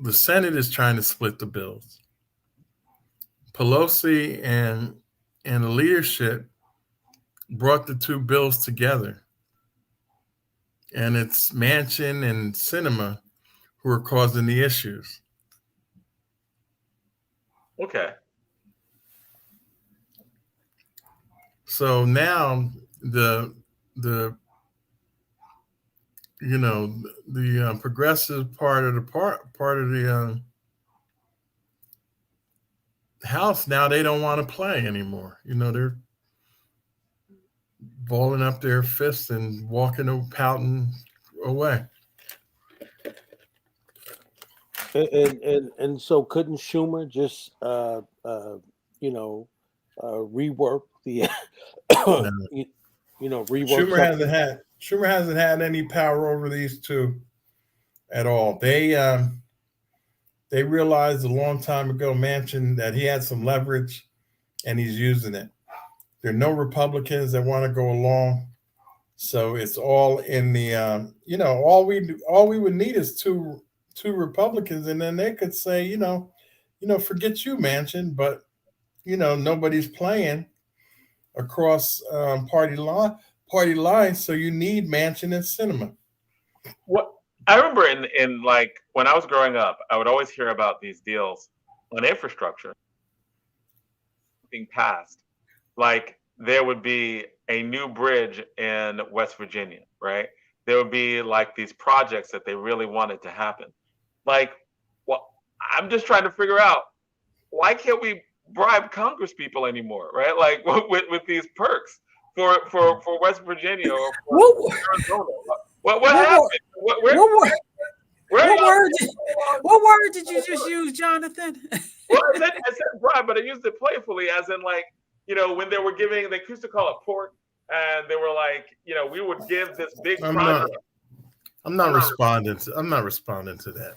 The Senate is trying to split the bills. Pelosi and the leadership brought the two bills together. And it's Manchin and Sinema who are causing the issues. Okay. So now the progressive part of the House, now they don't want to play anymore. They're balling up their fists and walking, pouting away. And so couldn't Schumer just rework the rework? Schumer hasn't had any power over these two at all. They realized a long time ago, Manchin, that he had some leverage, and he's using it. There are no Republicans that want to go along, so it's all in the all we would need is two Republicans, and then they could say, forget you, Manchin, but nobody's playing across party lines, so you need Manchin and Sinema. I remember in like when I was growing up, I would always hear about these deals on infrastructure being passed. Like there would be a new bridge in West Virginia, right? There would be like these projects that they really wanted to happen. Like, well, I'm just trying to figure out why can't we bribe Congress people anymore, right? Like with these perks for West Virginia or for What, Arizona. What what, happened? what, Where, what, where what y'all? word? What word did you just use, Jonathan? Well, I said bribe, but I used it playfully, as in like, when they were giving, they used to call it pork, and they were like, we would give this big project. I'm not responding to that.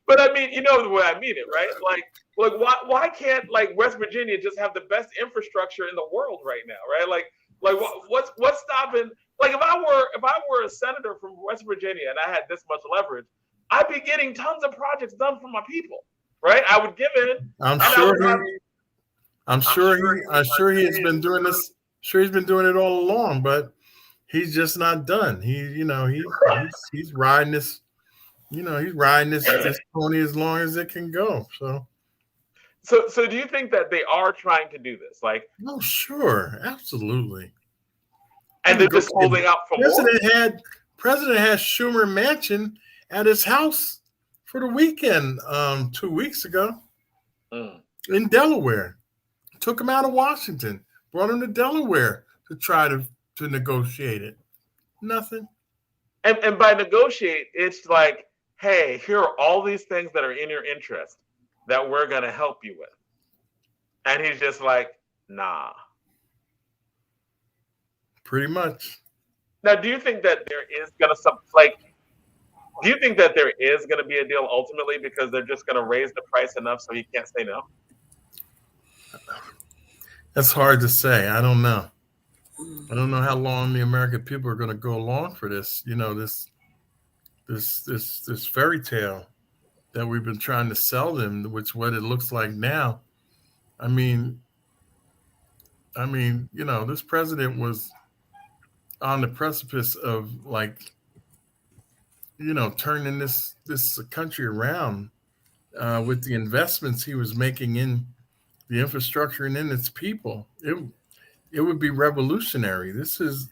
but I mean, you know the way I mean it, right? Like why can't like West Virginia just have the best infrastructure in the world right now, right? Like what's stopping? Like if I were a senator from West Virginia and I had this much leverage, I'd be getting tons of projects done for my people, right? I would give it. I'm sure he has been doing this. Sure, he's been doing it all along, but he's just not done. He's riding this. He's riding this pony as long as it can go. So do you think that they are trying to do this? Like, oh, sure, absolutely. And they're just holding out for more. President had Schumer Mansion at his house for the weekend 2 weeks ago in Delaware. Took him out of Washington, brought him to Delaware to try to negotiate it. Nothing. And by negotiate, it's like, hey, here are all these things that are in your interest that we're going to help you with. And he's just like, nah. Pretty much. Now, do you think that there is going to be a deal ultimately because they're just going to raise the price enough so he can't say no? That's hard to say. I don't know. I don't know how long the American people are going to go along for this. This fairy tale that we've been trying to sell them, which what it looks like now. I mean, this president was on the precipice of turning this country around with the investments he was making in the infrastructure and in its people. It would be revolutionary. This is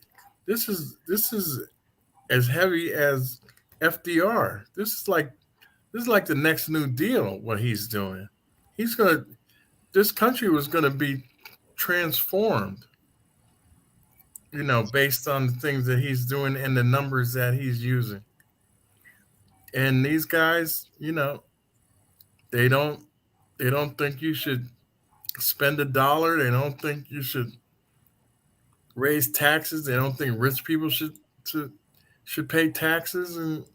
as heavy as FDR. This is like the next New Deal. What he's doing, this country was gonna be transformed. Based on the things that he's doing and the numbers that he's using. And these guys, they don't think you should spend $1. They don't think you should raise taxes. They don't think rich people should pay taxes. And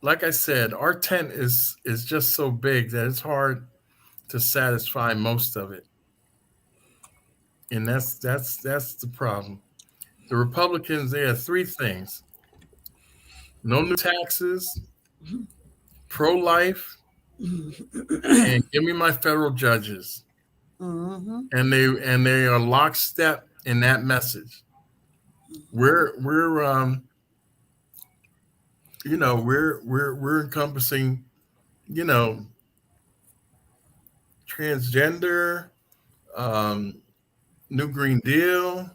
like I said, our tent is just so big that it's hard to satisfy most of it. And that's the problem. The Republicans, they have three things: no new taxes, pro-life, and give me my federal judges. Mm-hmm. And they are lockstep in that message. We're encompassing, transgender, New Green Deal,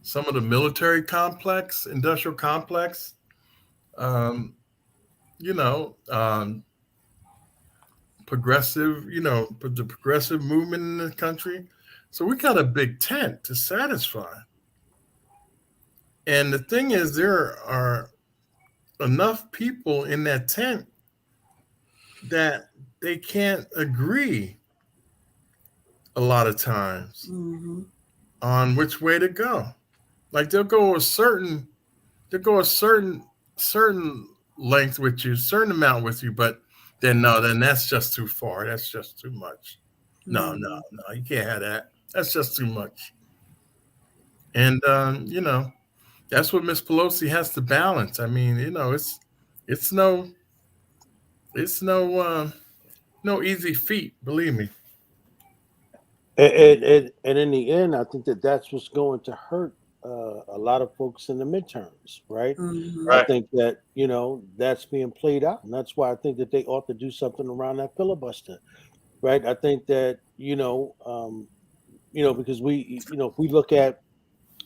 some of the military complex, industrial complex, progressive, the progressive movement in the country. So we got a big tent to satisfy. And the thing is, there are enough people in that tent that they can't agree a lot of times on which way to go. Like they'll go a certain length with you, certain amount with you, but then that's just too far. That's just too much. No, you can't have that. That's just too much. And that's what Miss Pelosi has to balance. I mean, it's no easy feat, believe me. And in the end, I think that that's what's going to hurt a lot of folks in the midterms, right? I Right. think that that's being played out, and that's why I think that they ought to do something around that filibuster, right? I think that because if we look at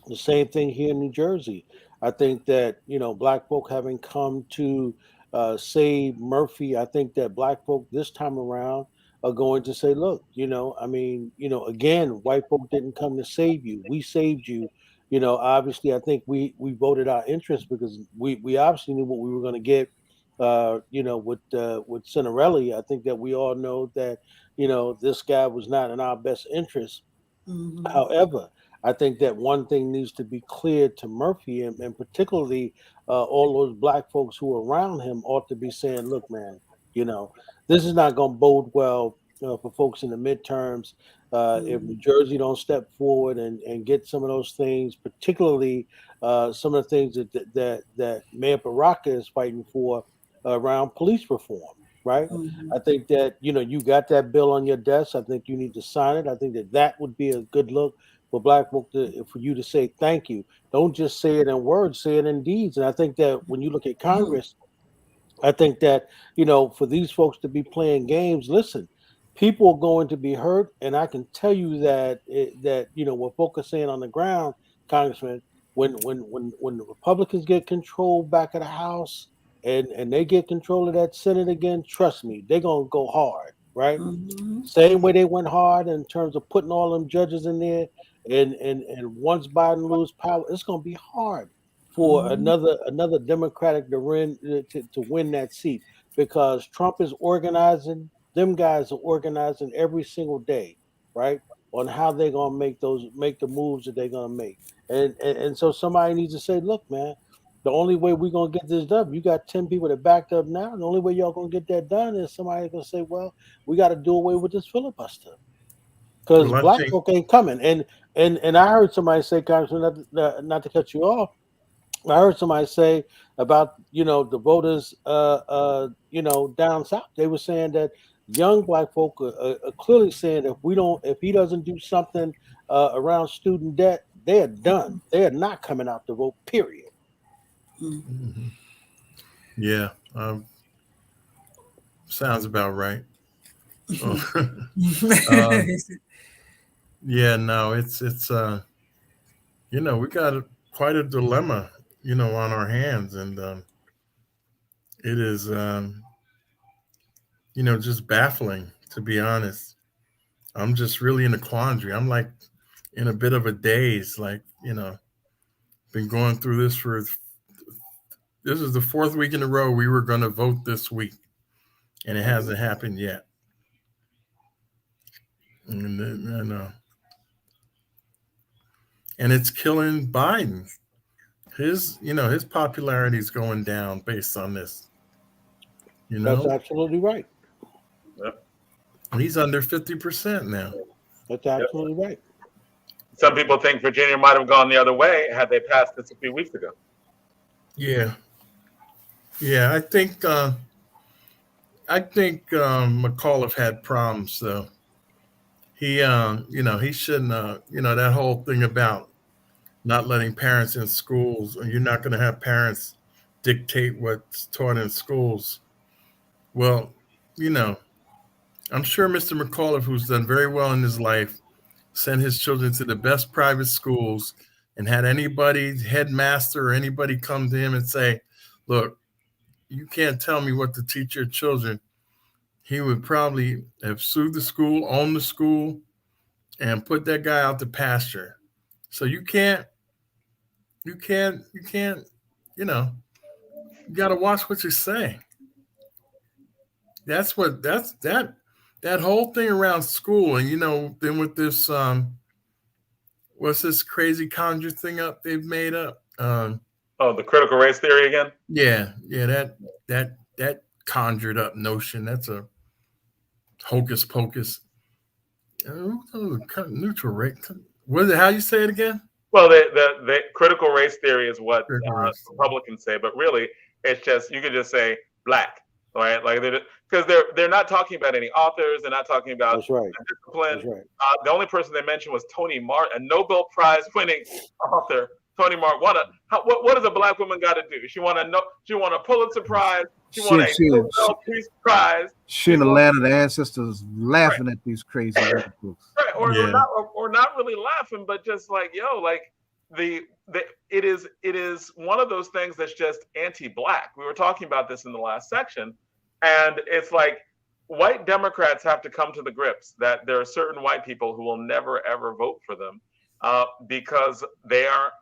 the same thing here in New Jersey. I think that black folk having come to save Murphy. I think that black folk this time around are going to say, look, again, white folk didn't come to save you. We saved you. Obviously, I think we voted our interest because we obviously knew what we were going to get. With Cinerelli, I think that we all know that this guy was not in our best interest. However, I think that one thing needs to be clear to Murphy, and particularly all those black folks who are around him ought to be saying, look, man, this is not going to bode well for folks in the midterms. If New Jersey don't step forward and get some of those things, particularly some of the things that Mayor Baraka is fighting for around police reform. Right. I think that, you got that bill on your desk. I think you need to sign it. I think that would be a good look for black folk for you to say thank you. Don't just say it in words, say it in deeds. And I think that when you look at Congress, I think that, for these folks to be playing games, listen, people are going to be hurt. And I can tell you that, what folks are saying on the ground, Congressman, when the Republicans get control back of the House, and they get control of that Senate again, trust me, they're going to go hard, right? Same way they went hard in terms of putting all them judges in there. And once Biden lose power, it's going to be hard for another Democratic to win that seat, because Trump is organizing. Them guys are organizing every single day, right, on how they're going to make the moves that they're going to make. And so somebody needs to say, look, man, the only way we're going to get this done, you got 10 people that backed up now. The only way y'all going to get that done is somebody's going to say, well, we got to do away with this filibuster because black folk ain't coming. And I heard somebody say, Congressman, not to cut you off, I heard somebody say about, the voters, down south. They were saying that young black folk are clearly saying if he doesn't do something around student debt, they are done. They are not coming out to vote, period. Yeah, sounds about right. Yeah, no, it's we got quite a dilemma, on our hands, and it is just baffling, to be honest. I'm just really in a quandary. I'm like in a bit of a daze, like, been going through this this is the fourth week in a row we were going to vote this week, and it hasn't happened yet. And it's killing Biden. His popularity is going down based on this. That's absolutely right. Yep. He's under 50% now. That's absolutely right. Some people think Virginia might have gone the other way had they passed this a few weeks ago. Yeah. Yeah, I think McAuliffe had problems, though. He he shouldn't that whole thing about not letting parents in schools, or you're not going to have parents dictate what's taught in schools. Well, I'm sure Mr. McAuliffe, who's done very well in his life, sent his children to the best private schools, and had anybody, headmaster or anybody, come to him and say, look, you can't tell me what to teach your children, he would probably have sued the school, owned the school, and put that guy out to pasture. So you got to watch what you say. That whole thing around school. And, then with this, what's this crazy conjure thing they've made up? The critical race theory again? Yeah. That conjured up notion. That's a hocus pocus. Neutral race. What is it? How you say it again? Well, the critical race theory is what Republicans say, but really, it's just, you could just say black. right? Like because they're not talking about any authors. They're not talking about That's right. discipline. That's right. The only person they mentioned was Toni Mark, a Nobel Prize winning author. Toni Mark, what does a black woman got to do? She want a Pulitzer Prize. She want a Nobel Peace Prize. She in the land of the ancestors laughing at these crazy white folks. Right, or not really laughing, but just like, yo, like it is one of those things that's just anti-black. We were talking about this in the last section, and it's like white Democrats have to come to the grips that there are certain white people who will never ever vote for them because they are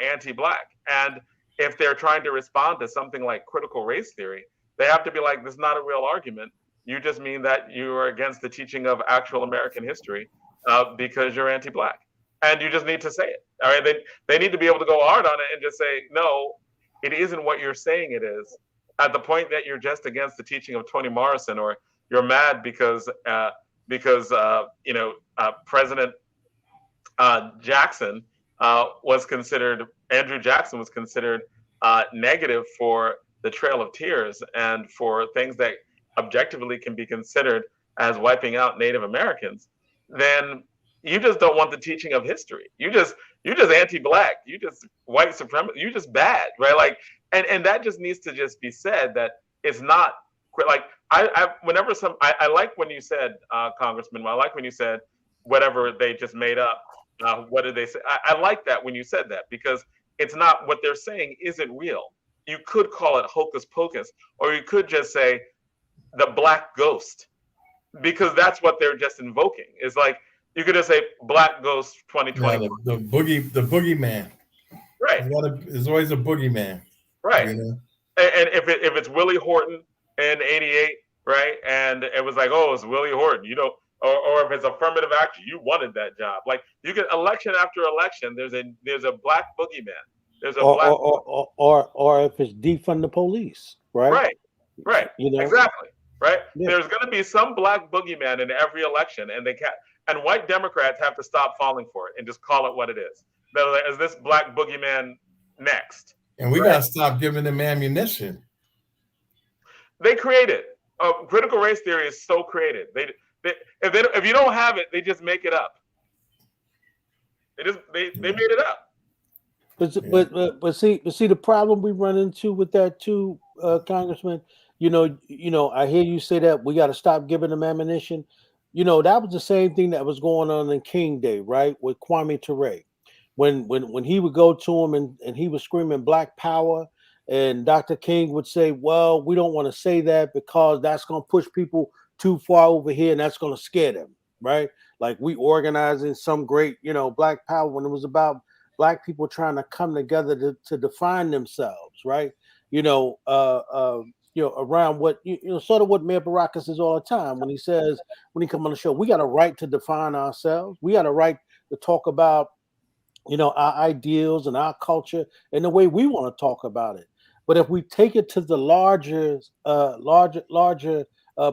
anti-black. And if they're trying to respond to something like critical race theory, they have to be like, this is not a real argument. You just mean that you are against the teaching of actual American history because you're anti-black. And you just need to say it. All right. They need to be able to go hard on it and just say, no, it isn't what you're saying it is. At the point that you're just against the teaching of Toni Morrison, or you're mad because President Jackson Andrew Jackson was considered negative for the Trail of Tears and for things that objectively can be considered as wiping out Native Americans, then you just don't want the teaching of history. You just anti-black. You just white supremacy. You just bad, right? Like, and that just needs to just be said, that it's not like I like when you said, Congressman. I like when you said whatever they just made up. What did they say? I like that when you said that, because it's not, what they're saying isn't real. You could call it hocus pocus, or you could just say the black ghost, because that's what they're just invoking. It's like, you could just say Black Ghost 2020. Yeah, the boogeyman. Right. There's always a boogeyman. Right. You know? And if it's Willie Horton in '88, right? And it was like, oh, it's Willie Horton, or if it's affirmative action, you wanted that job. Like, you get election after election, there's a black boogeyman. There's a or if it's defund the police, right? Right. Exactly. Right. Yeah. There's going to be some black boogeyman in every election, and and white Democrats have to stop falling for it and just call it what it is. Is this black boogeyman next? And we got to stop giving them ammunition. They create it. Critical race theory is so created. If you don't have it, they just make it up. They made it up. But see the problem we run into with that too, Congressman. I hear you say that we got to stop giving them ammunition. That was the same thing that was going on in King Day, right? With Kwame Ture. When he would go to him and he was screaming Black Power, and Dr. King would say, well, we don't want to say that because that's going to push people too far over here and that's going to scare them, right? Like, we organizing some great, Black Power, when it was about Black people trying to come together to define themselves, right? Around what sort of what Mayor Baraka says all the time when he come on the show, we got a right to define ourselves. We got a right to talk about, our ideals and our culture and the way we want to talk about it. But if we take it to the larger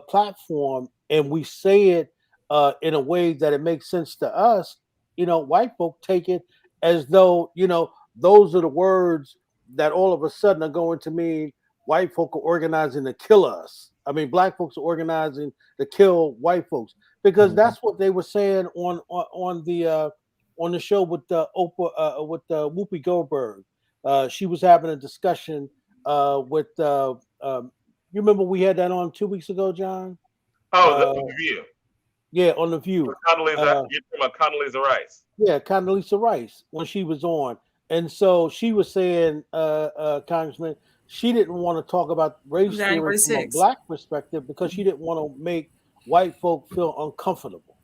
platform and we say it in a way that it makes sense to us, white folk take it as though, those are the words that all of a sudden are going to mean white folk are organizing to kill us. I mean, Black folks are organizing to kill white folks, because that's what they were saying on the show with Oprah with Whoopi Goldberg. She was having a discussion with. You remember we had that on 2 weeks ago, John? Oh, The View. Yeah, on The View. Condoleezza Rice. Yeah, Condoleezza Rice, when she was on, and so she was saying, Congressman, she didn't want to talk about race theory from a Black perspective because she didn't want to make white folk feel uncomfortable.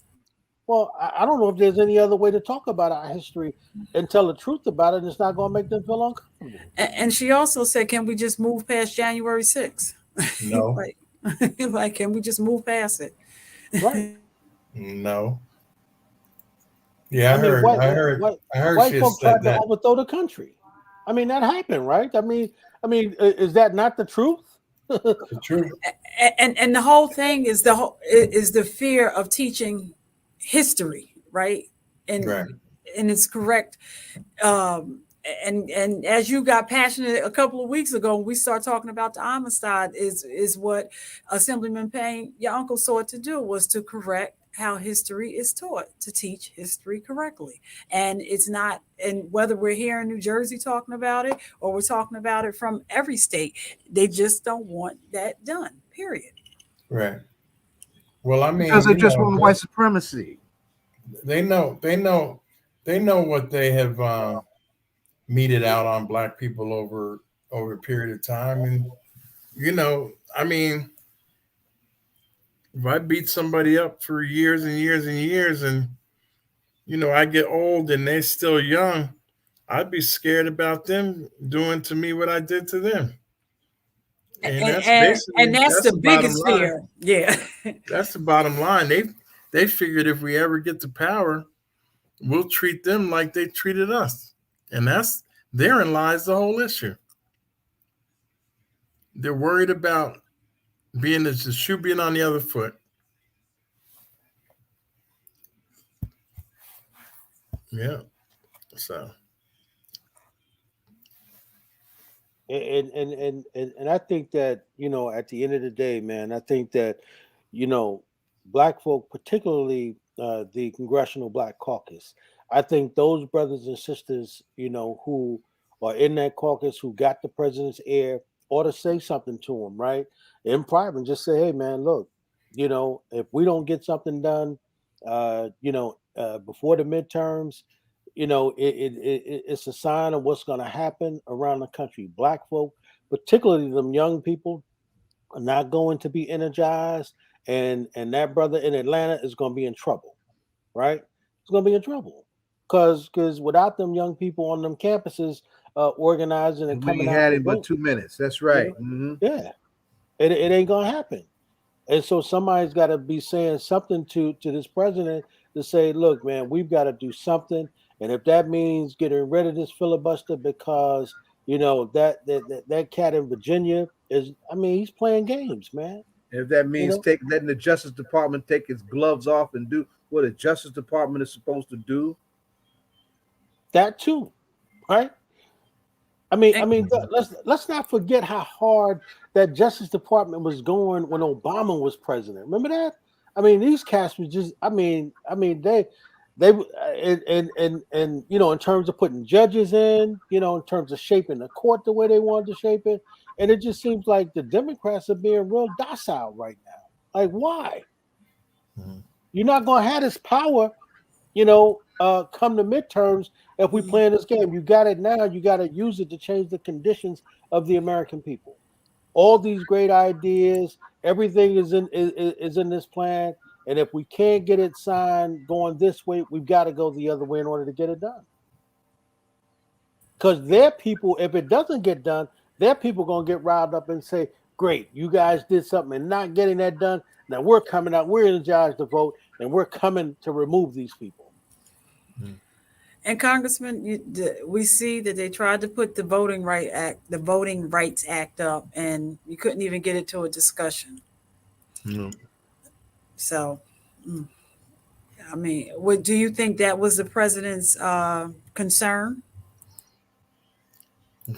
Well, I don't know if there's any other way to talk about our history and tell the truth about it, and it's not going to make them feel uncomfortable. And she also said, can we just move past January 6th? No. like, can we just move past it? Right. No. Yeah, I heard white folks tried to overthrow the country. I mean, that happened, right? I mean, is that not the truth? The truth. And the whole thing is the fear of teaching history, right? And it's correct. and as you got passionate a couple of weeks ago, when we start talking about the Amistad, is what Assemblyman Payne, your uncle, sought to do, was to correct how history is taught, to teach history correctly. And it's not, and whether we're here in New Jersey talking about it or we're talking about it from every state, they just don't want that done, period. Right. Well, I mean, because they just want white supremacy. They know what they have meted out on black people over a period of time. And, I mean, if I beat somebody up for years and years and years and, I get old and they're still young, I'd be scared about them doing to me what I did to them. And that's the biggest fear. Yeah. That's the bottom line. They figured if we ever get to power, we'll treat them like they treated us. And therein lies the whole issue. They're worried about being the shoe being on the other foot. Yeah. So. And I think that, at the end of the day, man, I think that, black folk, particularly the Congressional Black Caucus, I think those brothers and sisters, who are in that caucus, who got the president's ear, ought to say something to him, right? In private, just say, hey, man, look, if we don't get something done, before the midterms, it's a sign of what's going to happen around the country. Black folk, particularly them young people, are not going to be energized, and that brother in Atlanta is going to be in trouble, right? It's going to be in trouble because without them young people on them campuses organizing and coming out, we had it but 2 minutes. That's right. Mm-hmm. Yeah, it ain't going to happen. And so somebody's got to be saying something to this president to say, look, man, we've got to do something. And if that means getting rid of this filibuster because, that cat in Virginia he's playing games, man. And if that means letting the Justice Department take its gloves off and do what the Justice Department is supposed to do. That too, right? Let's not forget how hard that Justice Department was going when Obama was president. Remember that? These cats were just, they in terms of putting judges in terms of shaping the court the way they wanted to shape it, and it just seems like the Democrats are being real docile right now. Like, why? Mm-hmm. You're not going to have this power, come to midterms if we play this game. You got it now. You got to use it to change the conditions of the American people. All these great ideas, everything is in this plan. And if we can't get it signed going this way, we've got to go the other way in order to get it done. Because their people, if it doesn't get done, their people going to get riled up and say, great, you guys did something and not getting that done. Now we're coming out, we're in charge to vote, and we're coming to remove these people. Mm-hmm. And Congressman, we see that they tried to put the Voting Rights Act up, and you couldn't even get it to a discussion. No. So, what do you think that was the president's concern?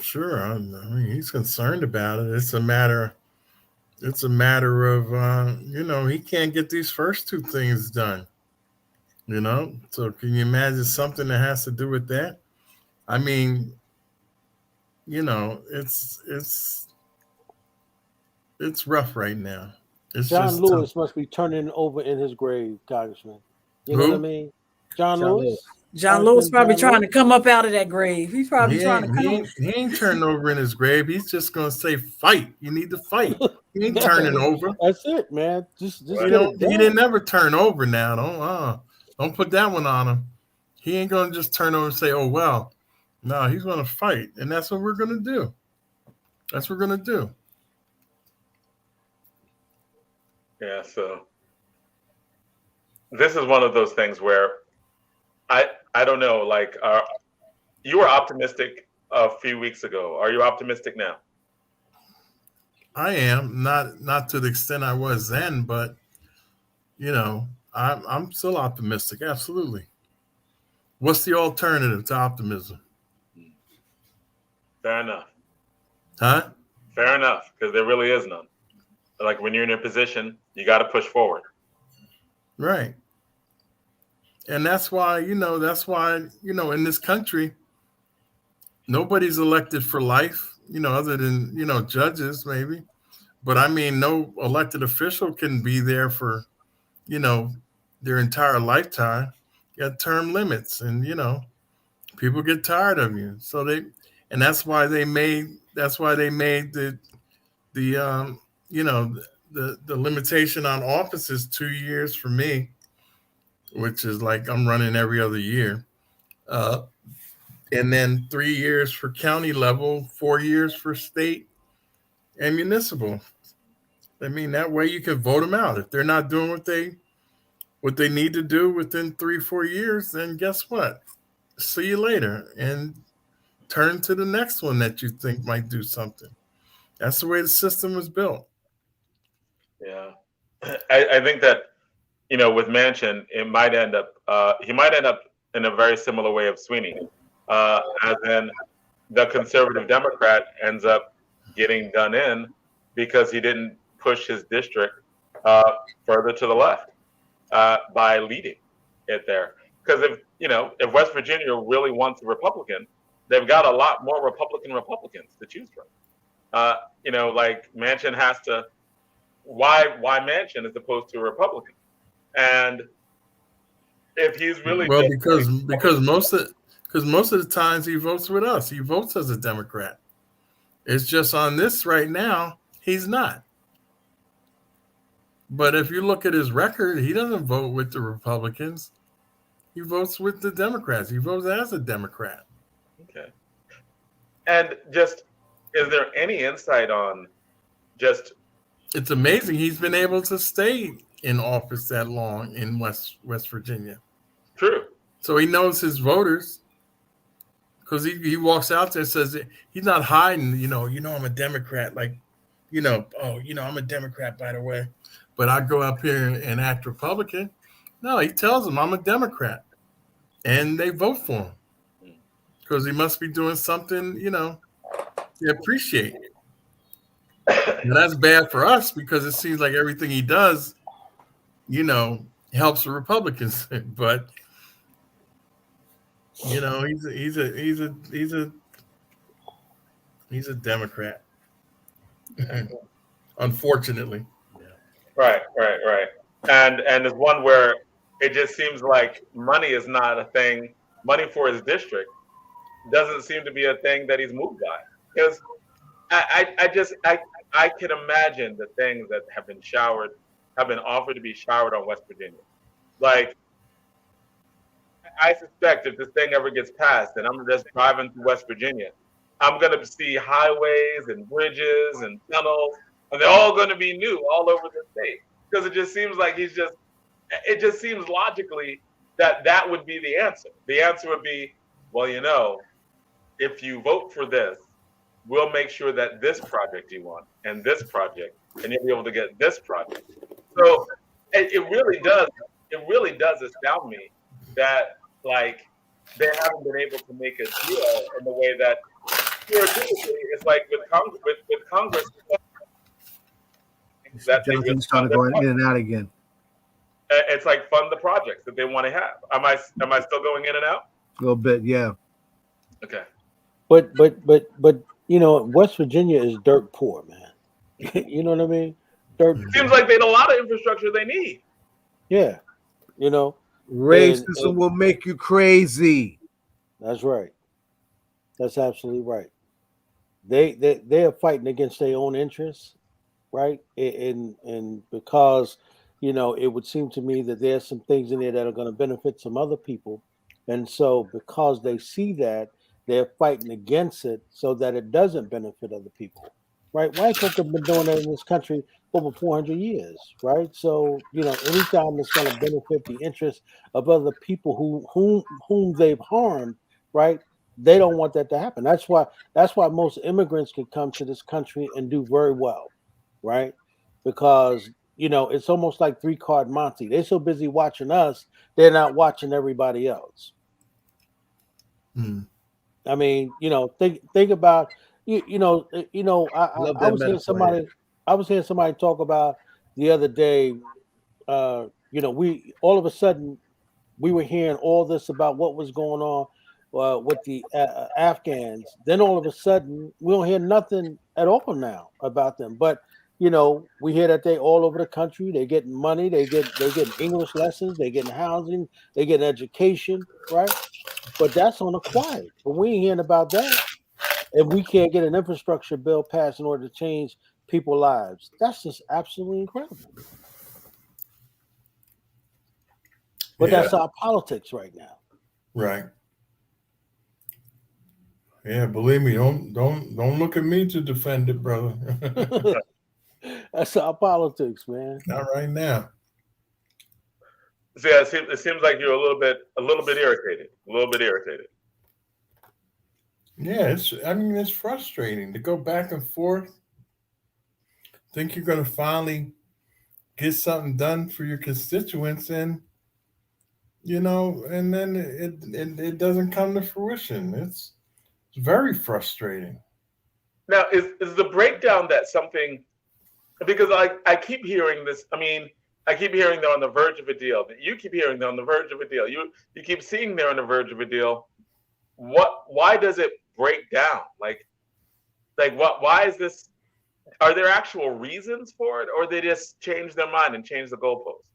Sure, he's concerned about it. It's a matter of he can't get these first two things done. So can you imagine something that has to do with that? It's rough right now. John Lewis must be turning over in his grave, Congressman. You know what I mean? John Lewis. John Lewis probably trying to come up out of that grave. He's probably trying to come. He ain't turning over in his grave. He's just gonna say, "Fight! You need to fight." He ain't turning over. That's it, man. Just he didn't never turn over. Now, don't put that one on him. He ain't gonna just turn over and say, "Oh well." No, he's gonna fight, and that's what we're gonna do. That's what we're gonna do. Yeah, so this is one of those things where I don't know, like you were optimistic a few weeks ago. Are you optimistic now? I am, not to the extent I was then, but I'm still optimistic, absolutely. What's the alternative to optimism? Fair enough. Huh? Fair enough, because there really is none. Like when you're in a position, you got to push forward. Right. And that's why, in this country, nobody's elected for life, other than, judges maybe. But I mean, no elected official can be there for, their entire lifetime. You got term limits, and, people get tired of you. So that's why they made the limitation on offices 2 years for me, which is like I'm running every other year. And then 3 years for county level, 4 years for state and municipal. I mean, that way you can vote them out. If they're not doing what they need to do within 3-4 years, then guess what? See you later, and turn to the next one that you think might do something. That's the way the system is built. Yeah, I think that with Manchin, he might end up in a very similar way of Sweeney, as in the conservative Democrat ends up getting done in because he didn't push his district further to the left by leading it there. Because if West Virginia really wants a Republican, they've got a lot more Republicans to choose from. Like Manchin has to. Why Manchin as opposed to a Republican? And if he's really because most of the times he votes with us, he votes as a Democrat. It's just on this right now, he's not. But if you look at his record, he doesn't vote with the Republicans. He votes with the Democrats. He votes as a Democrat. Okay. And just, is there any insight on just? It's amazing he's been able to stay in office that long in West Virginia. True. So he knows his voters, because he walks out there and says he's not hiding. I'm a Democrat. Like, I'm a Democrat, by the way, but I go up here and act Republican. No, he tells them I'm a Democrat, and they vote for him because he must be doing something, they appreciate. And that's bad for us because it seems like everything he does, helps the Republicans. But he's a Democrat, unfortunately. Right. And there's one where it just seems like money is not a thing. Money for his district doesn't seem to be a thing that he's moved by. Because I can imagine the things that have been offered to be showered on West Virginia. Like, I suspect if this thing ever gets passed and I'm just driving through West Virginia, I'm going to see highways and bridges and tunnels, and they're all going to be new all over the state. Because it just seems like it just seems logically that would be the answer. The answer would be, well, if you vote for this, we'll make sure that this project you want and this project, and you'll be able to get this project. So it really does astound me that, like, they haven't been able to make a deal in the way that it's like with Congress. Jonathan's trying to go in and out again. It's like fund the projects that they want to have. Am I still going in and out? A little bit, yeah. Okay. But West Virginia is dirt poor, man. You know what I mean? Seems like they had a lot of infrastructure they need. Yeah. Racism will make you crazy. That's right. That's absolutely right. They are fighting against their own interests, right? And because it would seem to me that there's some things in there that are going to benefit some other people, and so because they see that, they're fighting against it so that it doesn't benefit other people, right? White folk have been doing that in this country over 400 years, right? So anytime it's going to benefit the interests of other people whom they've harmed, right? They don't want that to happen. That's why most immigrants can come to this country and do very well, right? Because it's almost like 3-card Monte. They're so busy watching us, they're not watching everybody else. I mean, think about I Love I that was hearing metaphor. somebody talk about the other day. We all of a sudden we were hearing all this about what was going on with the Afghans. Then all of a sudden we don't hear nothing at all now about them. But we hear that they all over the country. They getting money. They getting English lessons. They getting housing. They getting education. Right. But that's on the quiet. But we ain't hearing about that. And we can't get an infrastructure bill passed in order to change people's lives. That's just absolutely incredible. But that's our politics right now. Right. Yeah, believe me, don't look at me to defend it, brother. That's our politics, man. Not right now. So yeah, it seems like you're a little bit irritated. A little bit irritated. Yeah, it's frustrating to go back and forth. Think you're gonna finally get something done for your constituents, and and then it doesn't come to fruition. It's very frustrating. Now, is the breakdown that something, because I keep hearing this. I mean, I keep hearing they're on the verge of a deal. You keep hearing they're on the verge of a deal. You keep seeing they're on the verge of a deal. Why does it break down? Like what? Why is this? Are there actual reasons for it, or they just change their mind and change the goalposts?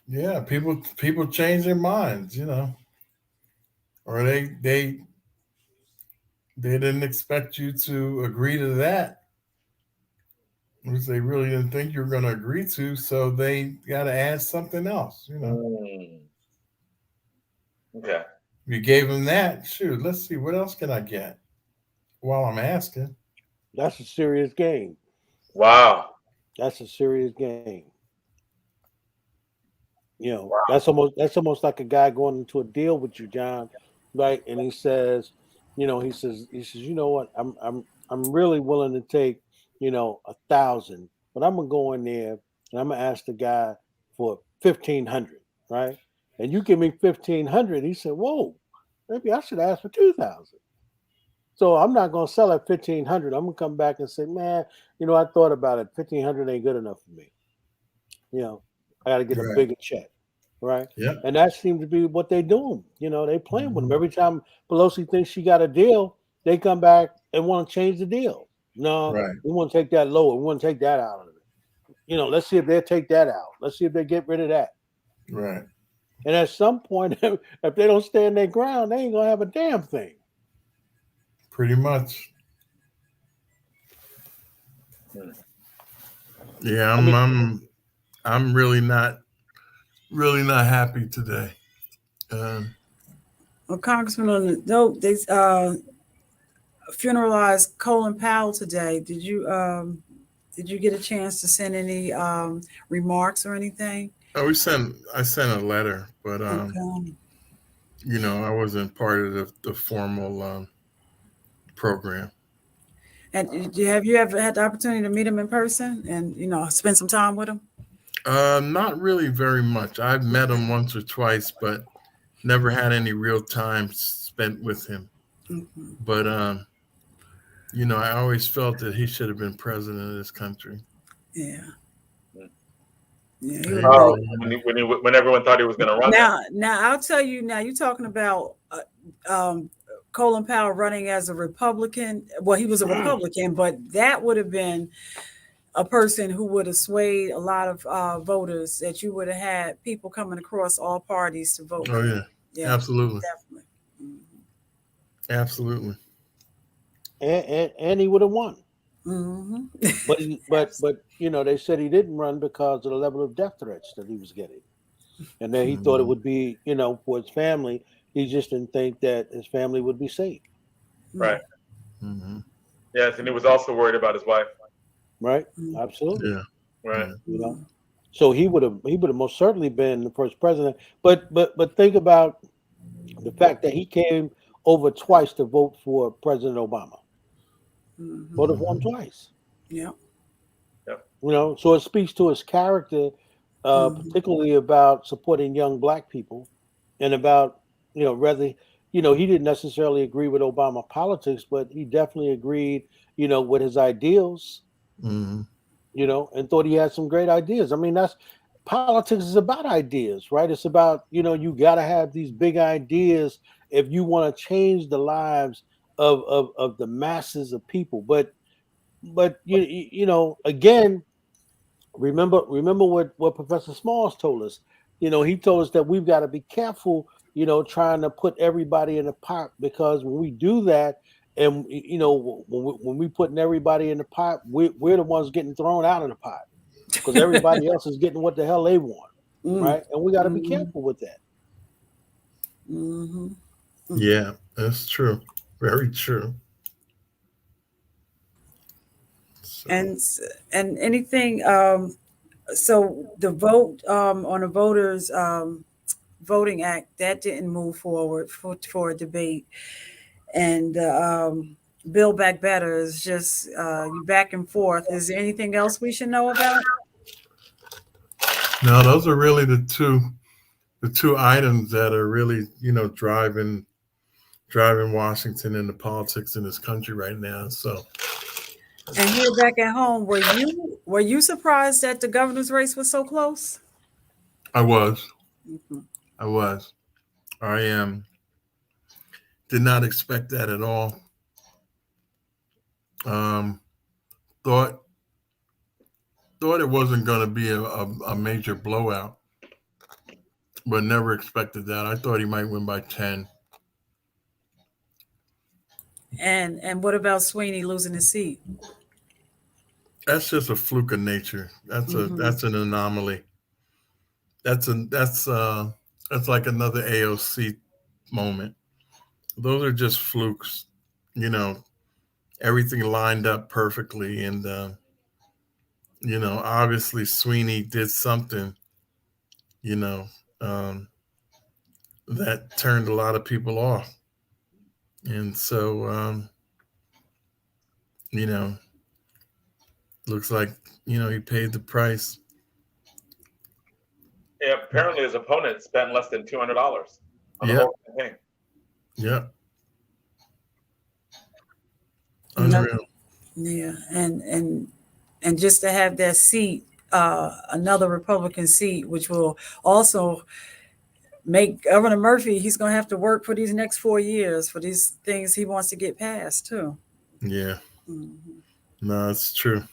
Yeah, people change their minds, or they didn't expect you to agree to that, which they really didn't think you were going to agree to, so they got to add something else, Okay. You gave them that. Shoot, let's see, what else can I get while I'm asking? That's a serious game. Wow. That's a serious game. Wow. That's almost like a guy going into a deal with you, John, right? And he says, he says, you know what? I'm really willing to take, 1,000, but I'm gonna go in there and I'm gonna ask the guy for 1,500, right? And you give me 1,500. He said, whoa, maybe I should ask for 2,000. So I'm not gonna sell at 1,500. I'm gonna come back and say, man, I thought about it. 1,500 ain't good enough for me. I got to get a bigger check, right? Yeah. And that seems to be what they're doing. They playing with them. Every time Pelosi thinks she got a deal, they come back and want to change the deal. No, we want to take that lower. We want to take that out of it. Let's see if they take that out. Let's see if they get rid of that. Right. And at some point, if they don't stand their ground, they ain't gonna have a damn thing. Pretty much. Yeah, I'm really not happy today. Well, Congressman, on the note, they funeralized Colin Powell today. Did you get a chance to send any remarks or anything? Oh, I sent a letter, but Okay. I wasn't part of the formal program. And have you ever had the opportunity to meet him in person and spend some time with him? Not really very much. I've met him once or twice, but never had any real time spent with him. Mm-hmm. But I always felt that he should have been president of this country. Yeah. When everyone thought he was going to run. Now I'll tell you. Now you're talking about Colin Powell running as a Republican. Well, he was a Republican, but that would have been a person who would have swayed a lot of voters. That you would have had people coming across all parties to vote. Oh yeah, absolutely, definitely, absolutely. And he would have won. Mm-hmm. But they said he didn't run because of the level of death threats that he was getting, and then he thought it would be for his family. He just didn't think that his family would be safe. Right. Mm-hmm. Yes, and he was also worried about his wife. Right. Absolutely. Yeah. Right. So he would have most certainly been the first president. But think about the fact that he came over twice to vote for President Obama. Mm-hmm. Voted for him twice. Yeah. So it speaks to his character, particularly about supporting young Black people, and about whether he didn't necessarily agree with Obama politics, but he definitely agreed, with his ideals, Mm-hmm. And thought he had some great ideas. I mean, politics is about ideas, right? It's about, you got to have these big ideas if you want to change the lives of the masses of people. But again, remember what Professor Smalls told us. He told us that we've got to be careful, trying to put everybody in the pot, because when we do that, and when we putting everybody in the pot, we're the ones getting thrown out of the pot, because everybody else is getting what the hell they want, right? And we got to be careful with that. Mm-hmm. Yeah, that's true. Very true. So. And anything. So the vote on the voters voting act, that didn't move forward for a debate, and Build Back Better is just back and forth. Is there anything else we should know about? No, those are really the two items that are really, driving Washington and the politics in this country right now. So, and here back at home, were you surprised that the governor's race was so close? I was. Mm-hmm. I was. I did not expect that at all. Thought it wasn't going to be a major blowout, but never expected that. I thought he might win by 10. And what about Sweeney losing his seat? That's just a fluke of nature. That's an anomaly. That's like another AOC moment. Those are just flukes. Everything lined up perfectly, and obviously Sweeney did something, that turned a lot of people off. And so, looks like, he paid the price. Yeah, apparently his opponent spent less than $200 on the whole campaign. Yeah. Unreal. Yeah, and just to have that seat, another Republican seat, which will also make Governor Murphy, he's going to have to work for these next 4 years for these things he wants to get passed too. Yeah. Mm-hmm. No, it's true.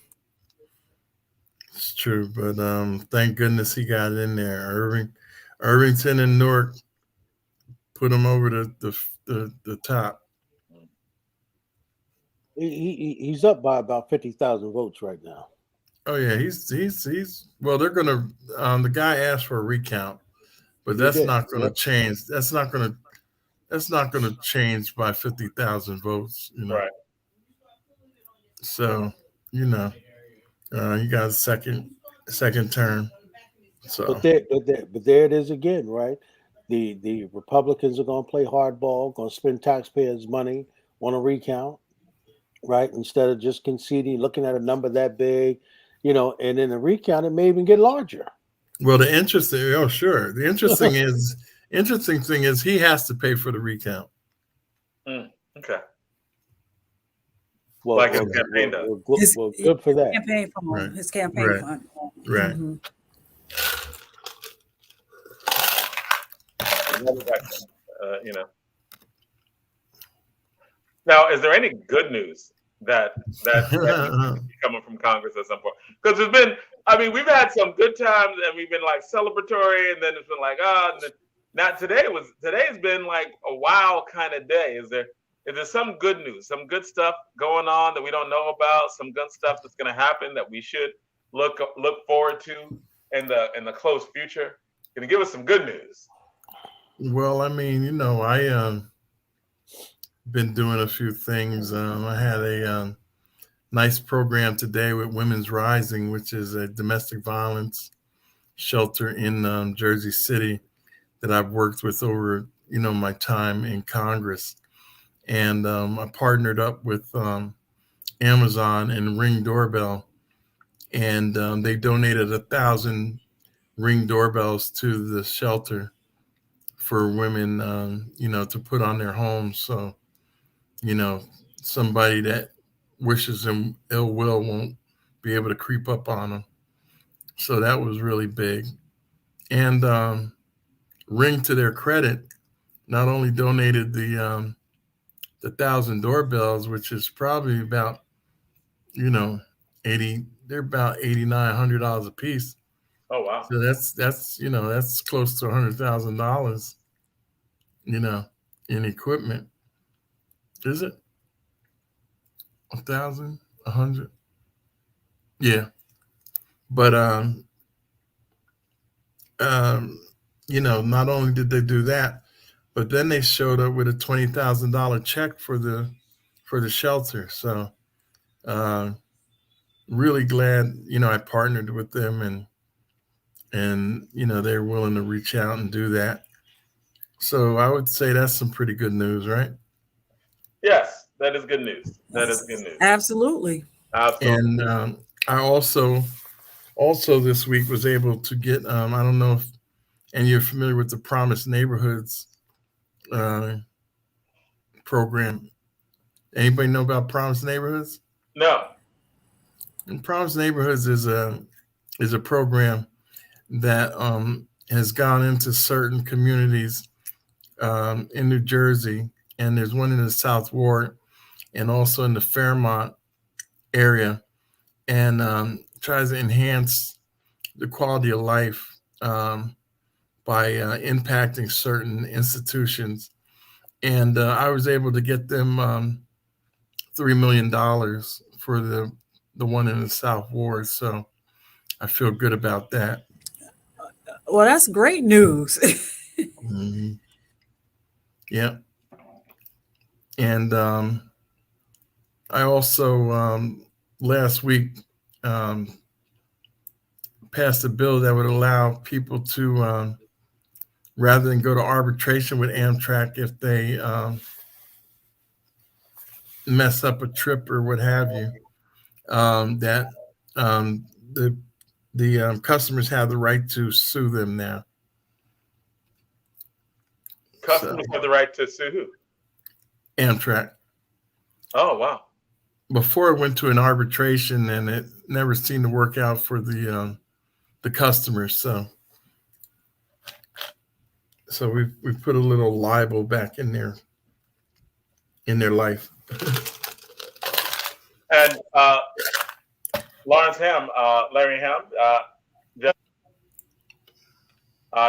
It's true, but thank goodness he got in there. Irvington and Newark put him over the top. He's up by about 50,000 votes right now. Oh yeah, he's well. They're gonna. The guy asked for a recount, but that's not going to change. That's not going to change by 50,000 votes. Right. So you got a second term. So, but there it is again, right? The Republicans are going to play hardball, going to spend taxpayers' money on a recount, right? Instead of just conceding, looking at a number that big, and in the recount it may even get larger. Well, the interesting thing is he has to pay for the recount. Okay. Well, like his campaign does. Well, good for that. Campaign fund, right. His campaign fund. Right. Mm-hmm. Now, is there any good news that coming from Congress at some point? Because there's been, we've had some good times and we've been like celebratory, and then it's been like, not today. Today's been like a wild kind of day. Is there some good news, some good stuff going on that we don't know about, some good stuff that's going to happen that we should look forward to in the close future? Can you give us some good news? Well, I been doing a few things. I had a nice program today with Women's Rising, which is a domestic violence shelter in Jersey City that I've worked with over, my time in Congress. And I partnered up with Amazon and Ring Doorbell, and they donated 1,000 Ring doorbells to the shelter for women, you know, to put on their homes. So, you know, somebody that wishes them ill will won't be able to creep up on them. So that was really big. And Ring, to their credit, not only donated the 1,000 doorbells, which is probably about, you know, they're about $8,900 a piece. Oh wow! So that's you know, that's close to $100,000, you know, in equipment. Is it 1,000, 100? Yeah, but you know, not only did they do that, but then they showed up with a $20,000 check for the shelter. So really glad, you know, I partnered with them, and you know, they're willing to reach out and do that. So I would say that's some pretty good news, right? Yes, that is good news. That is good news. Absolutely. Absolutely. And I also this week was able to get, I don't know if, and you're familiar with the Promised Neighborhoods program. Anybody know about Promised Neighborhoods? No. And Promised Neighborhoods is a program that has gone into certain communities in New Jersey, and there's one in the South Ward and also in the Fairmont area, and tries to enhance the quality of life by impacting certain institutions. And I was able to get them $3 million for the one in the South Ward. So I feel good about that. Well, that's great news. Mm-hmm. Yeah. And I also last week passed a bill that would allow people to, rather than go to arbitration with Amtrak if they mess up a trip or what have you, that the customers have the right to sue them now. Customers have the right to sue who? Amtrak. Oh wow! Before it went to an arbitration, and it never seemed to work out for the customers. So we've put a little libel back in their life. And Lawrence Ham, Larry Ham,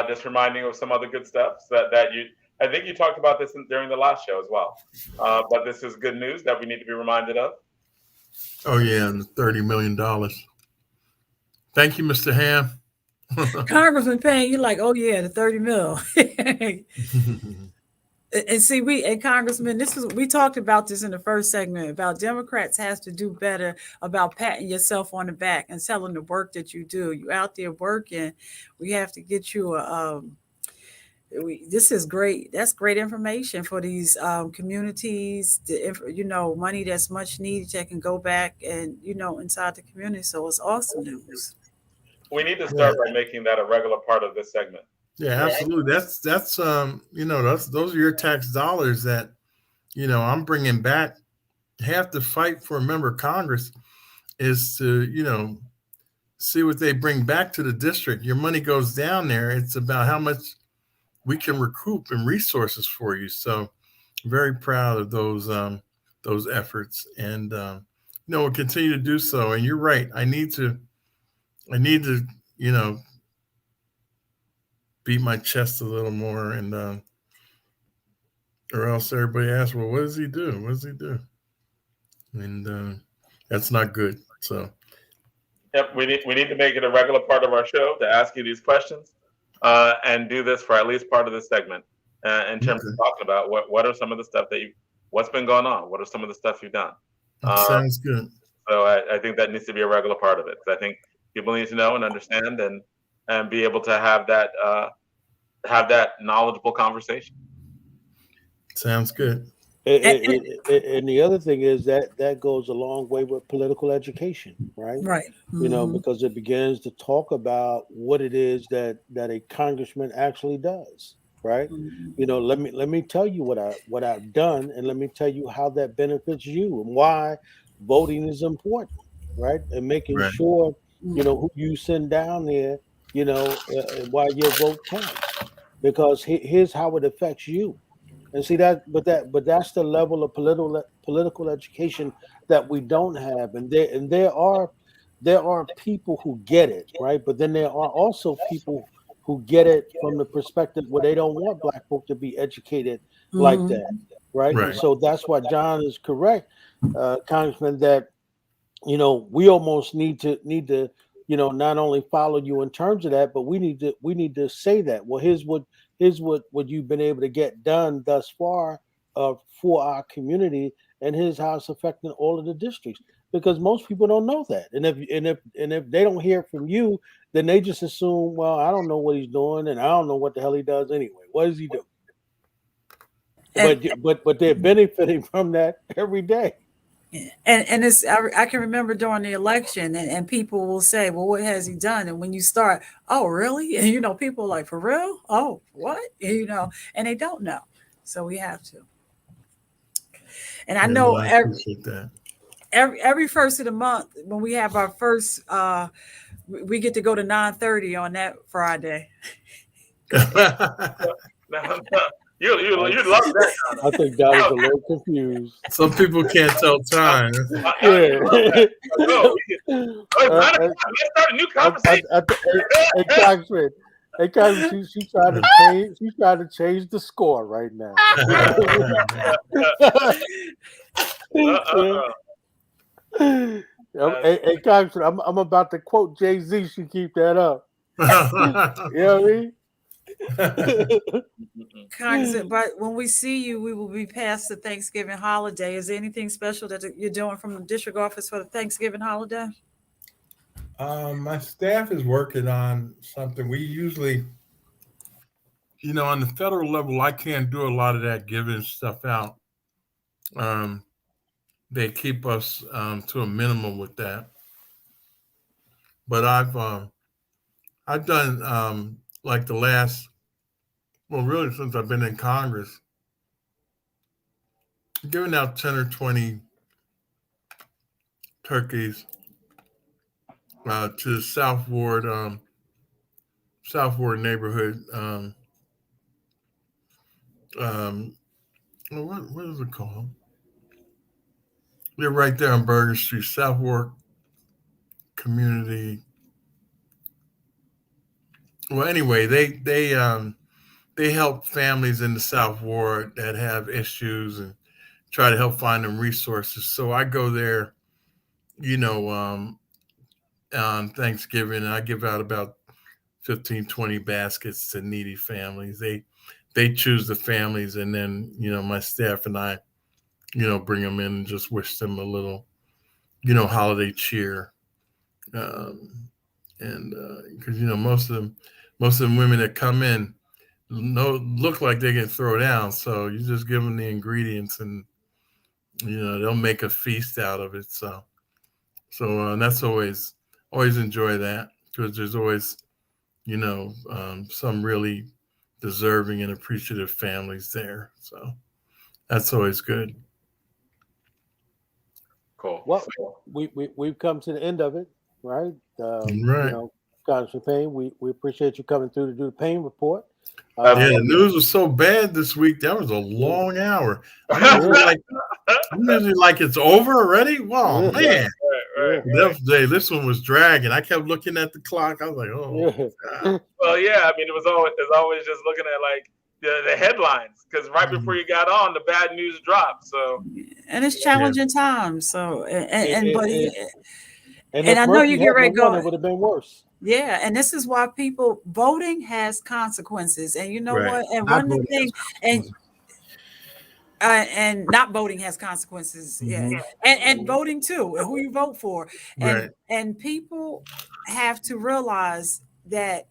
just reminding you of some other good stuff that you. I think you talked about this during the last show as well. But this is good news that we need to be reminded of. Oh yeah, and the $30 million. Thank you, Mr. Ham. Congressman Payne, you're like, oh yeah, the 30 mil. And see, Congressman, we talked about this in the first segment about Democrats has to do better about patting yourself on the back and telling the work that you do. You out there working. We have to get you this is great. That's great information for these communities. Money that's much needed that can go back and inside the community. So it's awesome news. We need to start by making that a regular part of this segment. Yeah, absolutely. That's those are your tax dollars that I'm bringing back. Half the fight for a member of Congress is to see what they bring back to the district. Your money goes down there. It's about how much we can recoup in resources for you. So very proud of those efforts, and we'll continue to do so. And you're right. I need to beat my chest a little more, and or else everybody asks, well, what does he do? What does he do? And that's not good. So yep, we need to make it a regular part of our show to ask you these questions. And do this for at least part of this segment in terms of talking about what are some of the stuff what's been going on? What are some of the stuff you've done? Sounds good. So I think that needs to be a regular part of it, because I think people need to know and understand and be able to have that knowledgeable conversation. Sounds good. And the other thing is that goes a long way with political education, right? Right. Mm-hmm. Because it begins to talk about what it is that a congressman actually does. right? Mhm. Let me tell you what I've done, and let me tell you how that benefits you and why voting is important, right? And making Right. sure Mhm. who you send down there, and why your vote counts, because here's how it affects you. And see but that's the level of political education that we don't have, and there are people who get it, right? But then there are also people who get it from the perspective where they don't want black folk to be educated like Mhm. that, right? And Right. so that's why John is correct, Congressman, that we almost need to not only follow you in terms of that, but we need to say that, well, here's what you've been able to get done thus far, for our community, and here's how it's affecting all of the districts, because most people don't know that. And if they don't hear from you, then they just assume, well, I don't know what he's doing, and I don't know what the hell he does anyway. What does he do? And But they're benefiting from that every day. and it's I can remember during the election, and people will say, well, what has he done? And when you start, oh really? And people are like, for real? Oh, what? And they don't know. So we have to. And I Yeah, no, know I appreciate that. every first of the month, when we have our first we get to go to 9:30 on that Friday. You love that. I think Donna's a little confused. Some people can't tell time. No, let's start a new conversation. Hey, Congressman, she's trying to change. She's trying to change the score right now. Hey, Congressman, I'm about to quote Jay-Z. She keep that up. You know what I mean? Congressman, but when we see you, we will be past the Thanksgiving holiday. Is there anything special that you're doing from the district office for the Thanksgiving holiday? My staff is working on something. We usually, on the federal level, I can't do a lot of that giving stuff out. They keep us to a minimum with that. But I've done like the last, well, really since I've been in Congress, giving out 10 or 20 turkeys to the South Ward neighborhood. What is it called? They're right there on Bergen Street, South Ward Community. Well, anyway, they help families in the South Ward that have issues and try to help find them resources. So I go there, on Thanksgiving, and I give out about 15, 20 baskets to needy families. They choose the families, and then, my staff and I, bring them in and just wish them a little, holiday cheer. And because, most of them women that come in look like they can throw down. So you just give them the ingredients and, they'll make a feast out of it. So that's always enjoy that, because there's always, some really deserving and appreciative families there. So that's always good. Cool. Well, we've come to the end of it, right? Right. Congressman Payne, we appreciate you coming through to do the Payne report. Yeah, the news was so bad this week. That was a long hour. I'm usually like it's over already. Wow, man. Right. This one was dragging. I kept looking at the clock. I was like, oh. God. Well, yeah. I mean, it's always just looking at like the headlines, because right before you got on, the bad news dropped. So. And it's challenging times. So and I know Murphy you get ready to go. It would have been worse. Yeah, and this is why voting has consequences, and you know what? And one of the things, and not voting has consequences. Mm-hmm. Yeah, and voting too, who you vote for, and people have to realize that.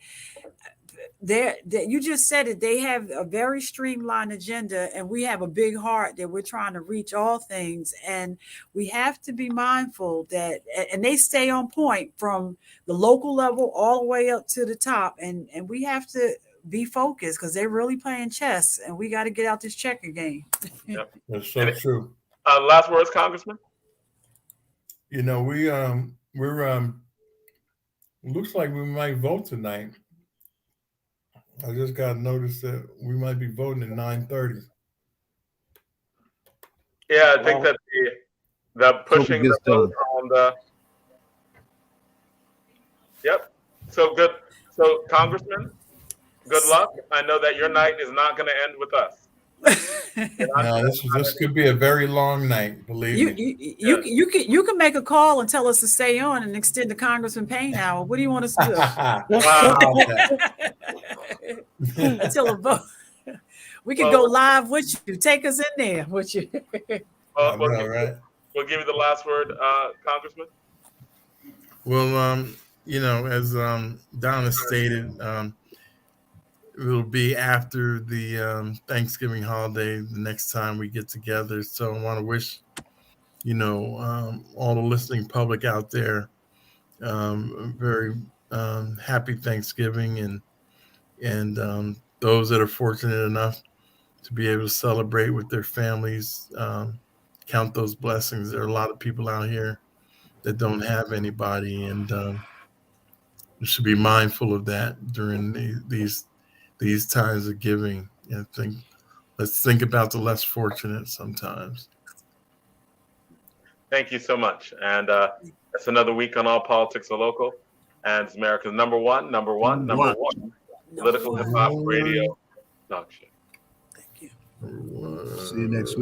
You just said it. They have a very streamlined agenda, and we have a big heart that we're trying to reach all things. And we have to be mindful that, and they stay on point from the local level all the way up to the top. And we have to be focused because they're really playing chess, and we got to get out this checker game. Yep. That's so true. Last words, Congressman. You know, we're looks like we might vote tonight. I just got notice that we might be voting at 9:30. Yeah, I think that the pushing the vote on the. Yep. So good. So, Congressman, good luck. I know that your night is not going to end with us. No, this could be a very long night. Believe me. You can make a call and tell us to stay on and extend the Congressman Payne hour. What do you want us to do? Until a vote. We can go live with you. Take us in there with you. We'll give you the last word, Congressman. Well, you know, as Donna stated, it will be after the Thanksgiving holiday the next time we get together. So I want to wish, you know, all the listening public out there a very happy Thanksgiving, and those that are fortunate enough to be able to celebrate with their families, count those blessings. There are a lot of people out here that don't have anybody, and we should be mindful of that during these times of giving. And let's think about the less fortunate sometimes. Thank you so much. And it's another week on All Politics Are Local, and it's America's number one political hip hop radio talk show. Thank you. See you next week.